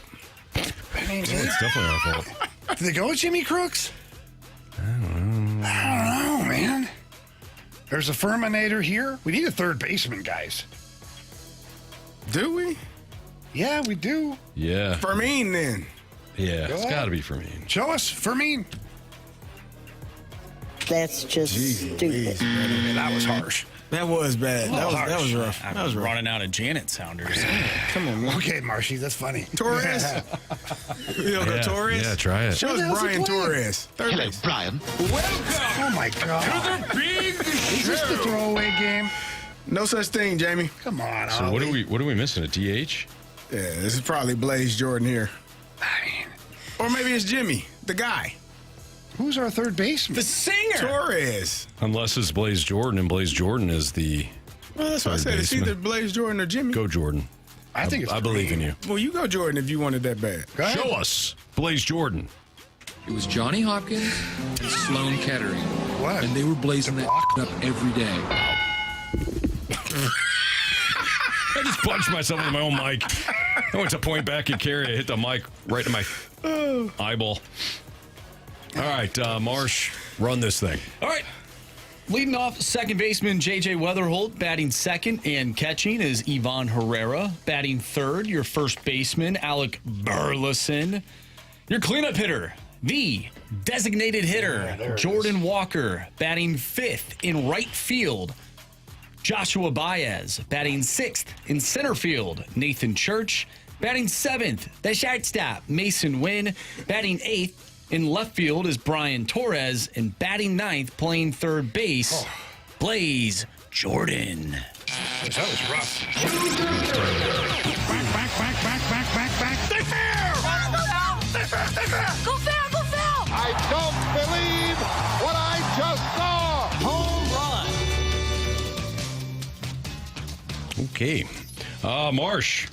I mean, It's definitely our fault. Did they go with Jimmy Crooks? I don't know, man. There's a Ferminator here. We need a third baseman, guys. Do we? Yeah, we do. Yeah. Fermin, then. Yeah, Go it's ahead. got to be Fermin. Show us Fermin. That's just stupid. That was harsh. That was bad. That was rough. I'm That was rough. running out of Janet sounders. Come on, man. Okay, Marshy, that's funny. Torres. You know, Yeah, Torres. yeah, try it. Show Where the us hell's he Brian playing? Torres. Third Hello, base. Brian. Oh, my God. Is this the throwaway game? No such thing, Jamie. Come on, So Ollie. what are we missing? A DH? Yeah, this is probably Báez, Jordan here. I mean, Or maybe it's Jimmy, the guy. who's our third baseman? The singer. Torres. Unless it's Báez Jordan, and Báez Jordan is the Well, that's what I third said. It's baseman. either Báez, Jordan, or Jimmy. Go Jordan. I think it's I believe in you. Well, you go Jordan if you wanted that bad. Go ahead. Show us Báez Jordan. It was Johnny Hopkins and Sloan Kettering. What? And they were blazing that up every day. I just punched myself in my own mic. I went to point back at Carey. I hit the mic right in my eyeball. All right, Marsh, run this thing. All right. Leading off, second baseman J.J. Weatherholt. Batting second and catching is Ivan Herrera. Batting third, your first baseman, Alec Burleson. Your cleanup hitter, the designated hitter, Jordan Walker. Batting fifth in right field, Joshua Báez. Batting sixth in center field, Nathan Church. Batting seventh, the shortstop, Mason Wynn. Batting eighth in left field is Brian Torres. And batting ninth, playing third base, Báez Jordan. That was rough. Back. They fair! Go foul, go foul! I don't believe what I just saw. Home run. Okay. Marsh.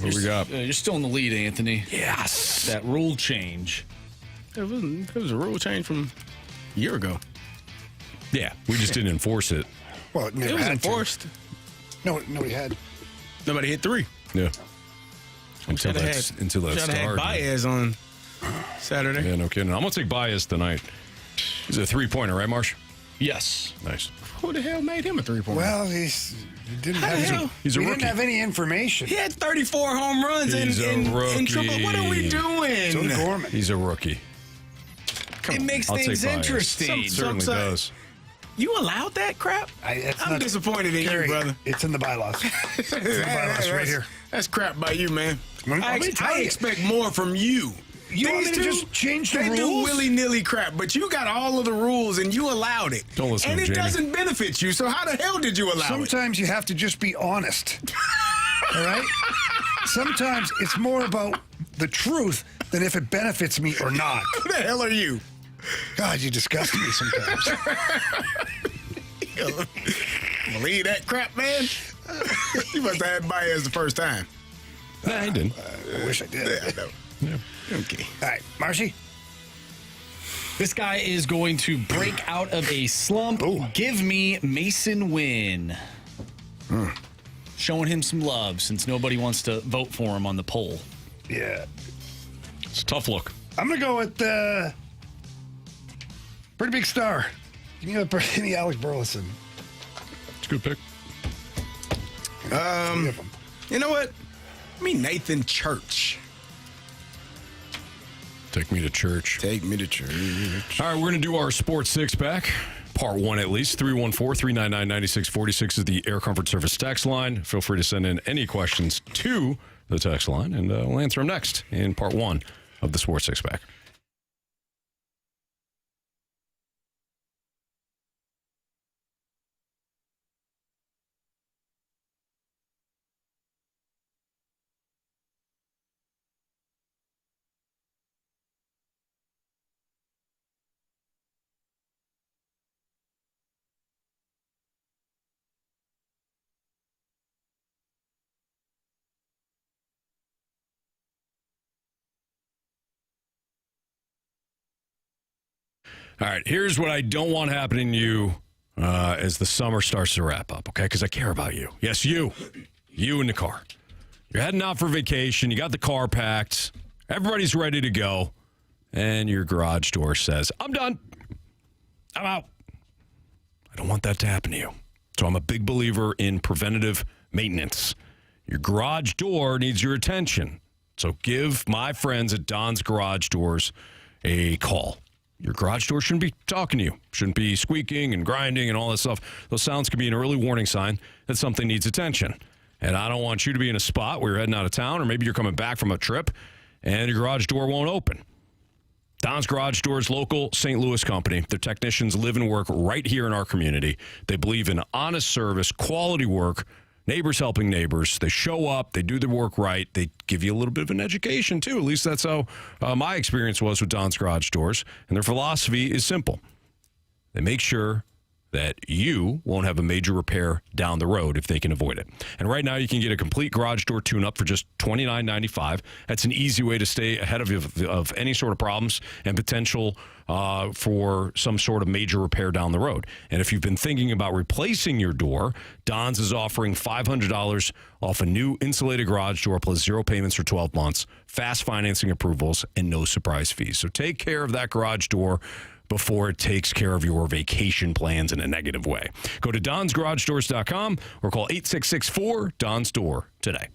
What we got? You're still in the lead, Anthony. Yes. That rule change. It was a rule change from a year ago. Yeah, we just didn't enforce it. Well, it never It was had to. enforced. No, nobody had. Nobody hit 3. Yeah. Until Shoulda that had started. Báez on Saturday. Yeah, no kidding. I'm going to take Báez tonight. He's a three-pointer, right, Marsh? Yes. Nice. Who the hell made him a 3-pointer? Well, he didn't How the hell? have. He's a we rookie. didn't have any information. He had 34 home runs He's a in rookie. triple. What are we doing? So did Gorman. He's a rookie. Come it on. makes I'll things take Báez. interesting. Certainly does. You allowed that crap? I'm disappointed in Gary, you, brother. It's in the bylaws. It's in the bylaws right here. That's crap by you, man. I tell you. expect more from you. You want me to just change the they rules? do willy-nilly crap, but you got all of the rules and you allowed it. Don't listen and to it Jamie. doesn't benefit you, so how the hell did you allow it? Sometimes you have to just be honest. All right? Sometimes it's more about the truth than if it benefits me or not. Who the hell are you? God, you disgust me sometimes. Believe that crap, man? You must have had Báez the first time. Nah, I didn't. I wish I did. Yeah, I know. Yeah. Okay. All right, Marshy. This guy is going to break out of a slump. Ooh. Give me Mason Wynn. Showing him some love since nobody wants to vote for him on the poll. Yeah. It's a tough look. I'm going to go with pretty big star. Give me Alec Burleson. It's a good pick. You know what? I mean, Nathan Church. Take me to church. Take me to church. All right, we're going to do our sports six-pack. Part one, at least. 314-399-9646 is the Air Comfort Service text line. Feel free to send in any questions to the text line, and we'll answer them next in part one of the sports six-pack. All right, here's what I don't want happening to you as the summer starts to wrap up, okay? Because I care about you. Yes, you in the car. You're heading out for vacation. You got the car packed. Everybody's ready to go. And your garage door says, I'm done. I'm out. I don't want that to happen to you. So I'm a big believer in preventative maintenance. Your garage door needs your attention. So give my friends at Don's Garage Doors a call. Your garage door shouldn't be talking to you. Shouldn't be squeaking and grinding and all that stuff. Those sounds can be an early warning sign that something needs attention. And I don't want you to be in a spot where you're heading out of town, or maybe you're coming back from a trip and your garage door won't open. Don's Garage Doors, local St. Louis company. Their technicians live and work right here in our community. They believe in honest service, quality work, neighbors helping neighbors. They show up. They do their work right. They give you a little bit of an education, too. At least that's how my experience was with Don's Garage Doors. And their philosophy is simple. They make sure that you won't have a major repair down the road if they can avoid it. And right now, you can get a complete garage door tune-up for just $29.95. That's an easy way to stay ahead of any sort of problems and potential for some sort of major repair down the road. And if you've been thinking about replacing your door, Don's is offering $500 off a new insulated garage door plus 0 payments for 12 months, fast financing approvals, and no surprise fees. So take care of that garage door before it takes care of your vacation plans in a negative way. Go to donsgaragedoors.com or call 866-4-DONS-DOOR today.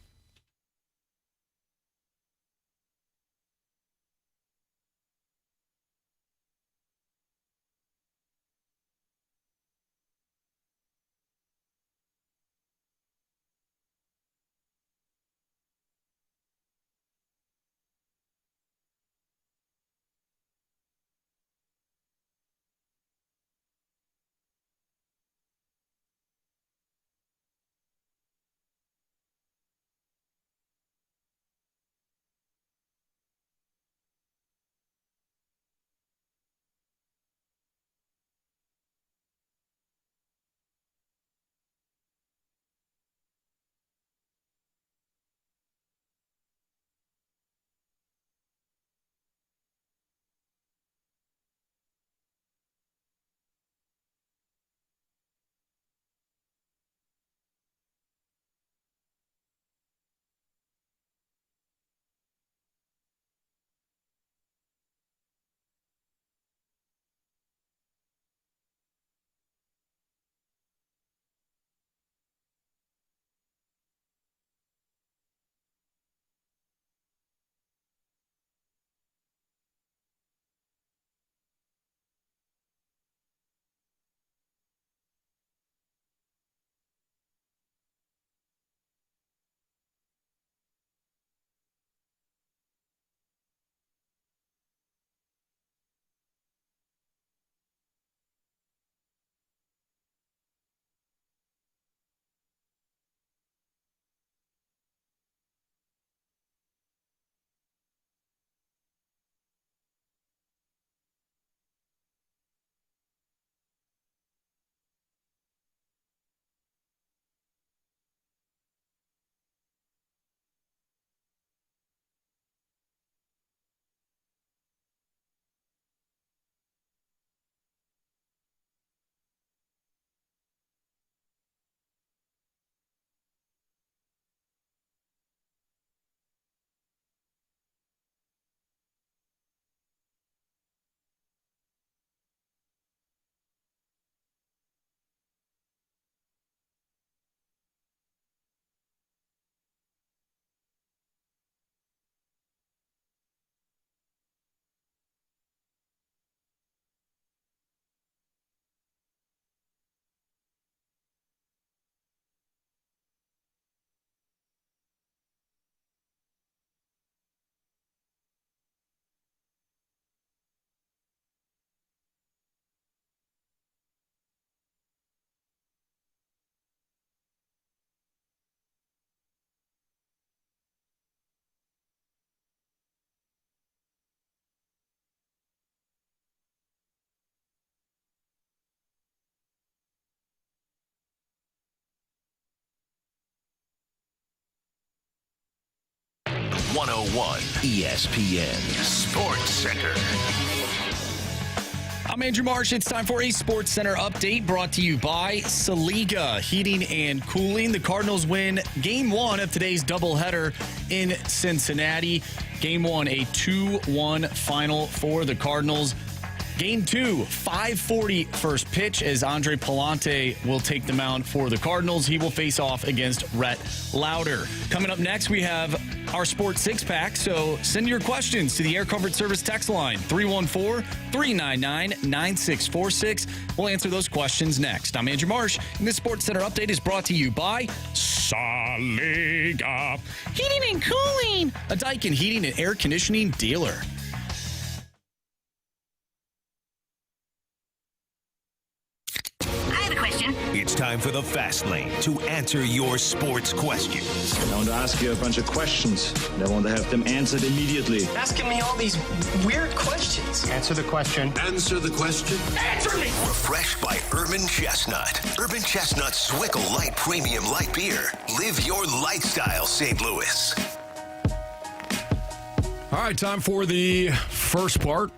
101 ESPN Sports Center. I'm Andrew Marsh. It's time for a Sports Center update brought to you by Saliga Heating and Cooling. The Cardinals win Game 1 of today's doubleheader in Cincinnati. Game 1, a 2-1 final for the Cardinals. Game 2, 5:40 first pitch as Andre Palante will take the mound for the Cardinals. He will face off against Rhett Lauder. Coming up next, we have our Sports Six-Pack, so send your questions to the Air Comfort Service text line, 314-399-9646. We'll answer those questions next. I'm Andrew Marsh, and this Sports Center update is brought to you by Saliga Heating and Cooling, a Daikin heating and air conditioning dealer. It's time for the Fast Lane to answer your sports questions. I want to ask you a bunch of questions, and I want to have them answered immediately. Asking me all these weird questions. Answer the question. Answer the question. Answer me! Refreshed by Urban Chestnut. Urban Chestnut Swickle Light Premium Light Beer. Live your lifestyle, St. Louis. All right, time for the first part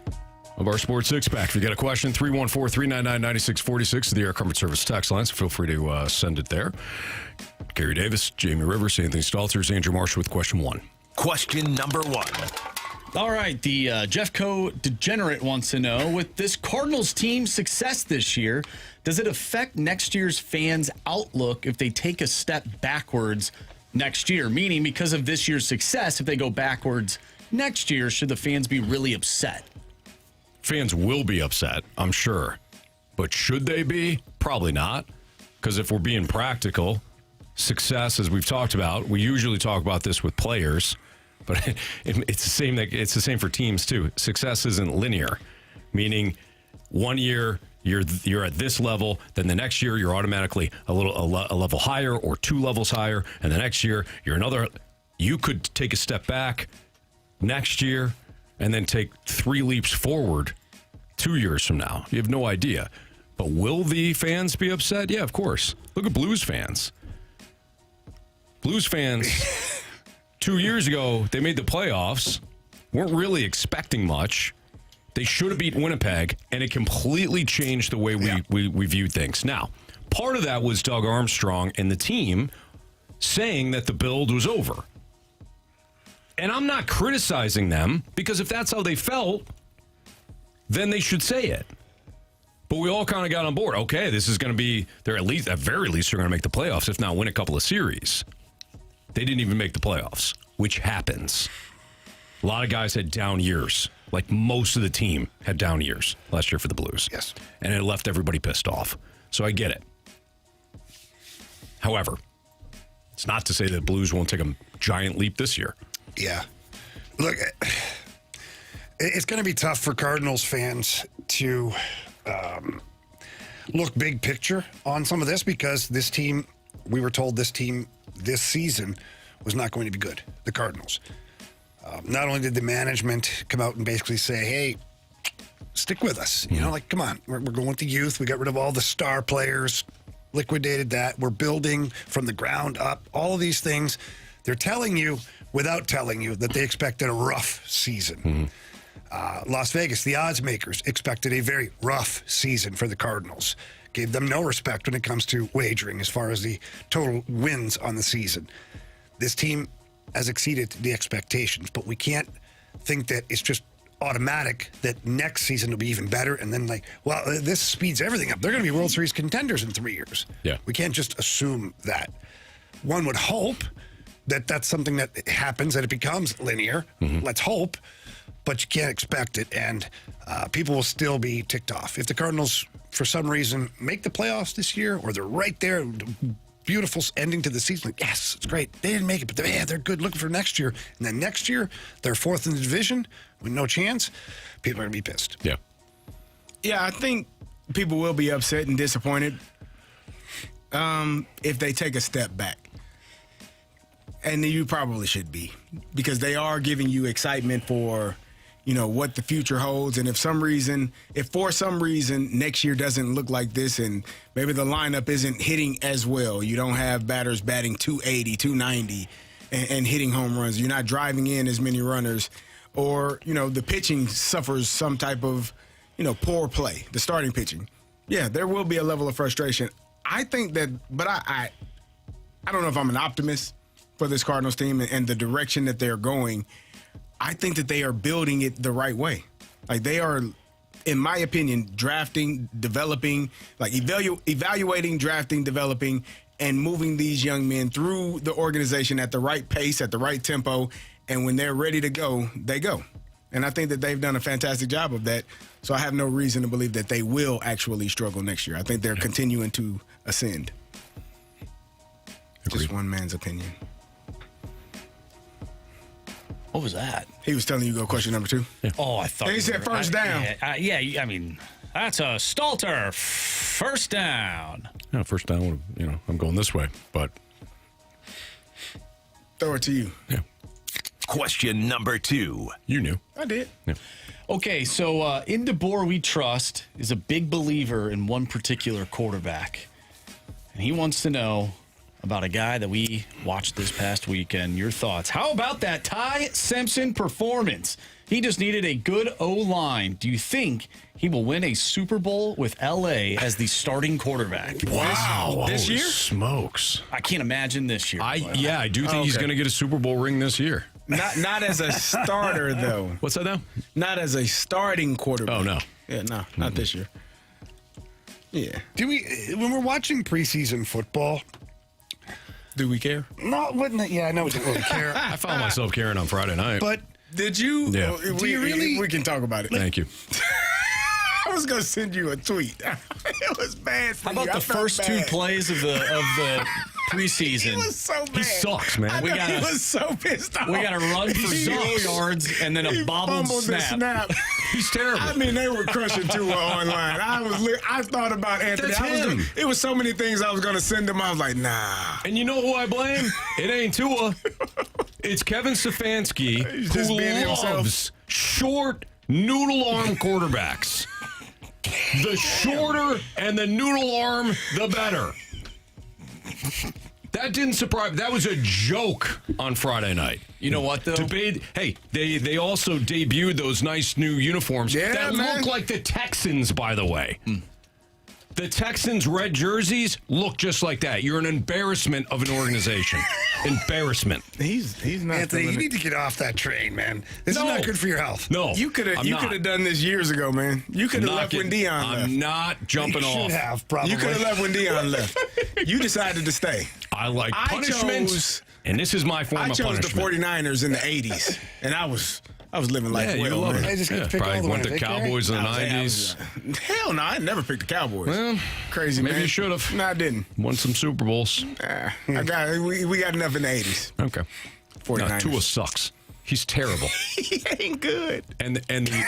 of our Sports Six-Pack. If you got a question, 314-399-9646 the Air Comfort Service text line, so feel free to send it there. Carey Davis, Jamie Rivers, Anthony Stalter, Andrew Marsh with question 1. Question number 1. All right, the Jeffco Degenerate wants to know, with this Cardinals team's success this year, does it affect next year's fans' outlook if they take a step backwards next year? Meaning, because of this year's success, if they go backwards next year, should the fans be really upset? Fans will be upset, I'm sure. But should they be? Probably not. Because if we're being practical, success, as we've talked about, we usually talk about this with players, but it's the same for teams too. Success isn't linear, meaning one year you're at this level, then the next year you're automatically a level higher or 2 levels higher, and the next year you're another. You could take a step back next year and then take 3 leaps forward 2 years from now. You have no idea. But will the fans be upset? Yeah, of course. Look at Blues fans. Blues fans, 2 years ago, they made the playoffs, weren't really expecting much. They should have beat Winnipeg, and it completely changed the way we viewed things. Now, part of that was Doug Armstrong and the team saying that the build was over. And I'm not criticizing them, because if that's how they felt, then they should say it. But we all kind of got on board. Okay, this is going to be, they're at very least, they're going to make the playoffs, if not win a couple of series. They didn't even make the playoffs, which happens. A lot of guys had down years. Like most of the team had down years last year for the Blues. Yes. And it left everybody pissed off. So I get it. However, it's not to say that Blues won't take a giant leap this year. Yeah. Look, it's going to be tough for Cardinals fans to look big picture on some of this, because this team, we were told this team this season was not going to be good, the Cardinals. Not only did the management come out and basically say, hey, stick with us. You know, like, come on, we're going with the youth. We got rid of all the star players, liquidated that. We're building from the ground up, all of these things. They're telling you, without telling you, that they expected a rough season. Las Vegas, the odds makers, expected a very rough season for the Cardinals. Gave them no respect when it comes to wagering as far as the total wins on the season. This team has exceeded the expectations, but we can't think that it's just automatic that next season will be even better, and then this speeds everything up. They're going to be World Series contenders in 3 years. Yeah. We can't just assume that. One would hope that that's something that happens, that it becomes linear. Let's hope, but you can't expect it, and people will still be ticked off. If the Cardinals, for some reason, make the playoffs this year, or they're right there, beautiful ending to the season, like, yes, it's great. They didn't make it, but they're good looking for next year. And then next year, they're 4th in the division with no chance. People are going to be pissed. Yeah. Yeah, I think people will be upset and disappointed if they take a step back. And you probably should be, because they are giving you excitement for, what the future holds. And if for some reason next year doesn't look like this, and maybe the lineup isn't hitting as well, you don't have batters batting 280, 290, and hitting home runs. You're not driving in as many runners, or the pitching suffers some type of poor play. The starting pitching, there will be a level of frustration. I think that, but I don't know if I'm an optimist for this Cardinals team and the direction that they're going. I think that they are building it the right way. Like they are, in my opinion, drafting, developing, like evaluating, drafting, developing, and moving these young men through the organization at the right pace, at the right tempo, and when they're ready to go, they go. And I think that they've done a fantastic job of that, so I have no reason to believe that they will actually struggle next year. I think they're continuing to ascend. Agreed. Just one man's opinion. What was that? He was telling you go question number 2. Yeah. Oh, I thought. And he said first down. I mean, that's a Stalter first down. No, first down. I'm going this way, but throw it to you. Yeah. Question number 2. You knew. I did. Yeah. Okay, so in DeBoer we trust is a big believer in one particular quarterback, and he wants to know about a guy that we watched this past weekend. Your thoughts? How about that Ty Simpson performance? He just needed a good O-line. Do you think he will win a Super Bowl with L.A. as the starting quarterback? Wow. This year? Smokes. I can't imagine this year. I do think he's going to get a Super Bowl ring this year. Not as a starter, though. What's that now? Not as a starting quarterback. Oh, no. Yeah, no, not this year. Yeah. When we're watching preseason football, do we care? No, wouldn't it? Yeah, I know we don't really care. I found myself caring on Friday night. But did you? Yeah. Do you really? We can talk about it. Thank you. I was gonna send you a tweet. It was bad. How about the first 2 plays of the preseason? He was so bad. He sucks, man. He was so pissed off. We got to run for 0 yards and then a bobbled snap. He's terrible. I mean, they were crushing Tua online. I thought about Anthony. That's him. It was so many things I was going to send him. I was like, nah. And you know who I blame? It ain't Tua. It's Kevin Stefanski, who loves short, noodle arm quarterbacks. The shorter and the noodle arm, the better. That didn't surprise me. That was a joke on Friday night. You know what, though? Hey, they also debuted those nice new uniforms that look like the Texans, by the way. The Texans' red jerseys look just like that. You're an embarrassment of an organization. Embarrassment. He's not. Anthony, you need to get off that train, man. This is not good for your health. No, you could have done this years ago, man. You could have left when Deion left. I'm not jumping off. You should have, probably. You could have left when Deion left. You decided to stay. I like punishments, and this is my form of punishment. I chose the 49ers in the 80s, and I was living life well. You love it. I just get to pick all Probably the went winners, to Cowboys in the 90s. Hell no, I never picked the Cowboys. Well, crazy, man. Maybe you should have. No, I didn't. Won some Super Bowls. We got enough in the 80s. Okay. 49ers. No, Tua sucks. He's terrible. He ain't good. And the,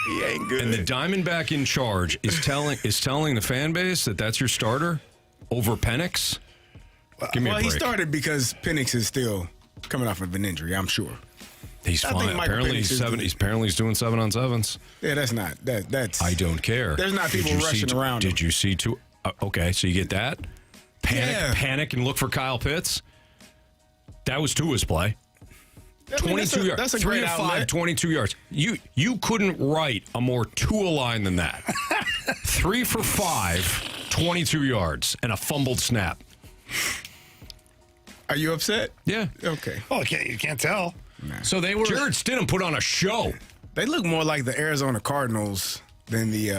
he ain't good. And the Diamondback in charge is telling the fan base that that's your starter over Penix. Give me a break. He started because Penix is still coming off of an injury, I'm sure. He's fine. Apparently he's doing 7-on-7s. Yeah, that's. I don't care. There's not people rushing around. Did you see Tua? Okay, so you get that. Panic and look for Kyle Pitts. That was Tua's play. 22 yards. That's a 3 great of 5, outlet. 22 yards. You couldn't write a more Tua line than that. 3 for 5, 22 yards, and a fumbled snap. Are you upset? Yeah. Okay. Oh, you can't tell. Nah. So they were. Jared Stidham put on a show. They look more like the Arizona Cardinals than the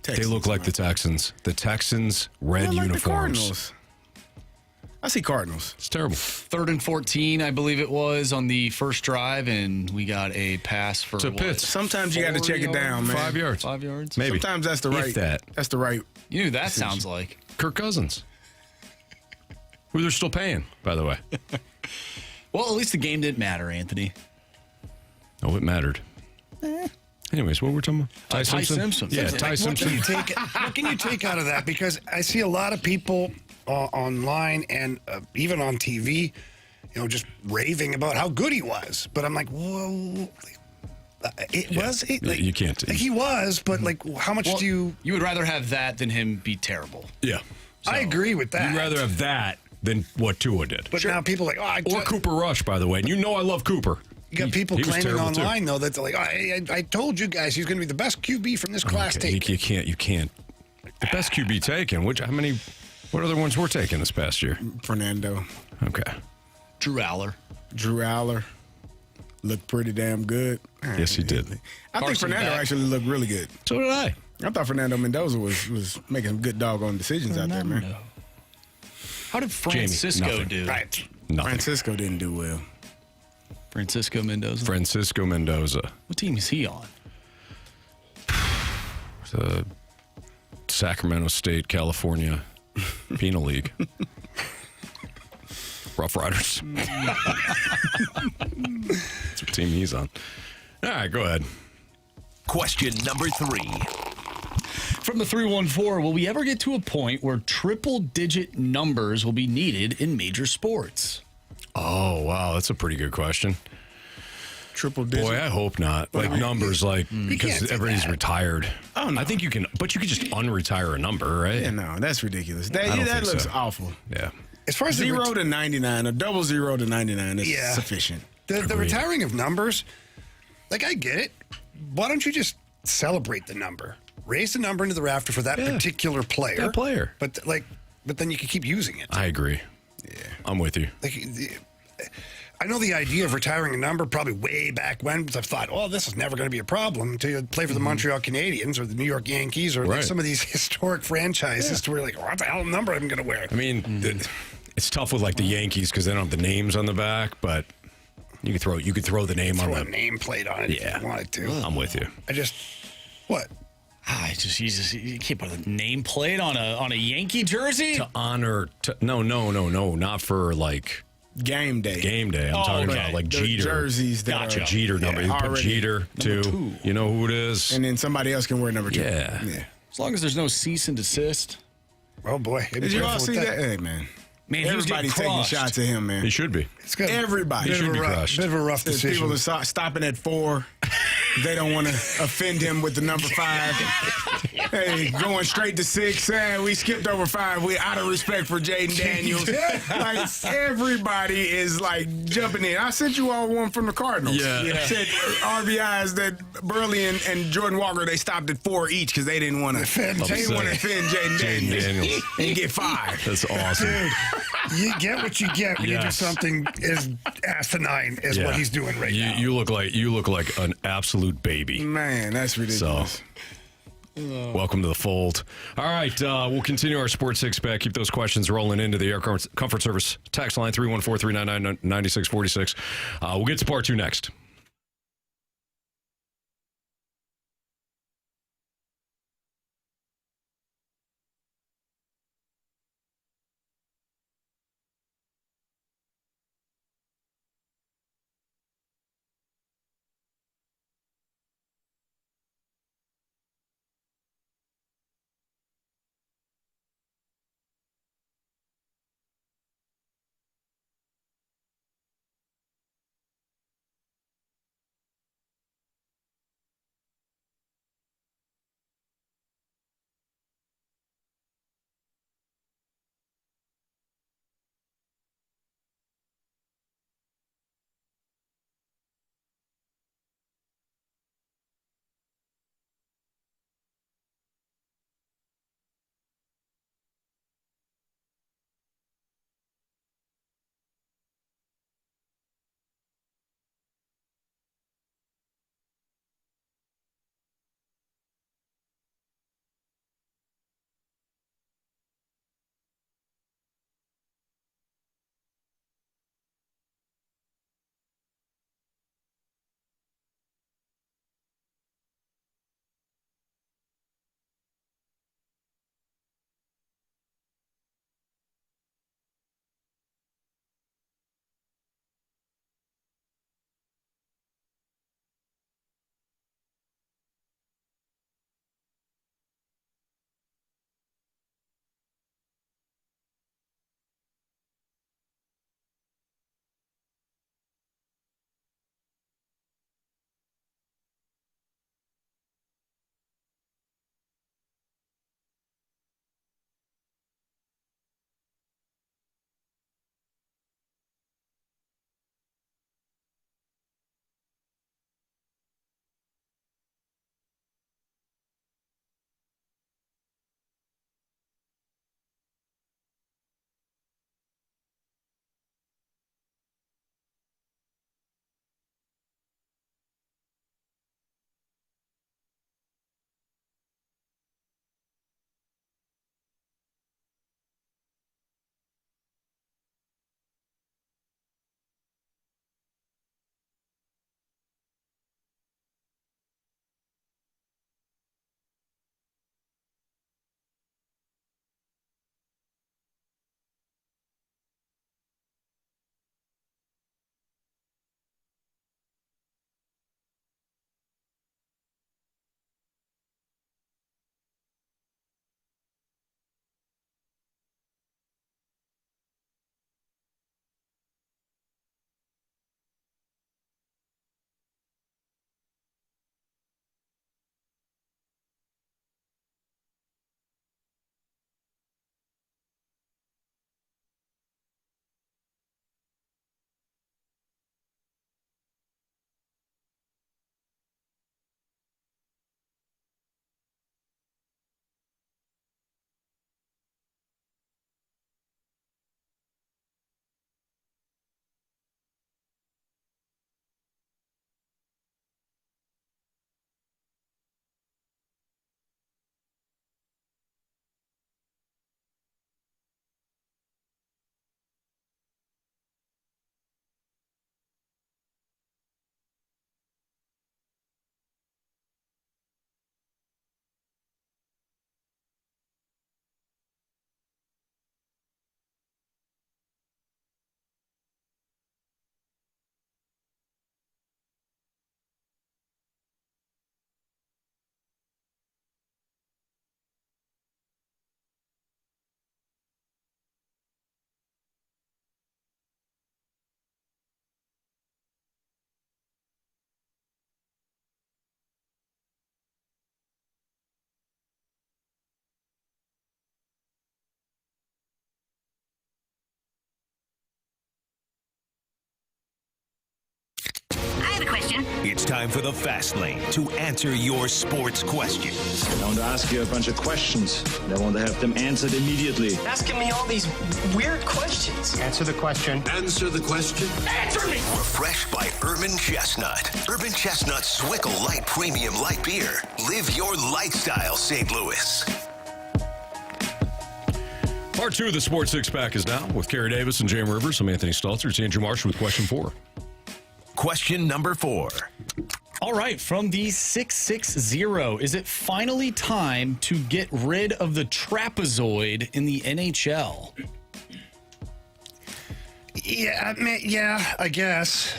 Texans. They look like the Texans. The Texans, red like uniforms. The Cardinals. I see Cardinals. It's terrible. 3rd and 14, I believe it was, on the first drive, and we got a pass for Pitts. Sometimes you got to check it down, man. 5 yards. 5 yards? Maybe. Sometimes that's the right. That's the right. You know who that sounds like? Kirk Cousins. Who they're still paying, by the way. Well, at least the game didn't matter, Anthony. Oh, it mattered. Anyways, what were we talking about? Ty Simpson. Yeah, Ty Simpson. What can you take out of that? Because I see a lot of people online and even on TV, just raving about how good he was. But I'm like, whoa. You can't. He was, but how much do you... You would rather have that than him be terrible. Yeah. I agree with that. You'd rather have that than what Tua did. But now people are like, or Cooper Rush, by the way. And you know I love Cooper. You got people He was claiming terrible, online, too. though, that they're like, I told you guys he's going to be the best QB from this class Okay, taken. you can't. The best QB taken. What other ones were taken this past year? Fernando. Okay. Drew Aller. Looked pretty damn good. Yes, he did. I think Fernando actually looked really good. So did I. I thought Fernando Mendoza was making some good doggone decisions out there, man. How did Francisco do? Right. Nothing. Francisco didn't do well. Francisco Mendoza. What team is he on? The Sacramento State, California Penal League. Rough Riders. That's what team he's on. All right, go ahead. Question number 3. From the 314, will we ever get to a point where triple-digit numbers will be needed in major sports? Oh, wow. That's a pretty good question. Triple digit? Boy, I hope not. Like numbers, because everybody's retired. Oh, no. I think you can, but you could just unretire a number, right? Yeah, no, that's ridiculous. I don't That think looks so. awful. Yeah. As far as 0 to 99, a double 0 to 99 is sufficient. The retiring of numbers, like, I get it. Why don't you just celebrate the number? Raise the number into the rafter for that particular player. That player. But then you can keep using it. I agree. Yeah. I'm with you. Like, I know the idea of retiring a number probably way back when, because I've thought, oh, this is never going to be a problem until you play for the Montreal Canadiens or the New York Yankees or like some of these historic franchises to where you're like, what the hell number am I going to wear? I mean, it's tough with like the Yankees because they don't have the names on the back, but you could throw the name on a the nameplate on it if you wanted to. I'm with you. What? You can't put a nameplate on a Yankee jersey To honor, no, not for like game day. I'm talking about like Jeter jerseys. That are, Jeter number. You put Jeter two. You know who it is, and then somebody else can wear number 2. Yeah. As long as there's no cease and desist. Oh boy, did you all see that? Hey man. Man, everybody's taking shots at him, man. He should be. Everybody. Bit of a rough There's decision. people that stopping at 4. They don't want to offend him with the number 5. Hey, going straight to 6. We skipped over 5. We out of respect for Jaden Daniels. Like everybody is like jumping in. I sent you all one from the Cardinals. Yeah. Said RBIs that Burley and Jordan Walker, they stopped at 4 each because they didn't want to offend Jaden Daniels and get 5. That's awesome. Dude, you get what you get when you do something as asinine as what he's doing right now. You look like an absolute baby. Man, that's ridiculous. So, welcome to the fold. All right, we'll continue our Sports Six-Pack. Keep those questions rolling into the Air Comfort Service text line, 314-399-9646. We'll get to part 2 next. you. It's time for the Fast Lane to answer your sports questions. I want to ask you a bunch of questions, and I want to have them answered immediately. Asking me all these weird questions. Answer the question. Answer the question. Answer me! Refreshed by Urban Chestnut. Urban Chestnut Zwickle Light Premium Light Beer. Live your lifestyle, St. Louis. Part 2 of the Sports Six-Pack is now with Carey Davis and Jam Rivers. I'm Anthony Stalter. It's Andrew Marsh with question 4. Question number 4. All right, from the 660, is it finally time to get rid of the trapezoid in the NHL? Yeah, I guess.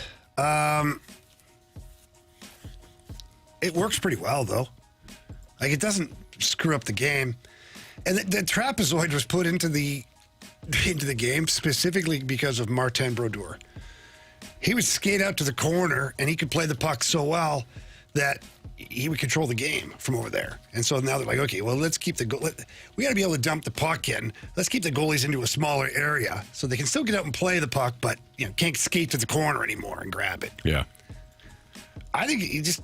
It works pretty well, though. Like, it doesn't screw up the game. And the trapezoid was put into the game specifically because of Martin Brodeur. He would skate out to the corner, and he could play the puck so well that he would control the game from over there. And so now they're like, okay, well, let's keep we got to be able to dump the puck in. Let's keep the goalies into a smaller area so they can still get out and play the puck, but can't skate to the corner anymore and grab it. Yeah. I think you just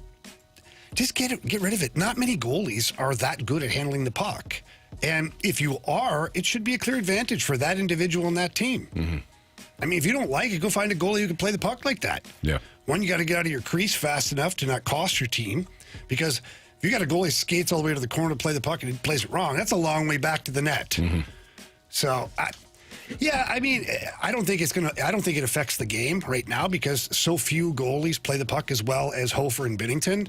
get rid of it. Not many goalies are that good at handling the puck. And if you are, it should be a clear advantage for that individual and that team. Mm-hmm. I mean, if you don't like it, go find a goalie who can play the puck like that. Yeah. One, you got to get out of your crease fast enough to not cost your team. Because if you got a goalie who skates all the way to the corner to play the puck and he plays it wrong, that's a long way back to the net. Mm-hmm. So, I don't think it affects the game right now because so few goalies play the puck as well as Hofer and Binnington.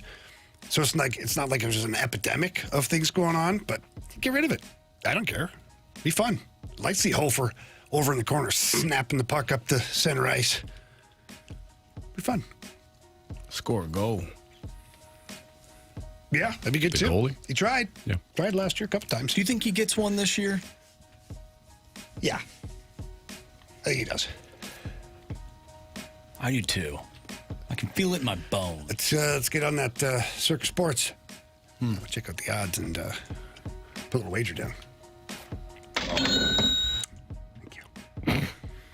So it's not like there's an epidemic of things going on, but get rid of it. I don't care. Be fun. I'd like to see Hofer over in the corner snapping the puck up the center ice. Be fun. Score a goal. Yeah, that'd be good too. Goalie? He tried. Yeah. Tried last year a couple times. Do you think he gets one this year? Yeah. I think he does. I do too. I can feel it in my bones. Let's get on that Circus Sports. Check out the odds and put a little wager down. Thank you.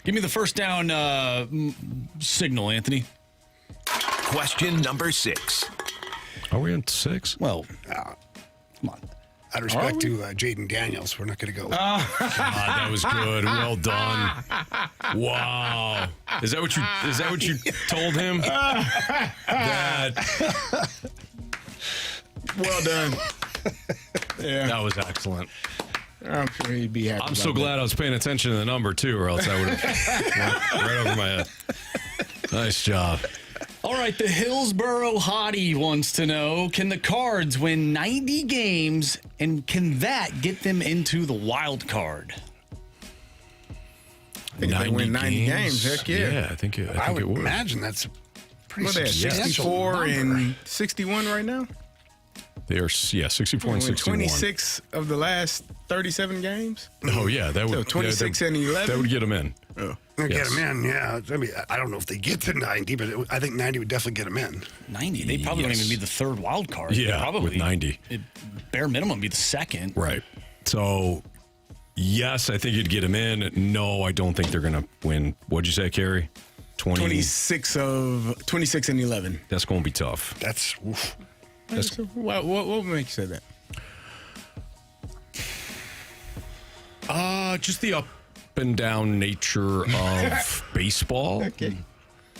Give me the first down signal, Anthony. Question number 6. Are we on 6? Well, come on. Out of respect to Jaden Daniels, we're not going to go. God, that was good. Well done. Wow. Is that what you told him? Well done. Yeah. That was excellent. I'm sure he'd be happy. I'm so glad I was paying attention to the number, too, or else I would have went right over my head. Nice job. All right, the Hillsboro Hottie wants to know, can the Cards win 90 games, and can that get them into the wild card? I think if they win 90 games, heck yeah. Yeah, I think it I would would. imagine that's a pretty substantial 64 number. and 61 right now? They are, 64 and 61. 26 of the last 37 games? Oh, yeah. That would, So 26 and 11? That would get them in. Oh. Get them in, yeah. I mean, I don't know if they get to 90, but I think 90 would definitely get them in. 90? They probably don't even be the third wild card. Yeah, probably, with 90. Bare minimum be the second. Right. So, yes, I think you'd get them in. No, I don't think they're going to win. What'd you say, Carey? 26 and 11. That's going to be tough. That's oof. What would make you say that? Just the up and down nature of baseball. Okay.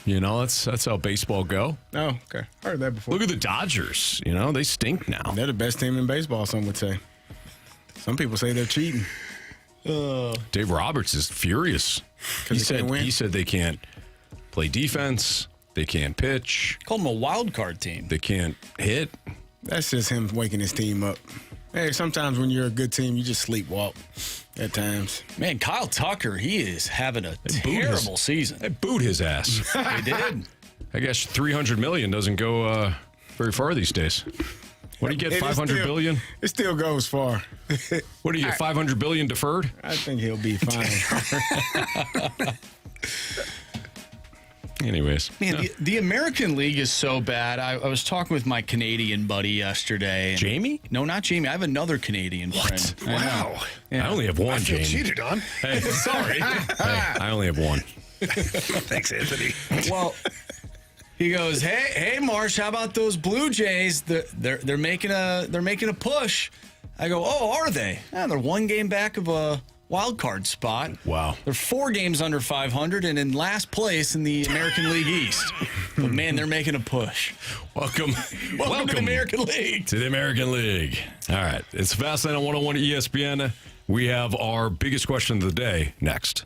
You know, that's how baseball go. Oh, okay. I heard that before. Look at the Dodgers. You know, they stink now. They're the best team in baseball, some would say. Some people say they're cheating. Dave Roberts is furious. He said they can't play defense. They can't pitch. Call them a wild card team. They can't hit. That's just him waking his team up. Hey, sometimes when you're a good team, you just sleepwalk at times. Man, Kyle Tucker, he is having a terrible season. They booed his ass. They did. I guess $300 million doesn't go very far these days. What do you get, $500 billion? It still goes far. What do you get, $500 billion deferred? I think he'll be fine. Anyways. Man, the American League is so bad. I was talking with my Canadian buddy yesterday. Jamie? No, not Jamie. I have another Canadian friend. Wow. I only have one, I feel Jamie. cheated on. Hey, sorry. Hey, I only have one. Thanks, Anthony. Well, He goes, hey, Marsh, how about those Blue Jays? They're making a push. I go, oh, are they? Yeah, they're one game back of a wild card spot. Wow. They're 4 games under 500 and in last place in the American League East. But man, they're making a push. Welcome to the American League. To the American League. All right. It's Fastlane on 101 at ESPN. We have our biggest question of the day next.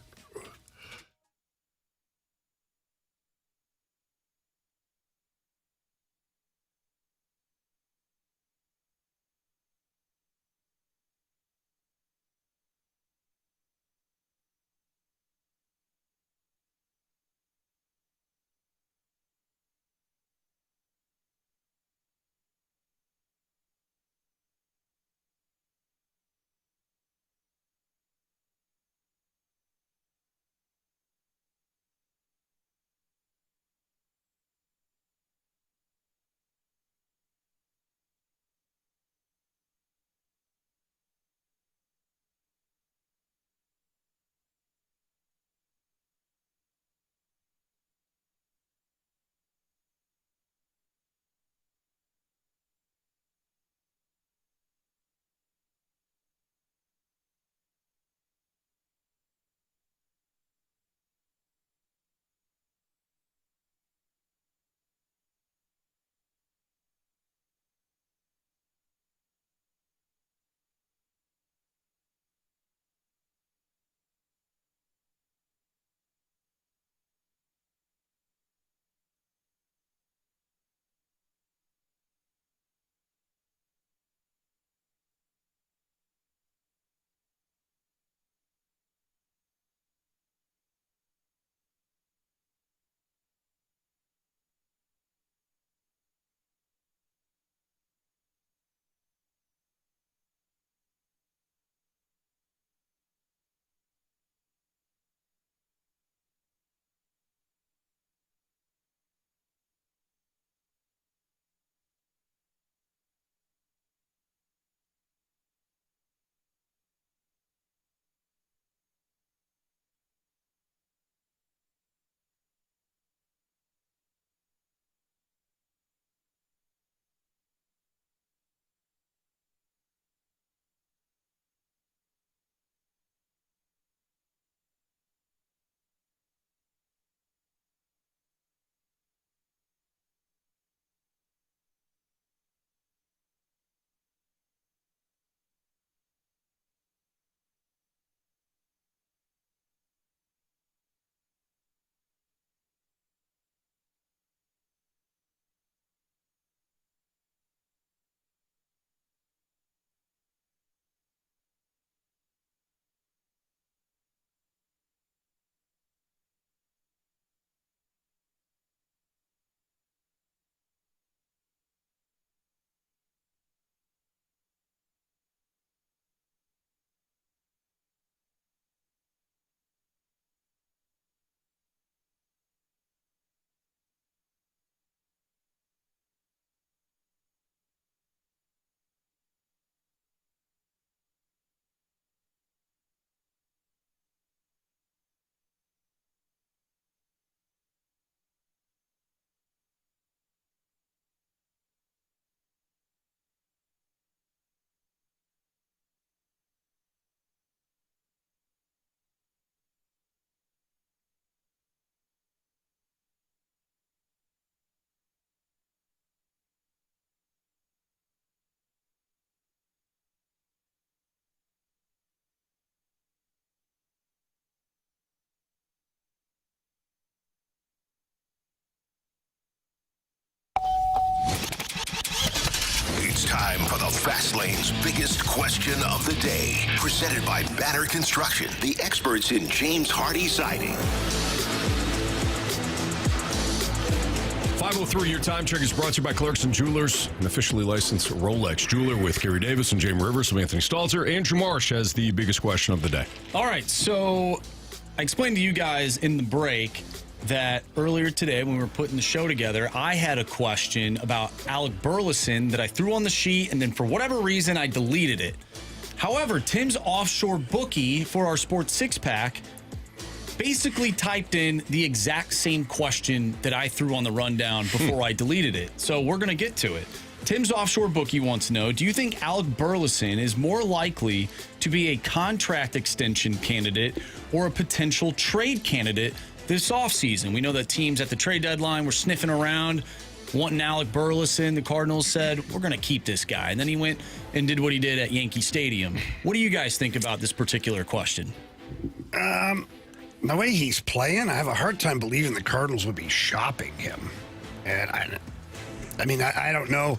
It's time for the Fast Lane's biggest question of the day. Presented by Banner Construction, the experts in James Hardy siding. 5:03, your time check is brought to you by Clarkson Jewelers, an officially licensed Rolex jeweler with Carey Davis and James Rivers. I'm Anthony Stalter. Andrew Marsh has the biggest question of the day. All right, so I explained to you guys in the break that earlier today when we were putting the show together, I had a question about Alec Burleson that I threw on the sheet, and then for whatever reason, I deleted it. However, Tim's offshore bookie for our Sports Six-Pack basically typed in the exact same question that I threw on the rundown before I deleted it. So we're going to get to it. Tim's offshore bookie wants to know, do you think Alec Burleson is more likely to be a contract extension candidate or a potential trade candidate this offseason? We know that teams at the trade deadline were sniffing around, wanting Alec Burleson. The Cardinals said, we're going to keep this guy. And then he went and did what he did at Yankee Stadium. What do you guys think about this particular question? The way he's playing, I have a hard time believing the Cardinals would be shopping him. And I don't know.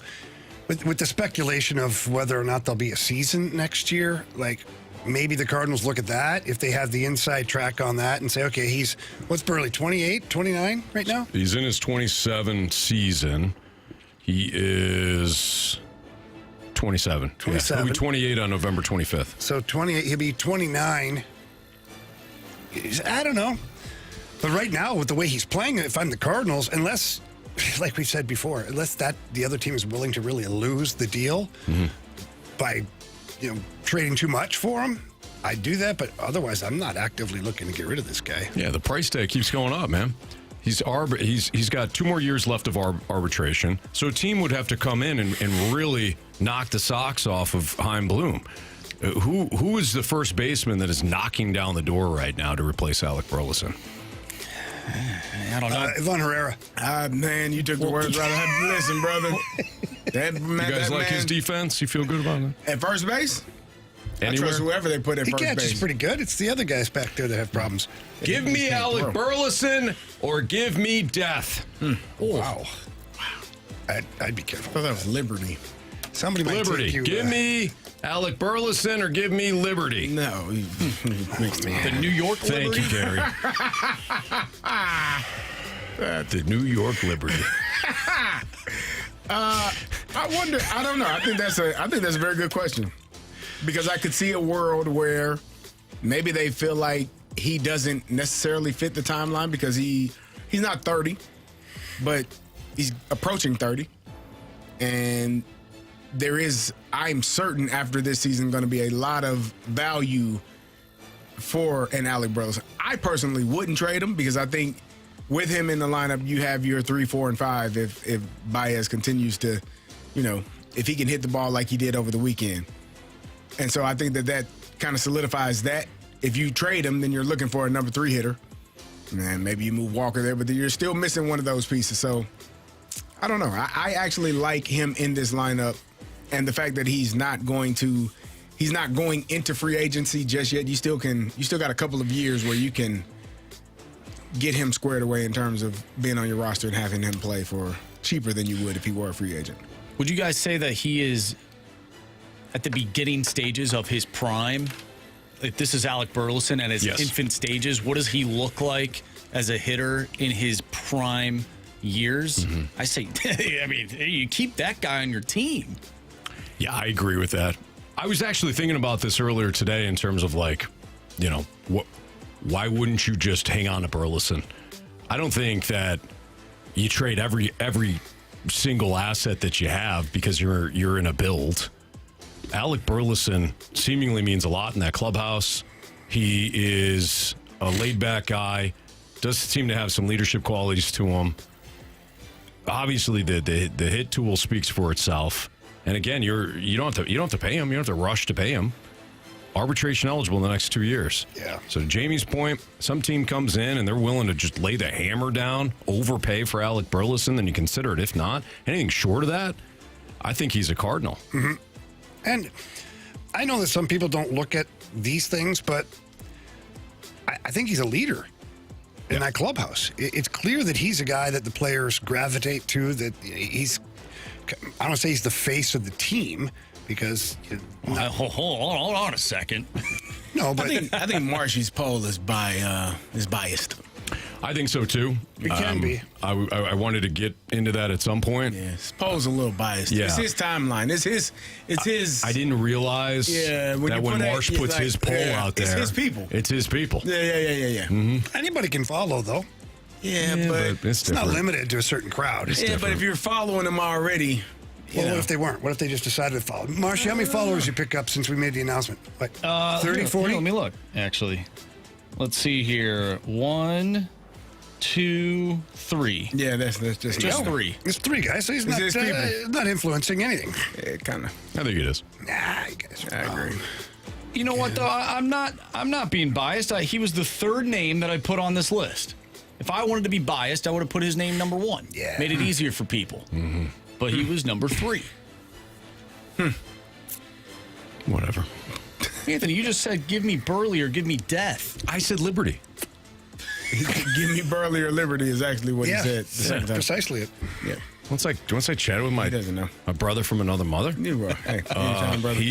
With the speculation of whether or not there'll be a season next year, like maybe the Cardinals look at that if they have the inside track on that and say, okay, what's Burley, 28, 29 right now? He's in his 27 season. He is 27. 27. Yeah, he'll be 28 on November 25th. So 28, he'll be 29. I don't know. But right now, with the way he's playing, if I'm the Cardinals, unless, like we said before, unless the other team is willing to really lose the deal by, trading too much for him, I'd do that. But otherwise, I'm not actively looking to get rid of this guy. Yeah, the price tag keeps going up, man. He's got 2 more years left of arbitration. So a team would have to come in and really knock the socks off of Chaim Bloom. Who is the first baseman that is knocking down the door right now to replace Alec Burleson? I don't know. Ivan Herrera. Man, you took the words right out of me. Listen, brother. You guys like his defense? You feel good about it? At first base? Anywhere? I trust whoever they put at first base. He catches pretty good. It's the other guys back there that have problems. Give me Alec Burleson or give me death. Wow. I'd be careful. I thought that was Liberty. Somebody might Liberty. take you. Give me Alec Burleson or give me Liberty. No. The New York Liberty? Thank you, Gary. The New York Liberty. I wonder. I don't know. I think that's a very good question, because I could see a world where maybe they feel like he doesn't necessarily fit the timeline because he's not 30, but he's approaching 30, and there is, I'm certain, after this season, going to be a lot of value for an Alec Burleson. I personally wouldn't trade him because I think with him in the lineup, you have your 3, 4, and 5 if Báez continues to, if he can hit the ball like he did over the weekend. And so I think that kind of solidifies that. If you trade him, then you're looking for a number 3 hitter. And maybe you move Walker there, but then you're still missing one of those pieces. So I don't know. I actually like him in this lineup. And the fact that he's not going into free agency just yet. You still got a couple of years where you can get him squared away in terms of being on your roster and having him play for cheaper than you would if he were a free agent. Would you guys say that he is at the beginning stages of his prime? If this is Alec Burleson at his infant stages, what does he look like as a hitter in his prime years? I say, you keep that guy on your team. Yeah, I agree with that. I was actually thinking about this earlier today in terms of why wouldn't you just hang on to Burleson? I don't think that you trade every single asset that you have because you're in a build. Alec Burleson seemingly means a lot in that clubhouse. He is a laid-back guy, does seem to have some leadership qualities to him. Obviously, the hit tool speaks for itself. And again, you don't have to pay him. You don't have to rush to pay him. Arbitration eligible in the next 2 years. Yeah. So to Jamie's point, some team comes in and they're willing to just lay the hammer down, overpay for Alec Burleson, then you consider it. If not, anything short of that, I think he's a Cardinal. Mm-hmm. And I know that some people don't look at these things, but I think he's a leader in that clubhouse. It's clear that he's a guy that the players gravitate to, that I don't say he's the face of the team because... Hold on a second. No, but... I think Marshy's poll is biased. I think so, too. It can be. I wanted to get into that at some point. Yeah, his poll's a little biased. Yeah. It's his timeline. It's his... I didn't realize that when Marsh puts his poll out there... It's his people. It's his people. Yeah. Mm-hmm. Anybody can follow, though. Yeah, but it's not limited to a certain crowd. But if you're following him already... Well, what if they weren't? What if they just decided to follow? Marshy, how many followers you pick up since we made the announcement? Like 30, 40? Let me look, actually. Let's see here. 1, 2, 3. Yeah, that's just 3. It's 3 guys, so he's not influencing anything. Yeah, kind of. I think it is. Nah, you guys. I agree. You know what though? I'm not being biased. He was the third name that I put on this list. If I wanted to be biased, I would have put his name number 1. Yeah. Made it easier for people. Mm-hmm. But he was number 3. Whatever. Anthony, you just said give me Burley or give me death. I said Liberty. Give me Burley or Liberty is actually what he said. Precisely it. Yeah. Once I chatted with my brother from another mother. You were. Hey, anytime, brother.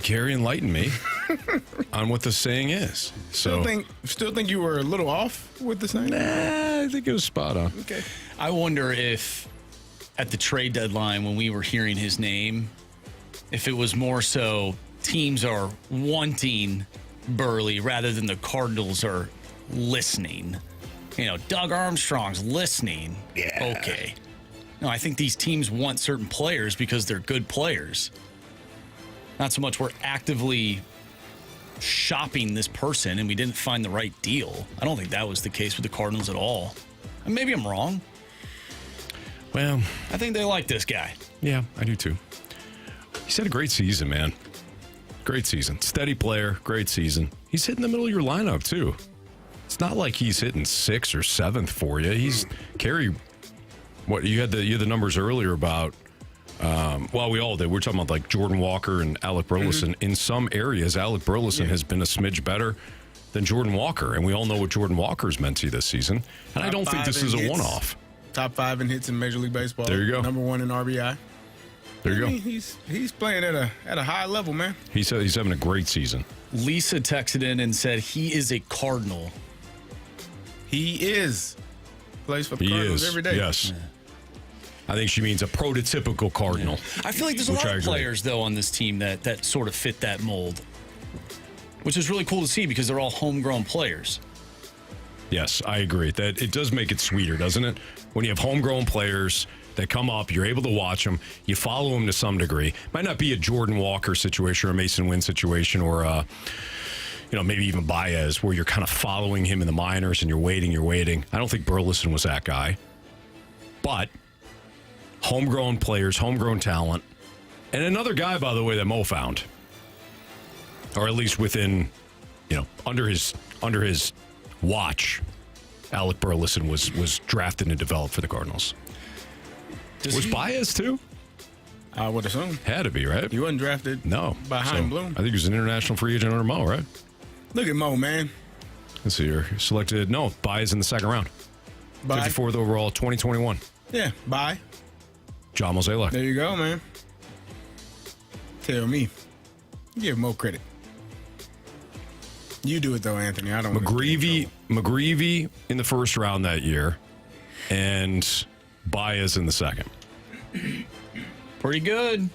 Carey enlightened me on what the saying is. So Still think you were a little off with the saying? Nah, I think it was spot on. Okay. I wonder if at the trade deadline when we were hearing his name, if it was more so teams are wanting Burley rather than the Cardinals are listening. You know, Doug Armstrong's listening. Yeah. Okay. No, I think these teams want certain players because they're good players. Not so much we're actively shopping this person and we didn't find the right deal. I don't think that was the case with the Cardinals at all. And maybe I'm wrong. Well, I think they like this guy. Yeah, I do too. He's had a great season, man. Great season. Steady player, great season. He's hitting the middle of your lineup too. It's not like he's hitting 6th or 7th for you. He's Carey. What you had the numbers earlier about. Well, we all did. We're talking about like Jordan Walker and Alec Burleson. Mm-hmm. In some areas, Alec Burleson has been a smidge better than Jordan Walker, and we all know what Jordan Walker's meant to you this season. And I don't think this is a one-off. Top 5 in hits in Major League Baseball. There you go. Number 1 in RBI. There you go. He's playing at a high level, man. He's having a great season. Lisa texted in and said he is a Cardinal. He is. Plays for the Cardinals every day. Yes. Yeah. I think she means a prototypical Cardinal. Yeah. I feel like there's a lot of players, though, on this team that sort of fit that mold, which is really cool to see because they're all homegrown players. Yes, I agree. That it does make it sweeter, doesn't it? When you have homegrown players that come up, you're able to watch them, you follow them to some degree. Might not be a Jordan Walker situation or a Mason Wynn situation or maybe even Báez, where you're kind of following him in the minors and you're waiting. I don't think Burleson was that guy. But homegrown players, homegrown talent, and another guy, by the way, that Mo found, or at least within, under his watch, Alec Burleson was drafted and developed for the Cardinals. Was Báez too? I would assume. Had to be, right? He wasn't drafted. No. By Chaim Bloom. I think he was an international free agent under Mo, right? Look at Mo, man. Let's see here. Selected, Báez in the second round. Bye. 54th overall, 2021. Yeah, bye. John Mozeliak. There you go, man. Tell me. Give Mo credit. You do it, though, Anthony. I don't McGreevy in the first round that year, and Báez in the second. Pretty good.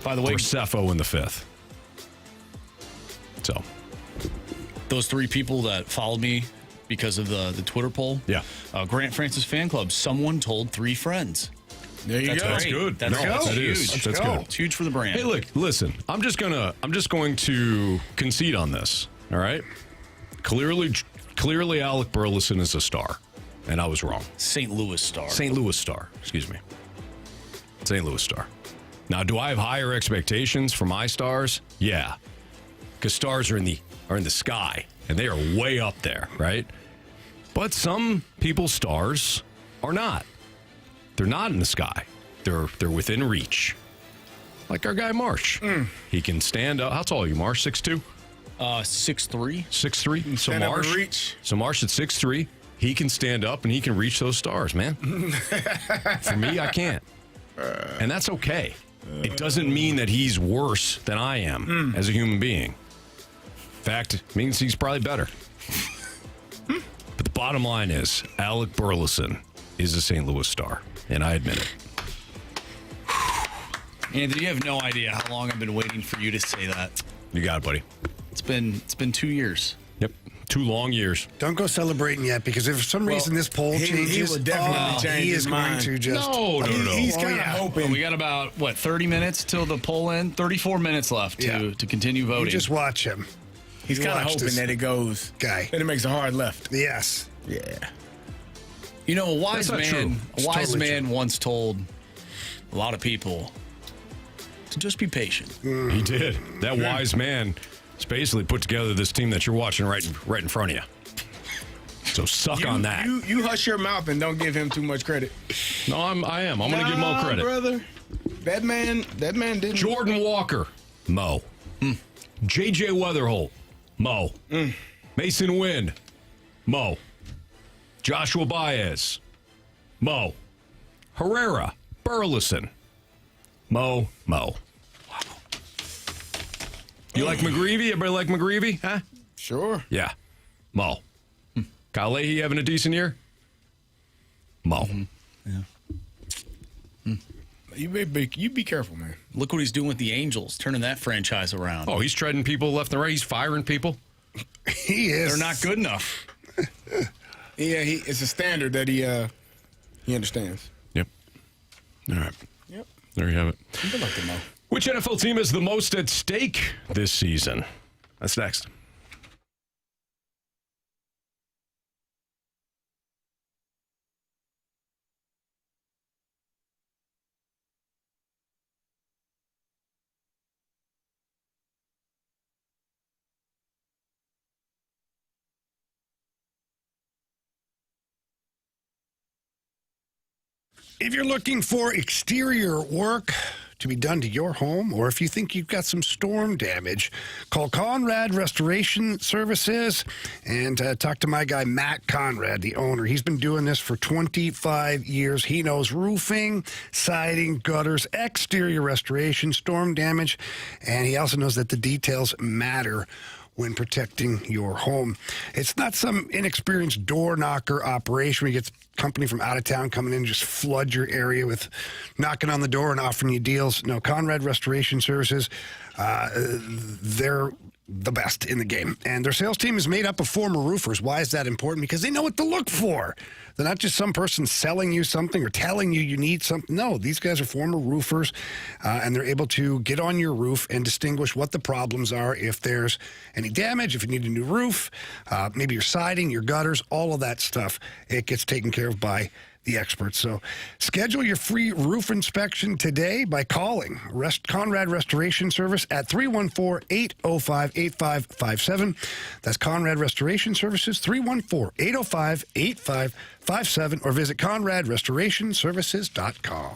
By the way, Cepho in the 5th. So, those 3 people that followed me because of the Twitter poll. Yeah. Grant Francis fan club. Someone told 3 friends. There you go. That's good. That's huge. That's good. It's huge for the brand. Hey, look, listen. I'm just going to concede on this. All right. Clearly, Alec Burleson is a star, and I was wrong. St. Louis star. Excuse me. St. Louis star. Now, do I have higher expectations for my stars? Yeah, because stars are in the sky, and they are way up there, right? But some people's stars are not. They're not in the sky. They're within reach. Like our guy Marsh. He can stand up. How tall are you, Marsh? 6'2"? 6'3". 6'3". So Marsh at 6'3". He can stand up and he can reach those stars, man. For me, I can't. And that's okay. It doesn't mean that he's worse than I am as a human being. In fact, it means he's probably better. But the bottom line is, Alec Burleson is a St. Louis star, and I admit it. Anthony, you have no idea how long I've been waiting for you to say that. You got it, buddy. It's been 2 years. Yep. 2 long years. Don't go celebrating yet, because if for some reason this poll changes, he will definitely change he his is going mind. to just. No. He's kind of hoping. We got about 30 minutes till the poll end. 34 minutes left to continue voting. You just watch him. He's kind of hoping that it goes. Guy. That it makes a hard left. Yes. Yeah. You know, a wise That's not true. man. It's A wise totally man true. once told a lot of people to just be patient. He did. That wise man has basically put together this team that you're watching right in front of you. So suck on that. You hush your mouth and don't give him too much credit. No, I am. I'm going to give Mo credit. Brother. That man didn't. Jordan Walker, Mo. J.J. Weatherholt, Mo. Mason Wynn, Mo. Joshua Báez, Mo. Herrera, Burleson, Mo. Wow. You like McGreevy? Everybody like McGreevy? Huh? Sure. Yeah. Mo. Kyle Leahy having a decent year? Mo. You be careful, man. Look what he's doing with the Angels, turning that franchise around. Oh, he's treading people left and right. He's firing people. He is. They're not good enough. Yeah, it's a standard that he understands. Yep. All right. Yep. There you have it. I'd like to know. Which NFL team has the most at stake this season? That's next. If you're looking for exterior work to be done to your home, or if you think you've got some storm damage, call Conrad Restoration Services and talk to my guy, Matt Conrad, the owner. He's been doing this for 25 years. He knows roofing, siding, gutters, exterior restoration, storm damage, and he also knows that the details matter when protecting your home. It's not some inexperienced door knocker operation where you get company from out of town coming in and just flood your area with knocking on the door and offering you deals. No, Conrad Restoration Services, they're the best in the game. And their sales team is made up of former roofers. Why is that important? Because they know what to look for. They're not just some person selling you something or telling you need something. No, these guys are former roofers, and they're able to get on your roof and distinguish what the problems are, if there's any damage, if you need a new roof, maybe your siding, your gutters, all of that stuff. It gets taken care of by the experts. So schedule your free roof inspection today by calling Conrad Restoration Service at 314-805-8557. That's Conrad Restoration Services, 314-805-8557, or visit ConradRestorationServices.com.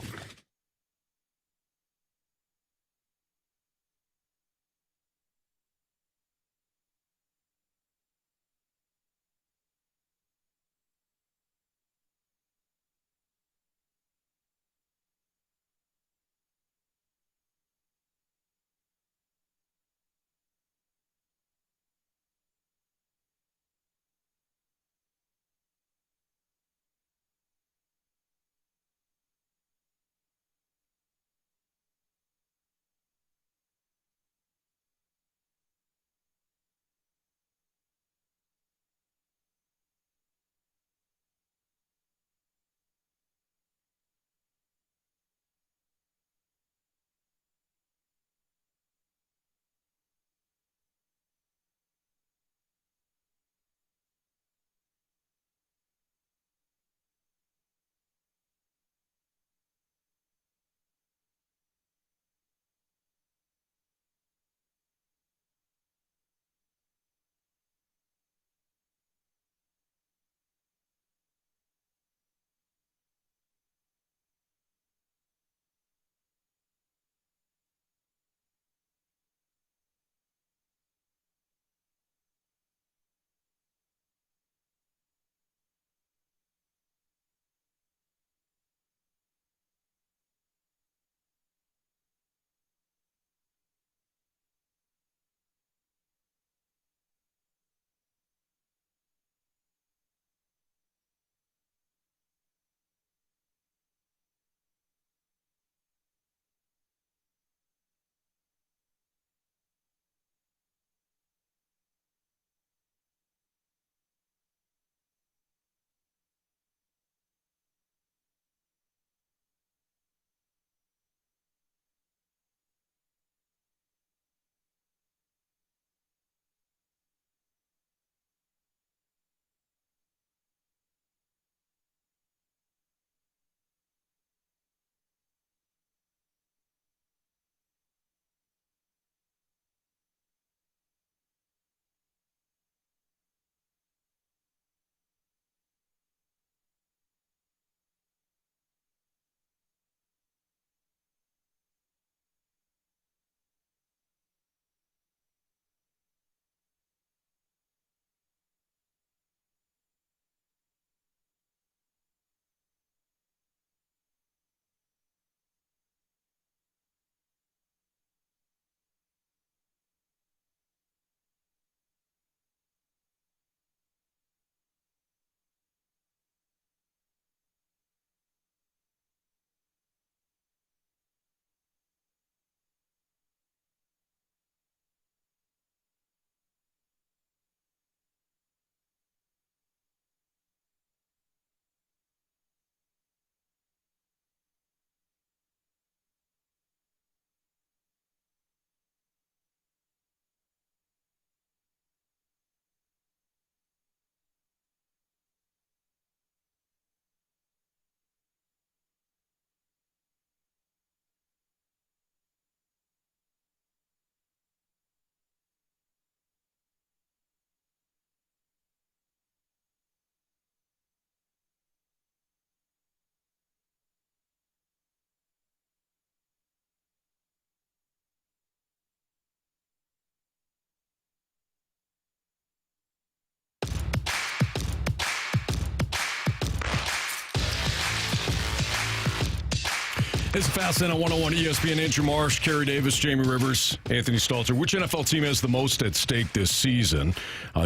It's Fast Lane on 101 ESPN. Andrew Marsh, Carey Davis, Jamie Rivers, Anthony Stalter. Which NFL team has the most at stake this season?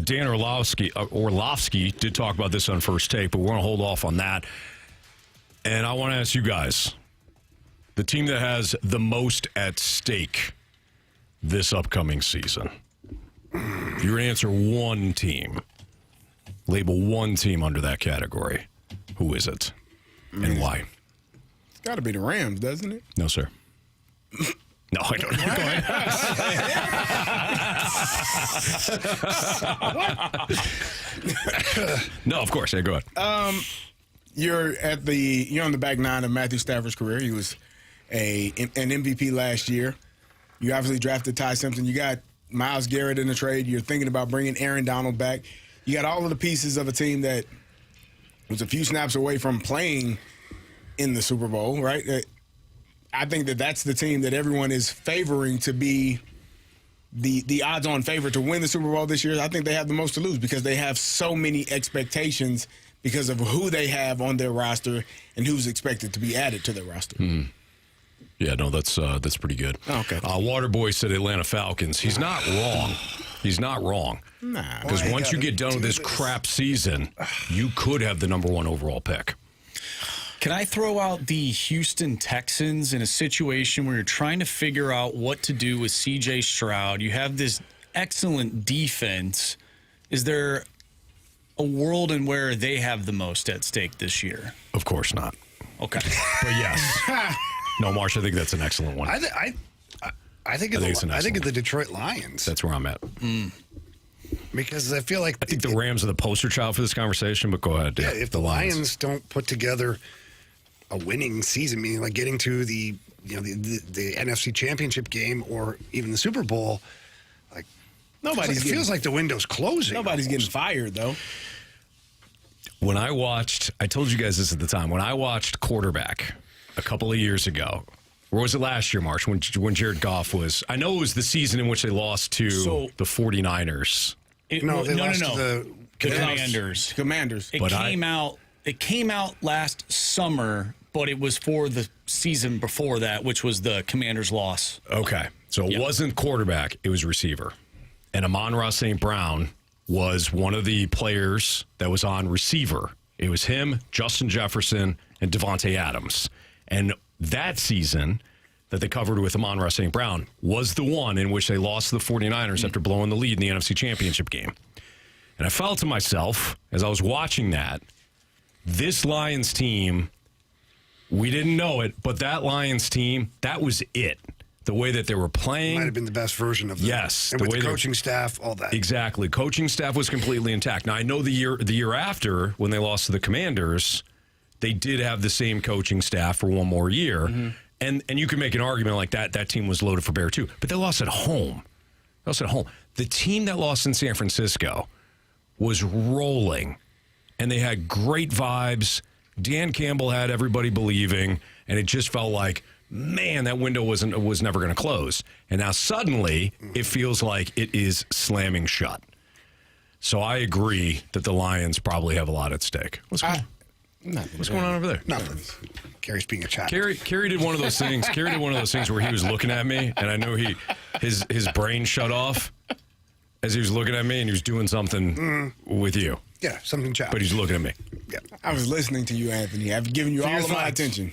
Dan Orlovsky did talk about this on First Take, but we're going to hold off on that. And I want to ask you guys, the team that has the most at stake this upcoming season. If you're going to answer one team, label one team under that category, who is it and why? It's got to be the Rams, doesn't it? No, sir. No, I don't. Go ahead. No, of course. Yeah, go ahead. You're on the back nine of Matthew Stafford's career. He was an MVP last year. You obviously drafted Ty Simpson. You got Myles Garrett in the trade. You're thinking about bringing Aaron Donald back. You got all of the pieces of a team that was a few snaps away from playing in the Super Bowl, right? I think that's the team that everyone is favoring to be the odds-on favorite to win the Super Bowl this year. I think they have the most to lose because they have so many expectations because of who they have on their roster and who's expected to be added to their roster. Mm-hmm. Yeah, no, that's pretty good. Oh, okay. Waterboy said Atlanta Falcons. He's not wrong. He's not wrong. Nah. Because once you get done with this crap season, you could have the number one overall pick. Can I throw out the Houston Texans in a situation where you're trying to figure out what to do with C.J. Stroud? You have this excellent defense. Is there a world in where they have the most at stake this year? Of course not. Okay. But yes. No, Marsh, I think that's an excellent one. I think of the Detroit Lions. That's where I'm at. Because I feel like I think the Rams are the poster child for this conversation, but go ahead. Yeah, if the Lions don't put together a winning season, meaning like getting to the NFC Championship game or even the Super Bowl, like it feels like the window's closing. Nobody's getting fired though. When I told you guys this at the time, when I watched Quarterback a couple of years ago, or was it last year, Marsh, when Jared Goff was, I know it was the season in which they lost to the 49ers. They lost to the Commanders. It came out last summer, but it was for the season before that, which was the Commanders' loss. Okay. So it wasn't quarterback, it was receiver. And Amon-Ra St. Brown was one of the players that was on receiver. It was him, Justin Jefferson, and Devontae Adams. And that season that they covered with Amon-Ra St. Brown was the one in which they lost to the 49ers after blowing the lead in the NFC Championship game. And I felt to myself, as I was watching that, this Lions team, we didn't know it, but that Lions team, that was it. The way that they were playing. Might have been the best version of them. Yes. And with the coaching staff, all that. Exactly. Coaching staff was completely intact. Now, I know the year after, when they lost to the Commanders, they did have the same coaching staff for one more year. Mm-hmm. And you can make an argument like that team was loaded for bear too. But they lost at home. The team that lost in San Francisco was rolling. And they had great vibes. Dan Campbell had everybody believing. And it just felt like, man, that window was never going to close. And now suddenly it feels like it is slamming shut. So I agree that the Lions probably have a lot at stake. What's going on over there? Nothing. Carey's being a child. Carey did one of those things. Carey did one of those things where he was looking at me, and I know his brain shut off as he was looking at me, and he was doing something with you. Yeah, something childish. But he's looking at me. Yeah. I was listening to you, Anthony. I've given you all of my attention.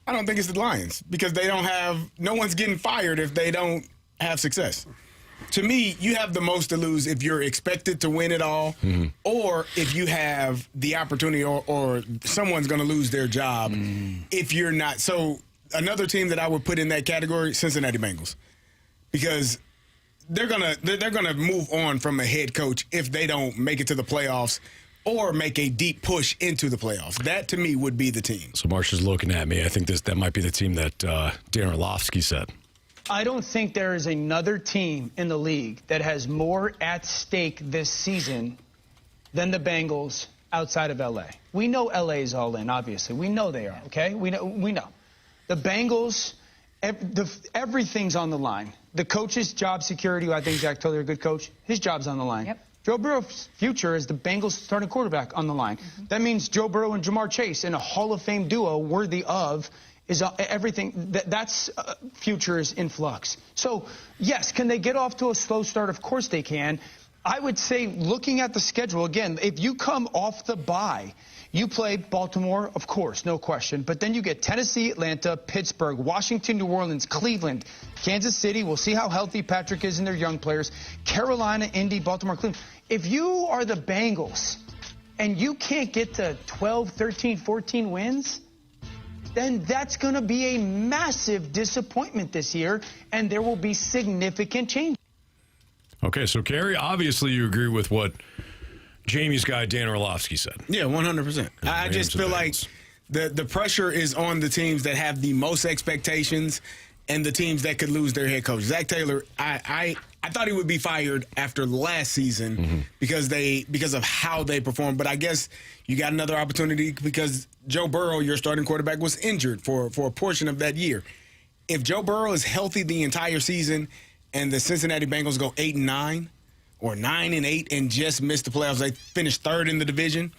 I don't think it's the Lions because no one's getting fired if they don't have success. To me, you have the most to lose if you're expected to win it all, or if you have the opportunity, or someone's going to lose their job if you're not. So another team that I would put in that category, Cincinnati Bengals, because they're gonna move on from a head coach if they don't make it to the playoffs or make a deep push into the playoffs. That, to me, would be the team. So Marsh is looking at me. I think that might be the team that Dan Orlovsky said. I don't think there is another team in the league that has more at stake this season than the Bengals outside of L.A. We know L.A. is all in, obviously. We know they are, okay? We know. The Bengals, everything's on the line. The coach's job security, who I think Zach Taylor, a good coach, his job's on the line. Yep. Joe Burrow's future is the Bengals starting quarterback on the line. That means Joe Burrow and Jamar Chase in a Hall of Fame duo worthy of is everything. That's future is in flux. So, yes, can they get off to a slow start? Of course they can. I would say, looking at the schedule, again, if you come off the bye, you play Baltimore, of course, no question. But then you get Tennessee, Atlanta, Pittsburgh, Washington, New Orleans, Cleveland, Kansas City. We'll see how healthy Patrick is and their young players. Carolina, Indy, Baltimore, Cleveland. If you are the Bengals and you can't get to 12, 13, 14 wins, then that's going to be a massive disappointment this year, and there will be significant change. Okay, so, Carey, obviously you agree with what Jamie's guy, Dan Orlovsky, said. Yeah, 100%. I just feel like the pressure is on the teams that have the most expectations and the teams that could lose their head coach. Zach Taylor, I thought he would be fired after last season because of how they performed. But I guess you got another opportunity because Joe Burrow, your starting quarterback, was injured for a portion of that year. If Joe Burrow is healthy the entire season and the Cincinnati Bengals go 8-9 or 9-8 and just miss the playoffs, they finish third in the division,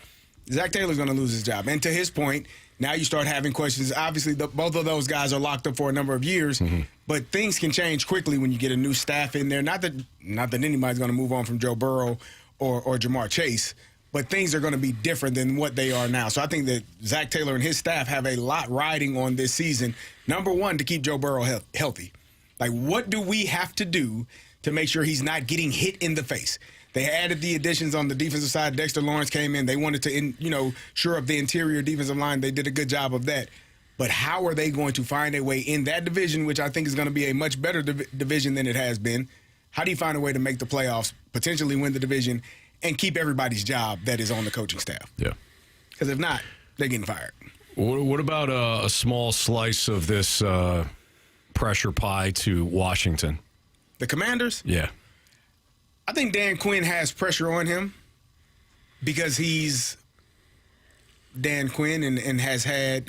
Zach Taylor's going to lose his job. And to his point, now you start having questions. Obviously, both of those guys are locked up for a number of years, but things can change quickly when you get a new staff in there. Not that anybody's going to move on from Joe Burrow or Jamar Chase, but things are going to be different than what they are now. So I think that Zach Taylor and his staff have a lot riding on this season. Number one, to keep Joe Burrow healthy. Like, what do we have to do to make sure he's not getting hit in the face? They added the additions on the defensive side. Dexter Lawrence came in. They wanted to, shore up the interior defensive line. They did a good job of that. But how are they going to find a way in that division, which I think is going to be a much better division than it has been? How do you find a way to make the playoffs, potentially win the division, and keep everybody's job that is on the coaching staff? Yeah. Because if not, they're getting fired. What about a small slice of this pressure pie to Washington? The Commanders? Yeah. I think Dan Quinn has pressure on him because he's Dan Quinn and has had,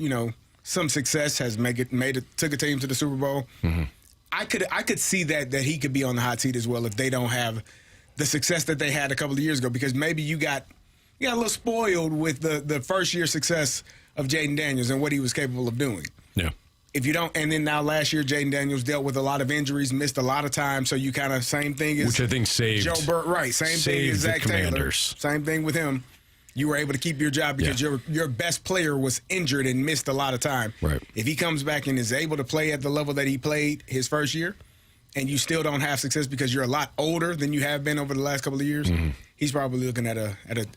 some success, has took a team to the Super Bowl. I could see that he could be on the hot seat as well if they don't have the success that they had a couple of years ago, because maybe you got a little spoiled with the first year success of Jaden Daniels and what he was capable of doing. Yeah. If you don't, and then now last year, Jaden Daniels dealt with a lot of injuries, missed a lot of time, so you kind of same thing as which I think saved Joe Burrow, right? Same thing as Zach Taylor. Same thing with him. You were able to keep your job because your best player was injured and missed a lot of time. Right. If he comes back and is able to play at the level that he played his first year, and you still don't have success because you're a lot older than you have been over the last couple of years, he's probably looking at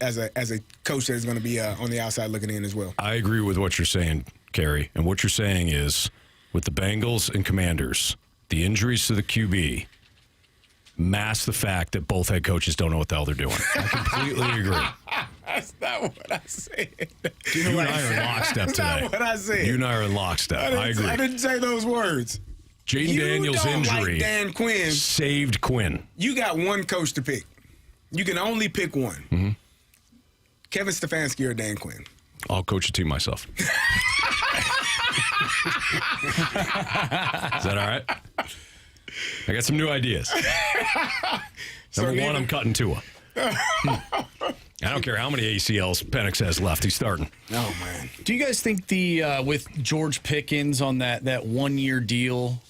as a coach that is going to be on the outside looking in as well. I agree with what you're saying, Carey. And what you're saying is, with the Bengals and Commanders, the injuries to the QB mask the fact that both head coaches don't know what the hell they're doing. I completely agree. That's not what I said. You and I are in lockstep today. That's not what I said. You and I are in lockstep. I agree. I didn't say those words. Jaden Daniels' injury like Dan Quinn saved Quinn. You got one coach to pick. You can only pick one. Kevin Stefanski or Dan Quinn. I'll coach a team myself. Is that all right? I got some new ideas. Number one, I'm cutting Tua. I don't care how many ACLs Penix has left. He's starting. Oh, man. Do you guys think with George Pickens on that 1 year deal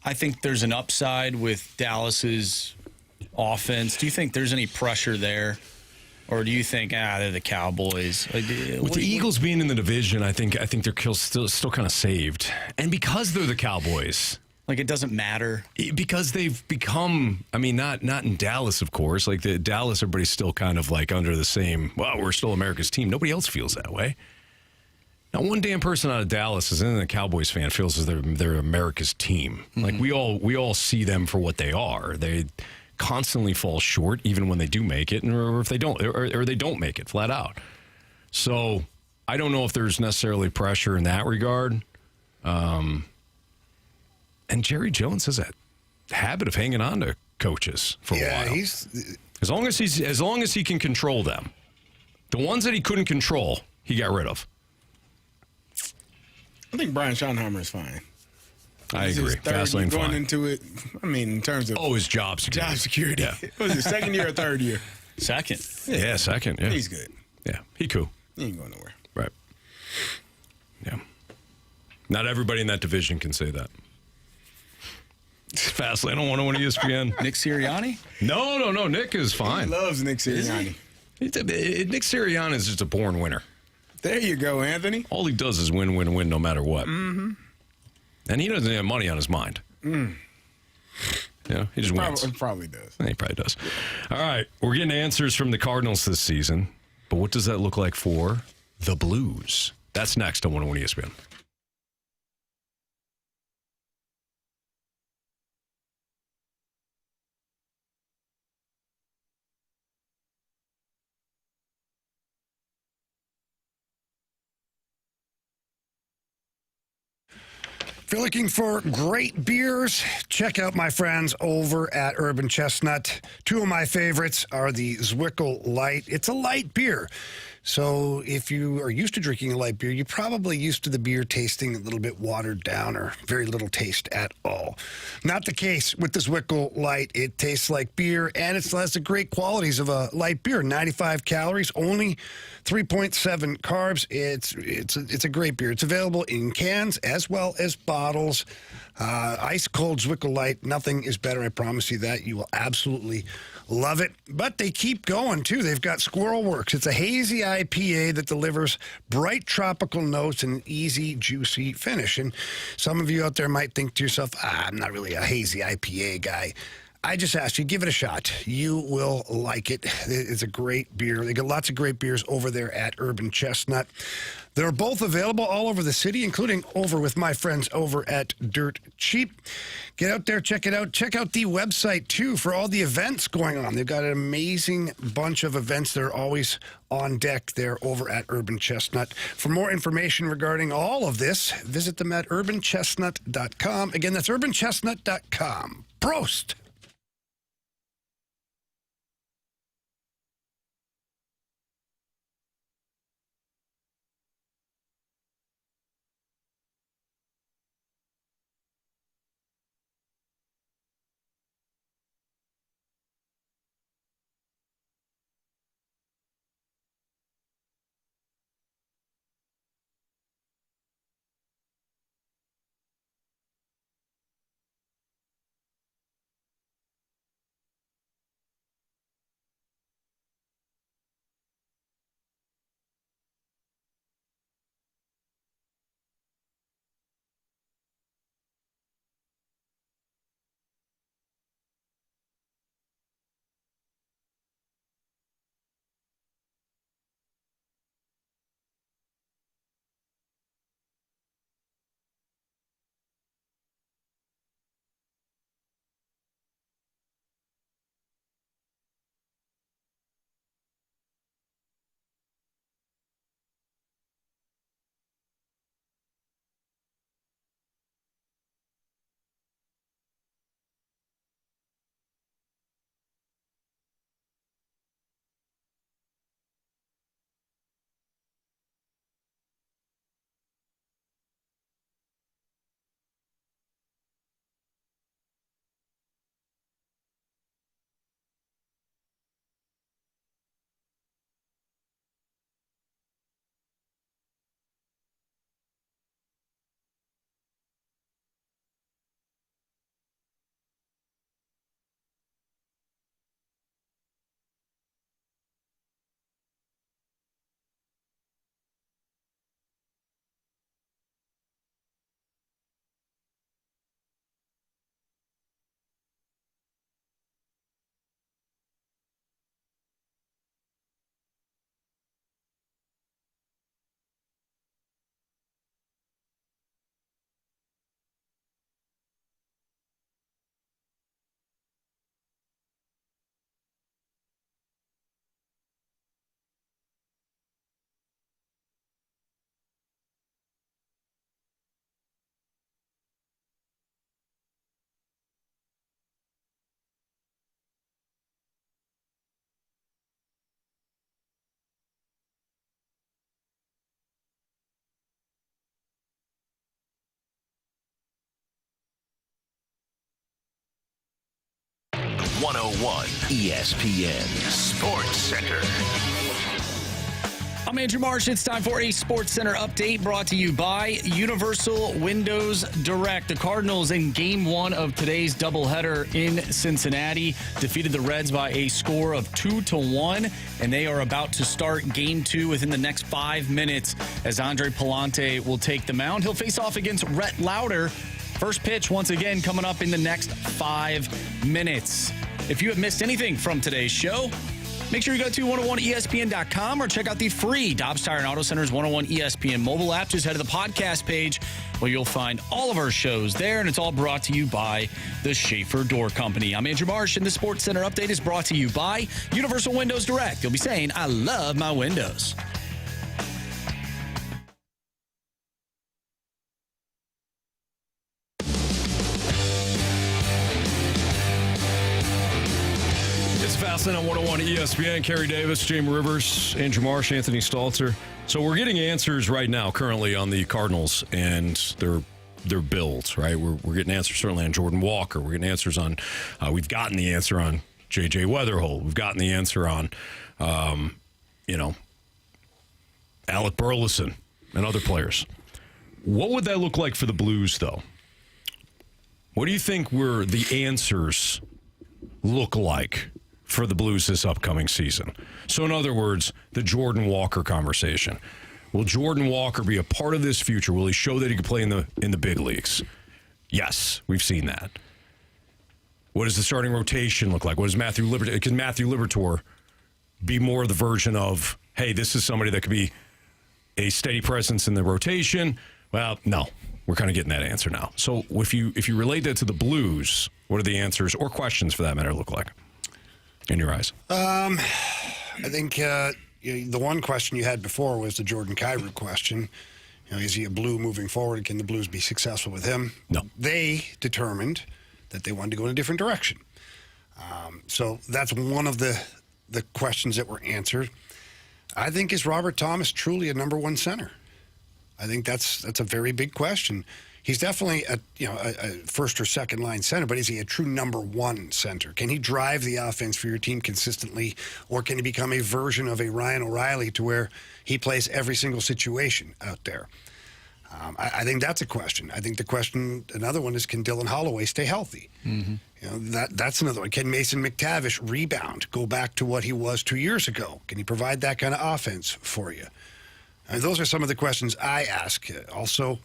I think there's an upside with Dallas's offense. Do you think there's any pressure there? Or do you think, they're the Cowboys? With the Eagles being in the division, I think they're still kind of saved. And because they're the Cowboys. Like, it doesn't matter? Because they've become, not in Dallas, of course. Like, the Dallas, everybody's still kind of like under the same, we're still America's team. Nobody else feels that way. Not one damn person out of Dallas, as in a Cowboys fan, feels as they're America's team. Like, we all see them for what they are. They constantly fall short, even when they do make it, or if they don't, or they don't make it flat out. So I don't know if there's necessarily pressure in that regard. And Jerry Jones has that habit of hanging on to coaches for a while. As long as he can control them. The ones that he couldn't control, he got rid of. I think Brian Schottenheimer is fine. I agree. Fast lane going fine. into it. in terms of his job security. Job security. Yeah. Was it second year or third year? Second. Yeah, second. Yeah. He's good. Yeah, he cool. He ain't going nowhere. Right. Yeah. Not everybody in that division can say that. It's Fastlane on 101 ESPN. Nick Sirianni? No. Nick is fine. He loves Nick Sirianni. Nick Sirianni is just a born winner. There you go, Anthony. All he does is win no matter what. Mm-hmm. And he doesn't have money on his mind. Mm. Yeah, he just wins. He probably does. He probably does. All right, we're getting answers from the Cardinals this season. But what does that look like for the Blues? That's next on 101 ESPN. If you're looking for great beers, check out my friends over at Urban Chestnut. Two of my favorites are the Zwickel Light. It's a light beer. So if you are used to drinking a light beer, you're probably used to the beer tasting a little bit watered down or very little taste at all. Not the case with the Zwickel Light. It tastes like beer, and it still has the great qualities of a light beer. 95 calories, only 3.7 carbs. It's a great beer. It's available in cans as well as bottles. Ice cold Zwickel Light. Nothing is better. I promise you that. You will absolutely love it. But they keep going, too. They've got Squirrel Works. It's a hazy IPA that delivers bright tropical notes and an easy, juicy finish. And some of you out there might think to yourself, I'm not really a hazy IPA guy. I just asked you, give it a shot. You will like it. It's a great beer. They got lots of great beers over there at Urban Chestnut. They're both available all over the city, including over with my friends over at Dirt Cheap. Get out there, check it out. Check out the website, too, for all the events going on. They've got an amazing bunch of events that are always on deck there over at Urban Chestnut. For more information regarding all of this, visit them at urbanchestnut.com. Again, that's urbanchestnut.com. Prost! ESPN Sports Center. I'm Andrew Marsh. It's time for a Sports Center update brought to you by Universal Windows Direct. The Cardinals in Game 1 of today's doubleheader in Cincinnati defeated the Reds by a score of 2-1, and they are about to start Game 2 within the next 5 minutes as Andre Palante will take the mound. He'll face off against Rhett Lauder. First pitch once again coming up in the next 5 minutes. If you have missed anything from today's show, make sure you go to 101ESPN.com or check out the free Dobbs Tire and Auto Center's 101 ESPN mobile app. Just head to the podcast page where you'll find all of our shows there, and it's all brought to you by the Schaefer Door Company. I'm Andrew Marsh, and the Sports Center update is brought to you by Universal Windows Direct. You'll be saying, I love my windows. Fastlane on 101 ESPN. Carey Davis, James Rivers, Andrew Marsh, Anthony Stalter. So we're getting answers right now currently on the Cardinals and their builds, right? We're getting answers certainly on Jordan Walker. We're getting answers on, we've gotten the answer on J.J. Weatherholt. We've gotten the answer on, Alec Burleson and other players. What would that look like for the Blues, though? What do you think the answers look like for the Blues this upcoming season? So in other words, the Jordan Walker conversation. Will Jordan Walker be a part of this future? Will he show that he can play in the big leagues? Yes, we've seen that. What does the starting rotation look like? What does Matthew Liberatore? Can Matthew Liberatore be more of the version of, hey, this is somebody that could be a steady presence in the rotation? Well, no. We're kind of getting that answer now. So if you relate that to the Blues, what do the answers or questions for that matter look like in your eyes? I think the one question you had before was the Jordan Kyrou question. Is he a Blue moving forward? Can the Blues be successful with him? No. They determined that they wanted to go in a different direction. So that's one of the questions that were answered. I think, is Robert Thomas truly a number one center? I think that's a very big question. He's definitely a first or second line center, but is he a true number one center? Can he drive the offense for your team consistently, or can he become a version of a Ryan O'Reilly to where he plays every single situation out there? I think that's a question. I think another one is, can Dylan Holloway stay healthy? Mm-hmm. That's another one. Can Mason McTavish rebound, go back to what he was 2 years ago? Can he provide that kind of offense for you? Those are some of the questions I ask. Also,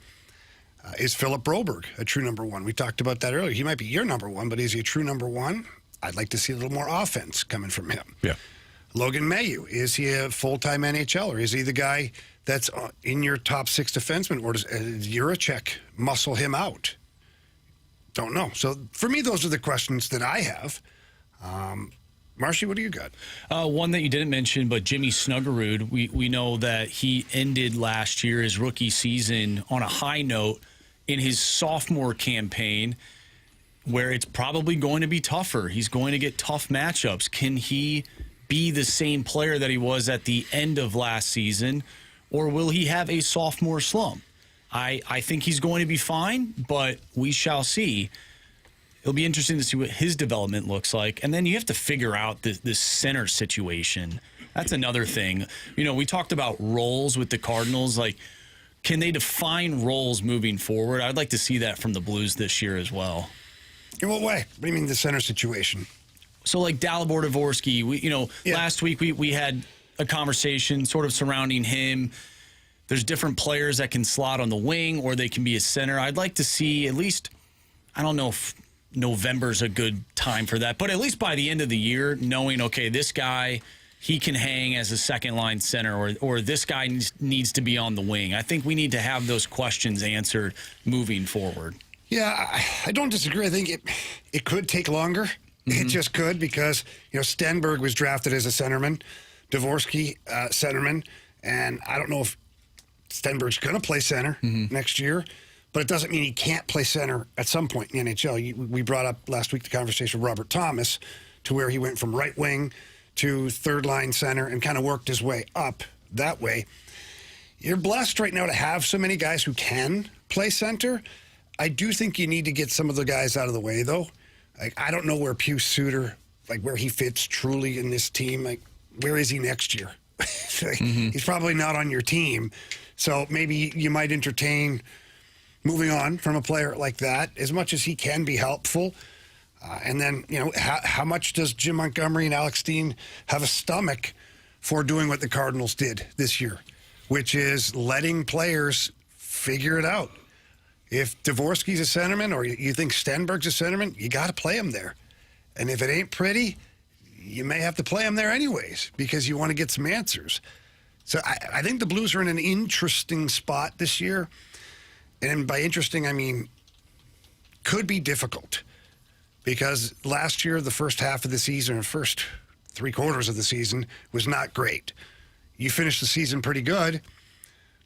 is Philip Broberg a true number one? We talked about that earlier. He might be your number one, but is he a true number one? I'd like to see a little more offense coming from him. Yeah. Logan Mailloux, is he a full-time NHLer? Is he the guy that's in your top six defensemen, or does Juracek muscle him out? Don't know. So for me, those are the questions that I have. Marshy, what do you got? One that you didn't mention, but Jimmy Snuggerud. We know that he ended last year, his rookie season, on a high note in his sophomore campaign, where it's probably going to be tougher. He's going to get tough matchups. Can he be the same player that he was at the end of last season, or will he have a sophomore slump? I think he's going to be fine, but we shall see. It'll be interesting to see what his development looks like. And then you have to figure out this center situation. That's another thing. We talked about roles with the Cardinals. Like, can they define roles moving forward? I'd like to see that from the Blues this year as well. In what way? What do you mean the center situation? So, like Dalibor Dvorsky, last week we had a conversation sort of surrounding him. There's different players that can slot on the wing, or they can be a center. I'd like to see at least, I don't know if November's a good time for that, but at least by the end of the year, knowing, okay, this guy, he can hang as a second line center, or this guy needs to be on the wing. I think we need to have those questions answered moving forward. Yeah, I don't disagree. I think it could take longer. Mm-hmm. It just could, because Stenberg was drafted as a centerman, Dvorsky centerman, and I don't know if Stenberg's going to play center next year. But it doesn't mean he can't play center at some point in the NHL. We brought up last week the conversation with Robert Thomas, to where he went from right wing to third line center and kind of worked his way up that way. You're blessed right now to have so many guys who can play center. I do think you need to get some of the guys out of the way, though. I don't know where Pius Suter, where he fits truly in this team. Where is he next year? He's probably not on your team. So maybe you might entertain moving on from a player like that as much as he can be helpful. And then, how much does Jim Montgomery and Alex Steen have a stomach for doing what the Cardinals did this year, which is letting players figure it out? If Dvorsky's a centerman or you think Stenberg's a centerman, you got to play him there. And if it ain't pretty, you may have to play him there anyways because you want to get some answers. So I think the Blues are in an interesting spot this year. And by interesting, I mean could be difficult. Because last year, the first half of the season, or first 3/4 of the season, was not great. You finished the season pretty good,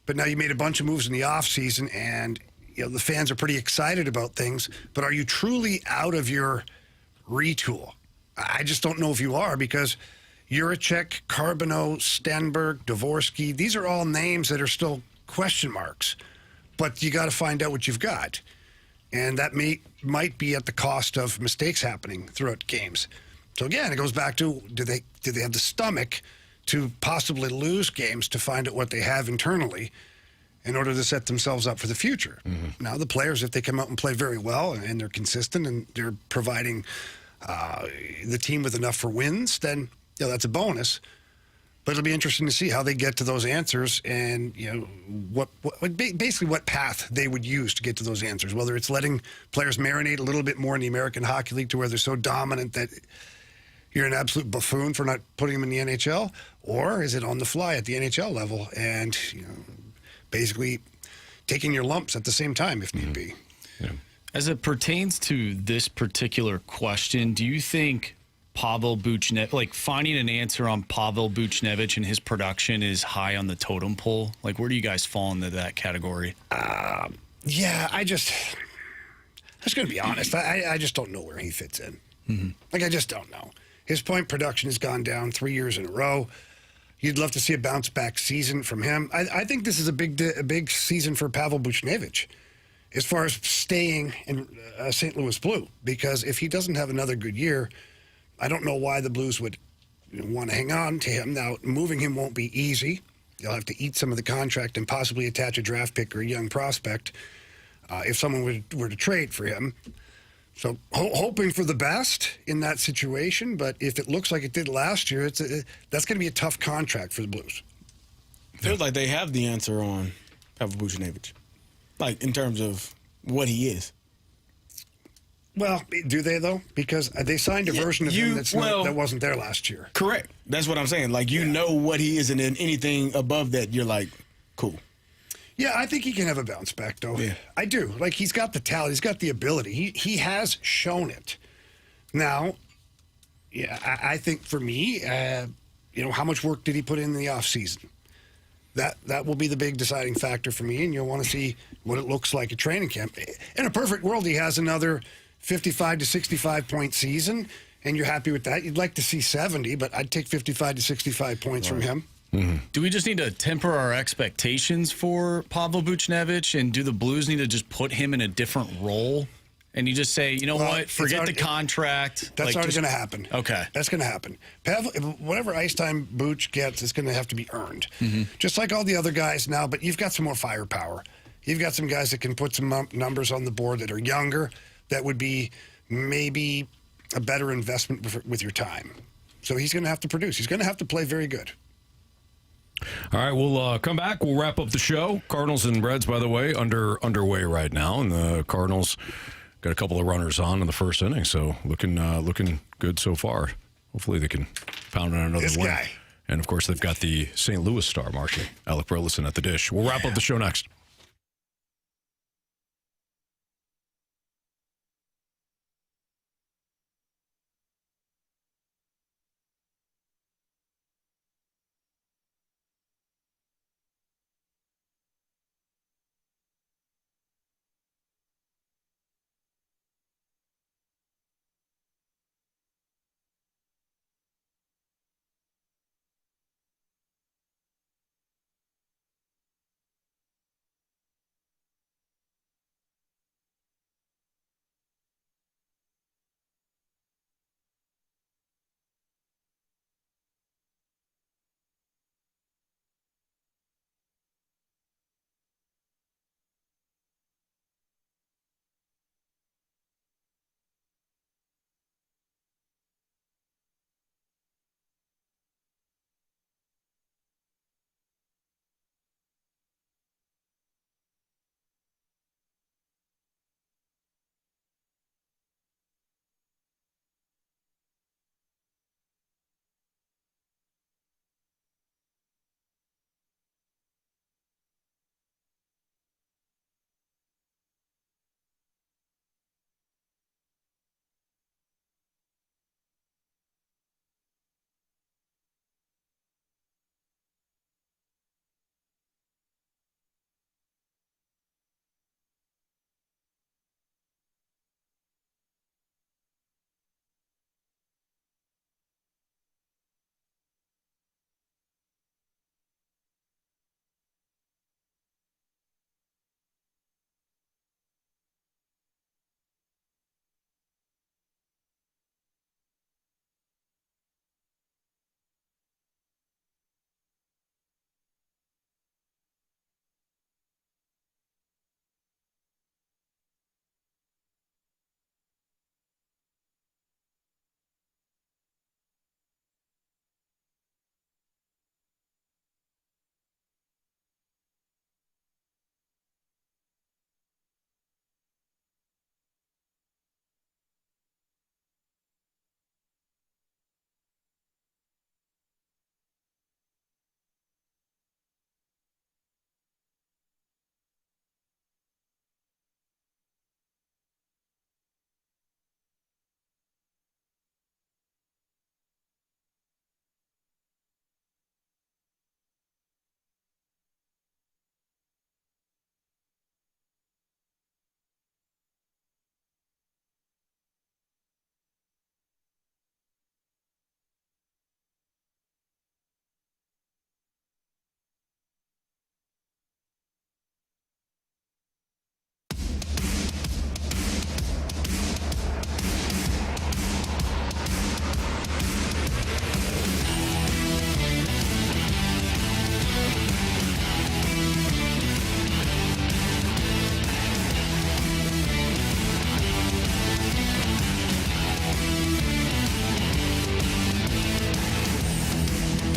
but now you made a bunch of moves in the offseason, and the fans are pretty excited about things. But are you truly out of your retool? I just don't know if you are, because Juracek, Carbonneau, Stenberg, Dvorsky, these are all names that are still question marks. But you got to find out what you've got. And that might be at the cost of mistakes happening throughout games. So again, it goes back to, do they have the stomach to possibly lose games to find out what they have internally in order to set themselves up for the future? Mm-hmm. Now, the players, if they come out and play very well and they're consistent and they're providing the team with enough for wins, then that's a bonus. But it'll be interesting to see how they get to those answers and, basically what path they would use to get to those answers, whether it's letting players marinate a little bit more in the American Hockey League to where they're so dominant that you're an absolute buffoon for not putting them in the NHL, or is it on the fly at the NHL level and, basically taking your lumps at the same time if need be. Yeah. As it pertains to this particular question, do you think Pavel Buchnevich, finding an answer on Pavel Buchnevich and his production is high on the totem pole? Where do you guys fall into that category? Yeah, I was going to be honest. I just don't know where he fits in. Mm-hmm. I just don't know. His point production has gone down 3 years in a row. You'd love to see a bounce back season from him. I think this is a big season for Pavel Buchnevich as far as staying in St. Louis Blue, because if he doesn't have another good year, I don't know why the Blues would want to hang on to him. Now, moving him won't be easy. They'll have to eat some of the contract and possibly attach a draft pick or a young prospect if someone were to trade for him. So hoping for the best in that situation, but if it looks like it did last year, that's going to be a tough contract for the Blues. Feels like they have the answer on Pavel Buchnevich, in terms of what he is. Well, do they, though? Because they signed a version of him that wasn't there last year. Correct. That's what I'm saying. You know what he is, and then anything above that, you're like, cool. Yeah, I think he can have a bounce back, though. Yeah. I do. He's got the talent. He's got the ability. He has shown it. Now, I think for me, how much work did he put in the offseason? That will be the big deciding factor for me, and you'll want to see what it looks like at training camp. In a perfect world, he has another 55 to 65 point season, and you're happy with that. You'd like to see 70, but I'd take 55 to 65 points from him. Mm-hmm. Do we just need to temper our expectations for Pavel Buchnevich, and do the Blues need to just put him in a different role? And you just say, forget the contract. That's already going to happen. Okay. That's going to happen. Pavel, whatever ice time Buch gets is going to have to be earned. Mm-hmm. Just like all the other guys now, but you've got some more firepower. You've got some guys that can put some numbers on the board that are younger, that would be maybe a better investment with your time. So he's going to have to produce. He's going to have to play very good. All right, we'll come back. We'll wrap up the show. Cardinals and Reds, by the way, underway right now, and the Cardinals got a couple of runners on in the first inning, so looking good so far. Hopefully they can pound on another win. Guy. And, of course, they've got the St. Louis star, Marshy, Alec Burleson at the dish. We'll wrap up the show next.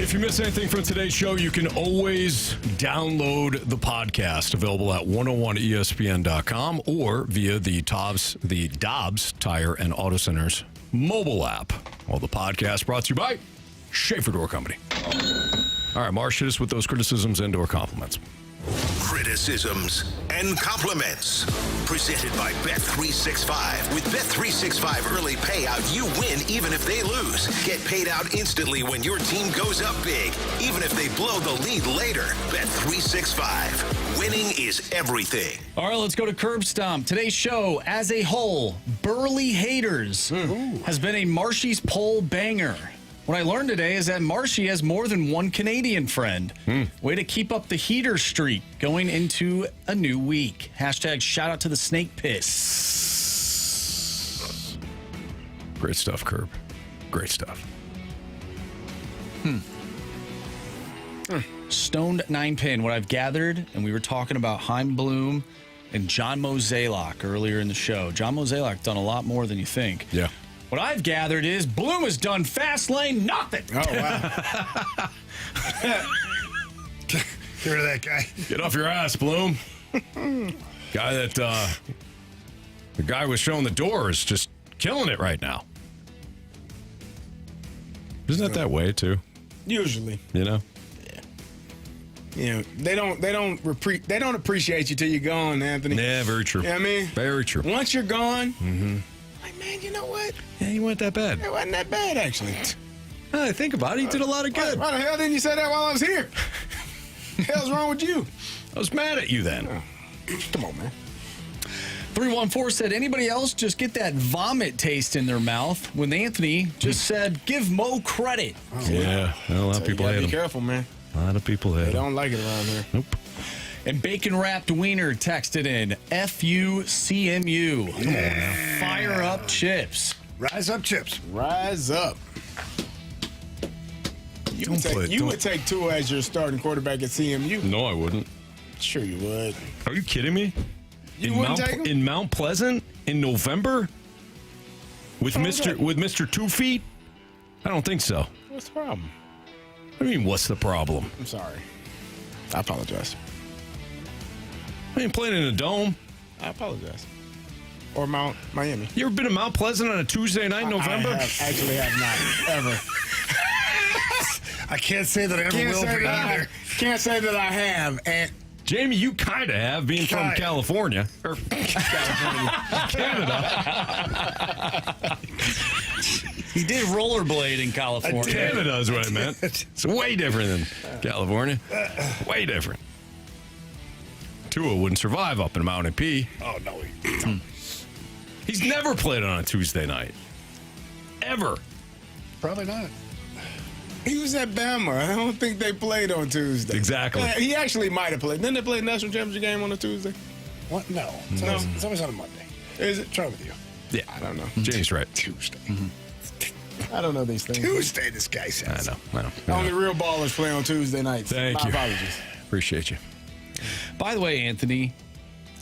If you miss anything from today's show, you can always download the podcast, available at 101ESPN.com or via the Dobbs Tire and Auto Centers mobile app. Well, the podcast brought to you by Schaefer Door Company. All right, Marsh, hit us with those criticisms and/or compliments. Criticisms and compliments. Presented by Bet365. With Bet365 early payout, you win even if they lose. Get paid out instantly when your team goes up big, even if they blow the lead later. Bet365. Winning is everything. All right, let's go to Curb Stomp. Today's show, as a whole, Burley Haters has been a Marshy's poll banger. What I learned today is that Marshy has more than one Canadian friend. Way to keep up the heater streak going into a new week. Hashtag shout out to the Snake Pit. Great stuff, Curb. Great stuff. Stoned 9-pin. What I've gathered, and we were talking about Chaim Bloom and John Mozeliak earlier in the show. John Mozeliak done a lot more than you think. Yeah. What I've gathered is Bloom has done fast lane nothing. Oh, wow. Get rid of that guy. Get off your ass, Bloom. The guy was showing the door is just killing it right now. Isn't that way too? Usually, you know. Yeah, they don't appreciate you till you're gone, Anthony. Yeah, very true. You know what I mean? Very true. Once you're gone, like, man, you know what? Yeah, you weren't that bad. It wasn't that bad, actually. I think about it, you did a lot of good. Why the hell didn't you say that while I was here? The hell's wrong with you? I was mad at you then. Come on, man. 314 said, anybody else just get that vomit taste in their mouth when Anthony just said, give Mo credit. Yeah, well, a lot of people hate him. Be careful, man. A lot of people hate him. They don't like it around here. Nope. And Bacon Wrapped Wiener texted in, FUCMU. Come on now. Fire up chips. Rise up, chips. Rise up. You would take Tua as your starting quarterback at CMU. No, I wouldn't. Sure you would. Are you kidding me? In Mount Pleasant in November with Mr. 2 Feet? I don't think so. What's the problem? I mean, what's the problem? I'm sorry. I apologize. I ain't playing in a dome. I apologize. Or Mount Miami. You ever been to Mount Pleasant on a Tuesday night in November? I actually have not, ever. I can't say that I ever will be either. Can't say that I have. And Jamie, you kind of have, being from California. Or Canada. He did rollerblade in California. Canada is what I meant. It's way different than California. Way different. Tua wouldn't survive up in Mountain P. Oh, no. He's never played on a Tuesday night. Ever. Probably not. He was at Bama. I don't think they played on Tuesday. Exactly. He actually might have played. Didn't they play the national championship game on a Tuesday? What? No. It's always on a Monday. Is it? What's wrong with you? Yeah. I don't know. Jamie's right. Tuesday. I don't know these things. Tuesday, this guy says. I know. Only real ballers play on Tuesday nights. Thank you. My apologies. Appreciate you. By the way, Anthony,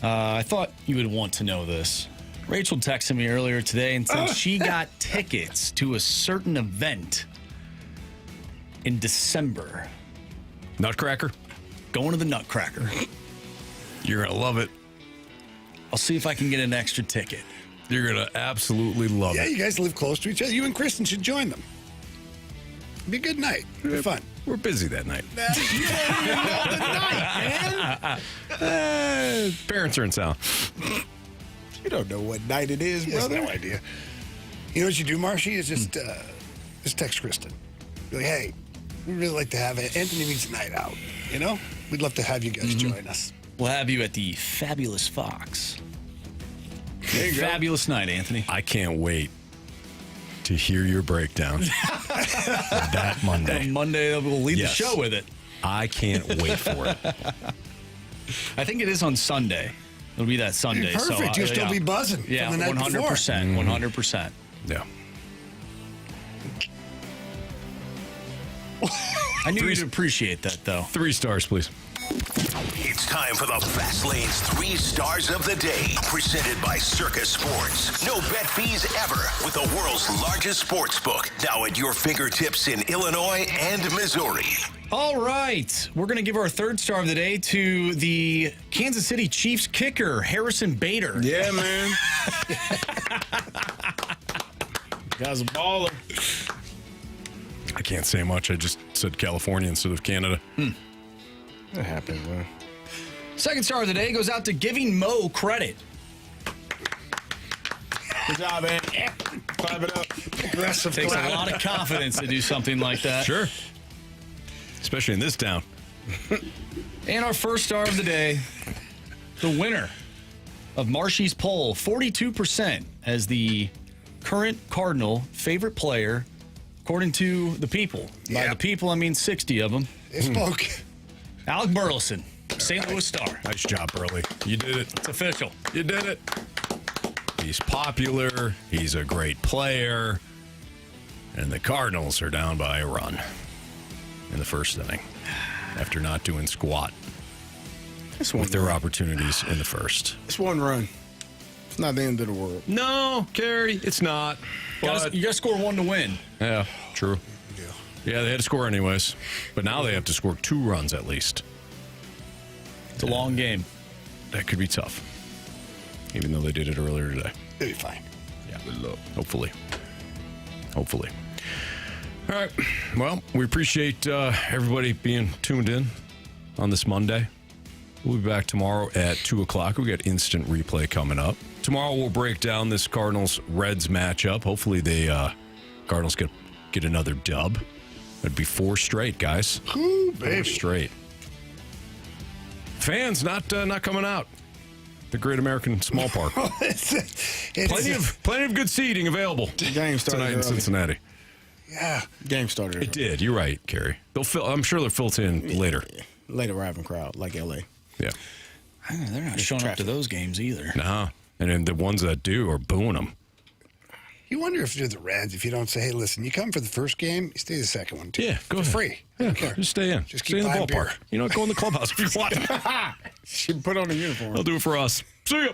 I thought you would want to know this. Rachel texted me earlier today and said she got tickets to a certain event in December. Nutcracker? Going to the Nutcracker. You're going to love it. I'll see if I can get an extra ticket. You're going to absolutely love it. Yeah, you guys live close to each other. You and Kristen should join them. It'd be a good night. It'd be fun. We're busy that night. You don't even know the night, man. Parents are in town. You don't know what night it is, brother. No idea. You know what you do, Marshy? Is just text Kristen. Be like, hey, we'd really like to have it. Anthony needs a night out. You know? We'd love to have you guys join us. We'll have you at the Fabulous Fox. There you go. Fabulous night, Anthony. I can't wait to hear your breakdown that Monday. Monday, we'll lead the show with it. I can't wait for it. I think it is on Sunday. It'll be that Sunday. Perfect. So, You'll still be buzzing yeah, from the night 100%. before. 100%. Yeah. I knew you'd appreciate that, though. 3 stars, please. It's time for the Fast Lane's 3 Stars of the Day, presented by Circus Sports. No bet fees ever with the world's largest sports book, now at your fingertips in Illinois and Missouri. All right. We're going to give our 3rd star of the day to the Kansas City Chiefs kicker, Harrison Bader. Yeah, man. Guy's a baller. I can't say much. I just said California instead of Canada. That happens, man. 2nd star of the day goes out to giving Mo credit. Good job, man. Clap it up. Aggressive. Takes a lot of confidence to do something like that. Sure. Especially in this town. And our 1st star of the day, the winner of Marshy's poll, 42% as the current Cardinal favorite player, according to the people. By the people, I mean 60 of them. They spoke. Alec Burleson, St. Louis Star. Nice job, Burley. You did it. It's official. You did it. He's popular. He's a great player. And the Cardinals are down by a run in the 1st inning after not doing squat with their opportunities in the 1st. It's 1 run. It's not the end of the world. No, Carey, it's not. You got to score 1 to win. Yeah, true. Yeah, they had to score anyways. But now they have to score 2 runs at least. It's a long game. That could be tough. Even though they did it earlier today. They'll be fine. Yeah, hopefully. Hopefully. All right. Well, we appreciate everybody being tuned in on this Monday. We'll be back tomorrow at 2 o'clock. We got instant replay coming up. Tomorrow we'll break down this Cardinals-Reds matchup. Hopefully the Cardinals get another dub. That'd be 4 straight, guys. Ooh, baby. 4 straight. Fans not coming out. The Great American Small Park. Plenty of good seating available. The game started tonight in early. Cincinnati. Yeah. Game started. It did. You're right, Carey. I'm sure they'll filter in later. Later arriving crowd, like L.A. Yeah. They're not showing up to those games either. Nah. And then the ones that do are booing them. You wonder if you're the Reds, if you don't say, hey, listen, you come for the 1st game, you stay the 2nd one, too. Yeah, go ahead. Free. Yeah, Care. just stay in. Just stay keep in the buying ballpark. beer. You know, go in the clubhouse if you want. Should put on a uniform. They'll do it for us. See ya.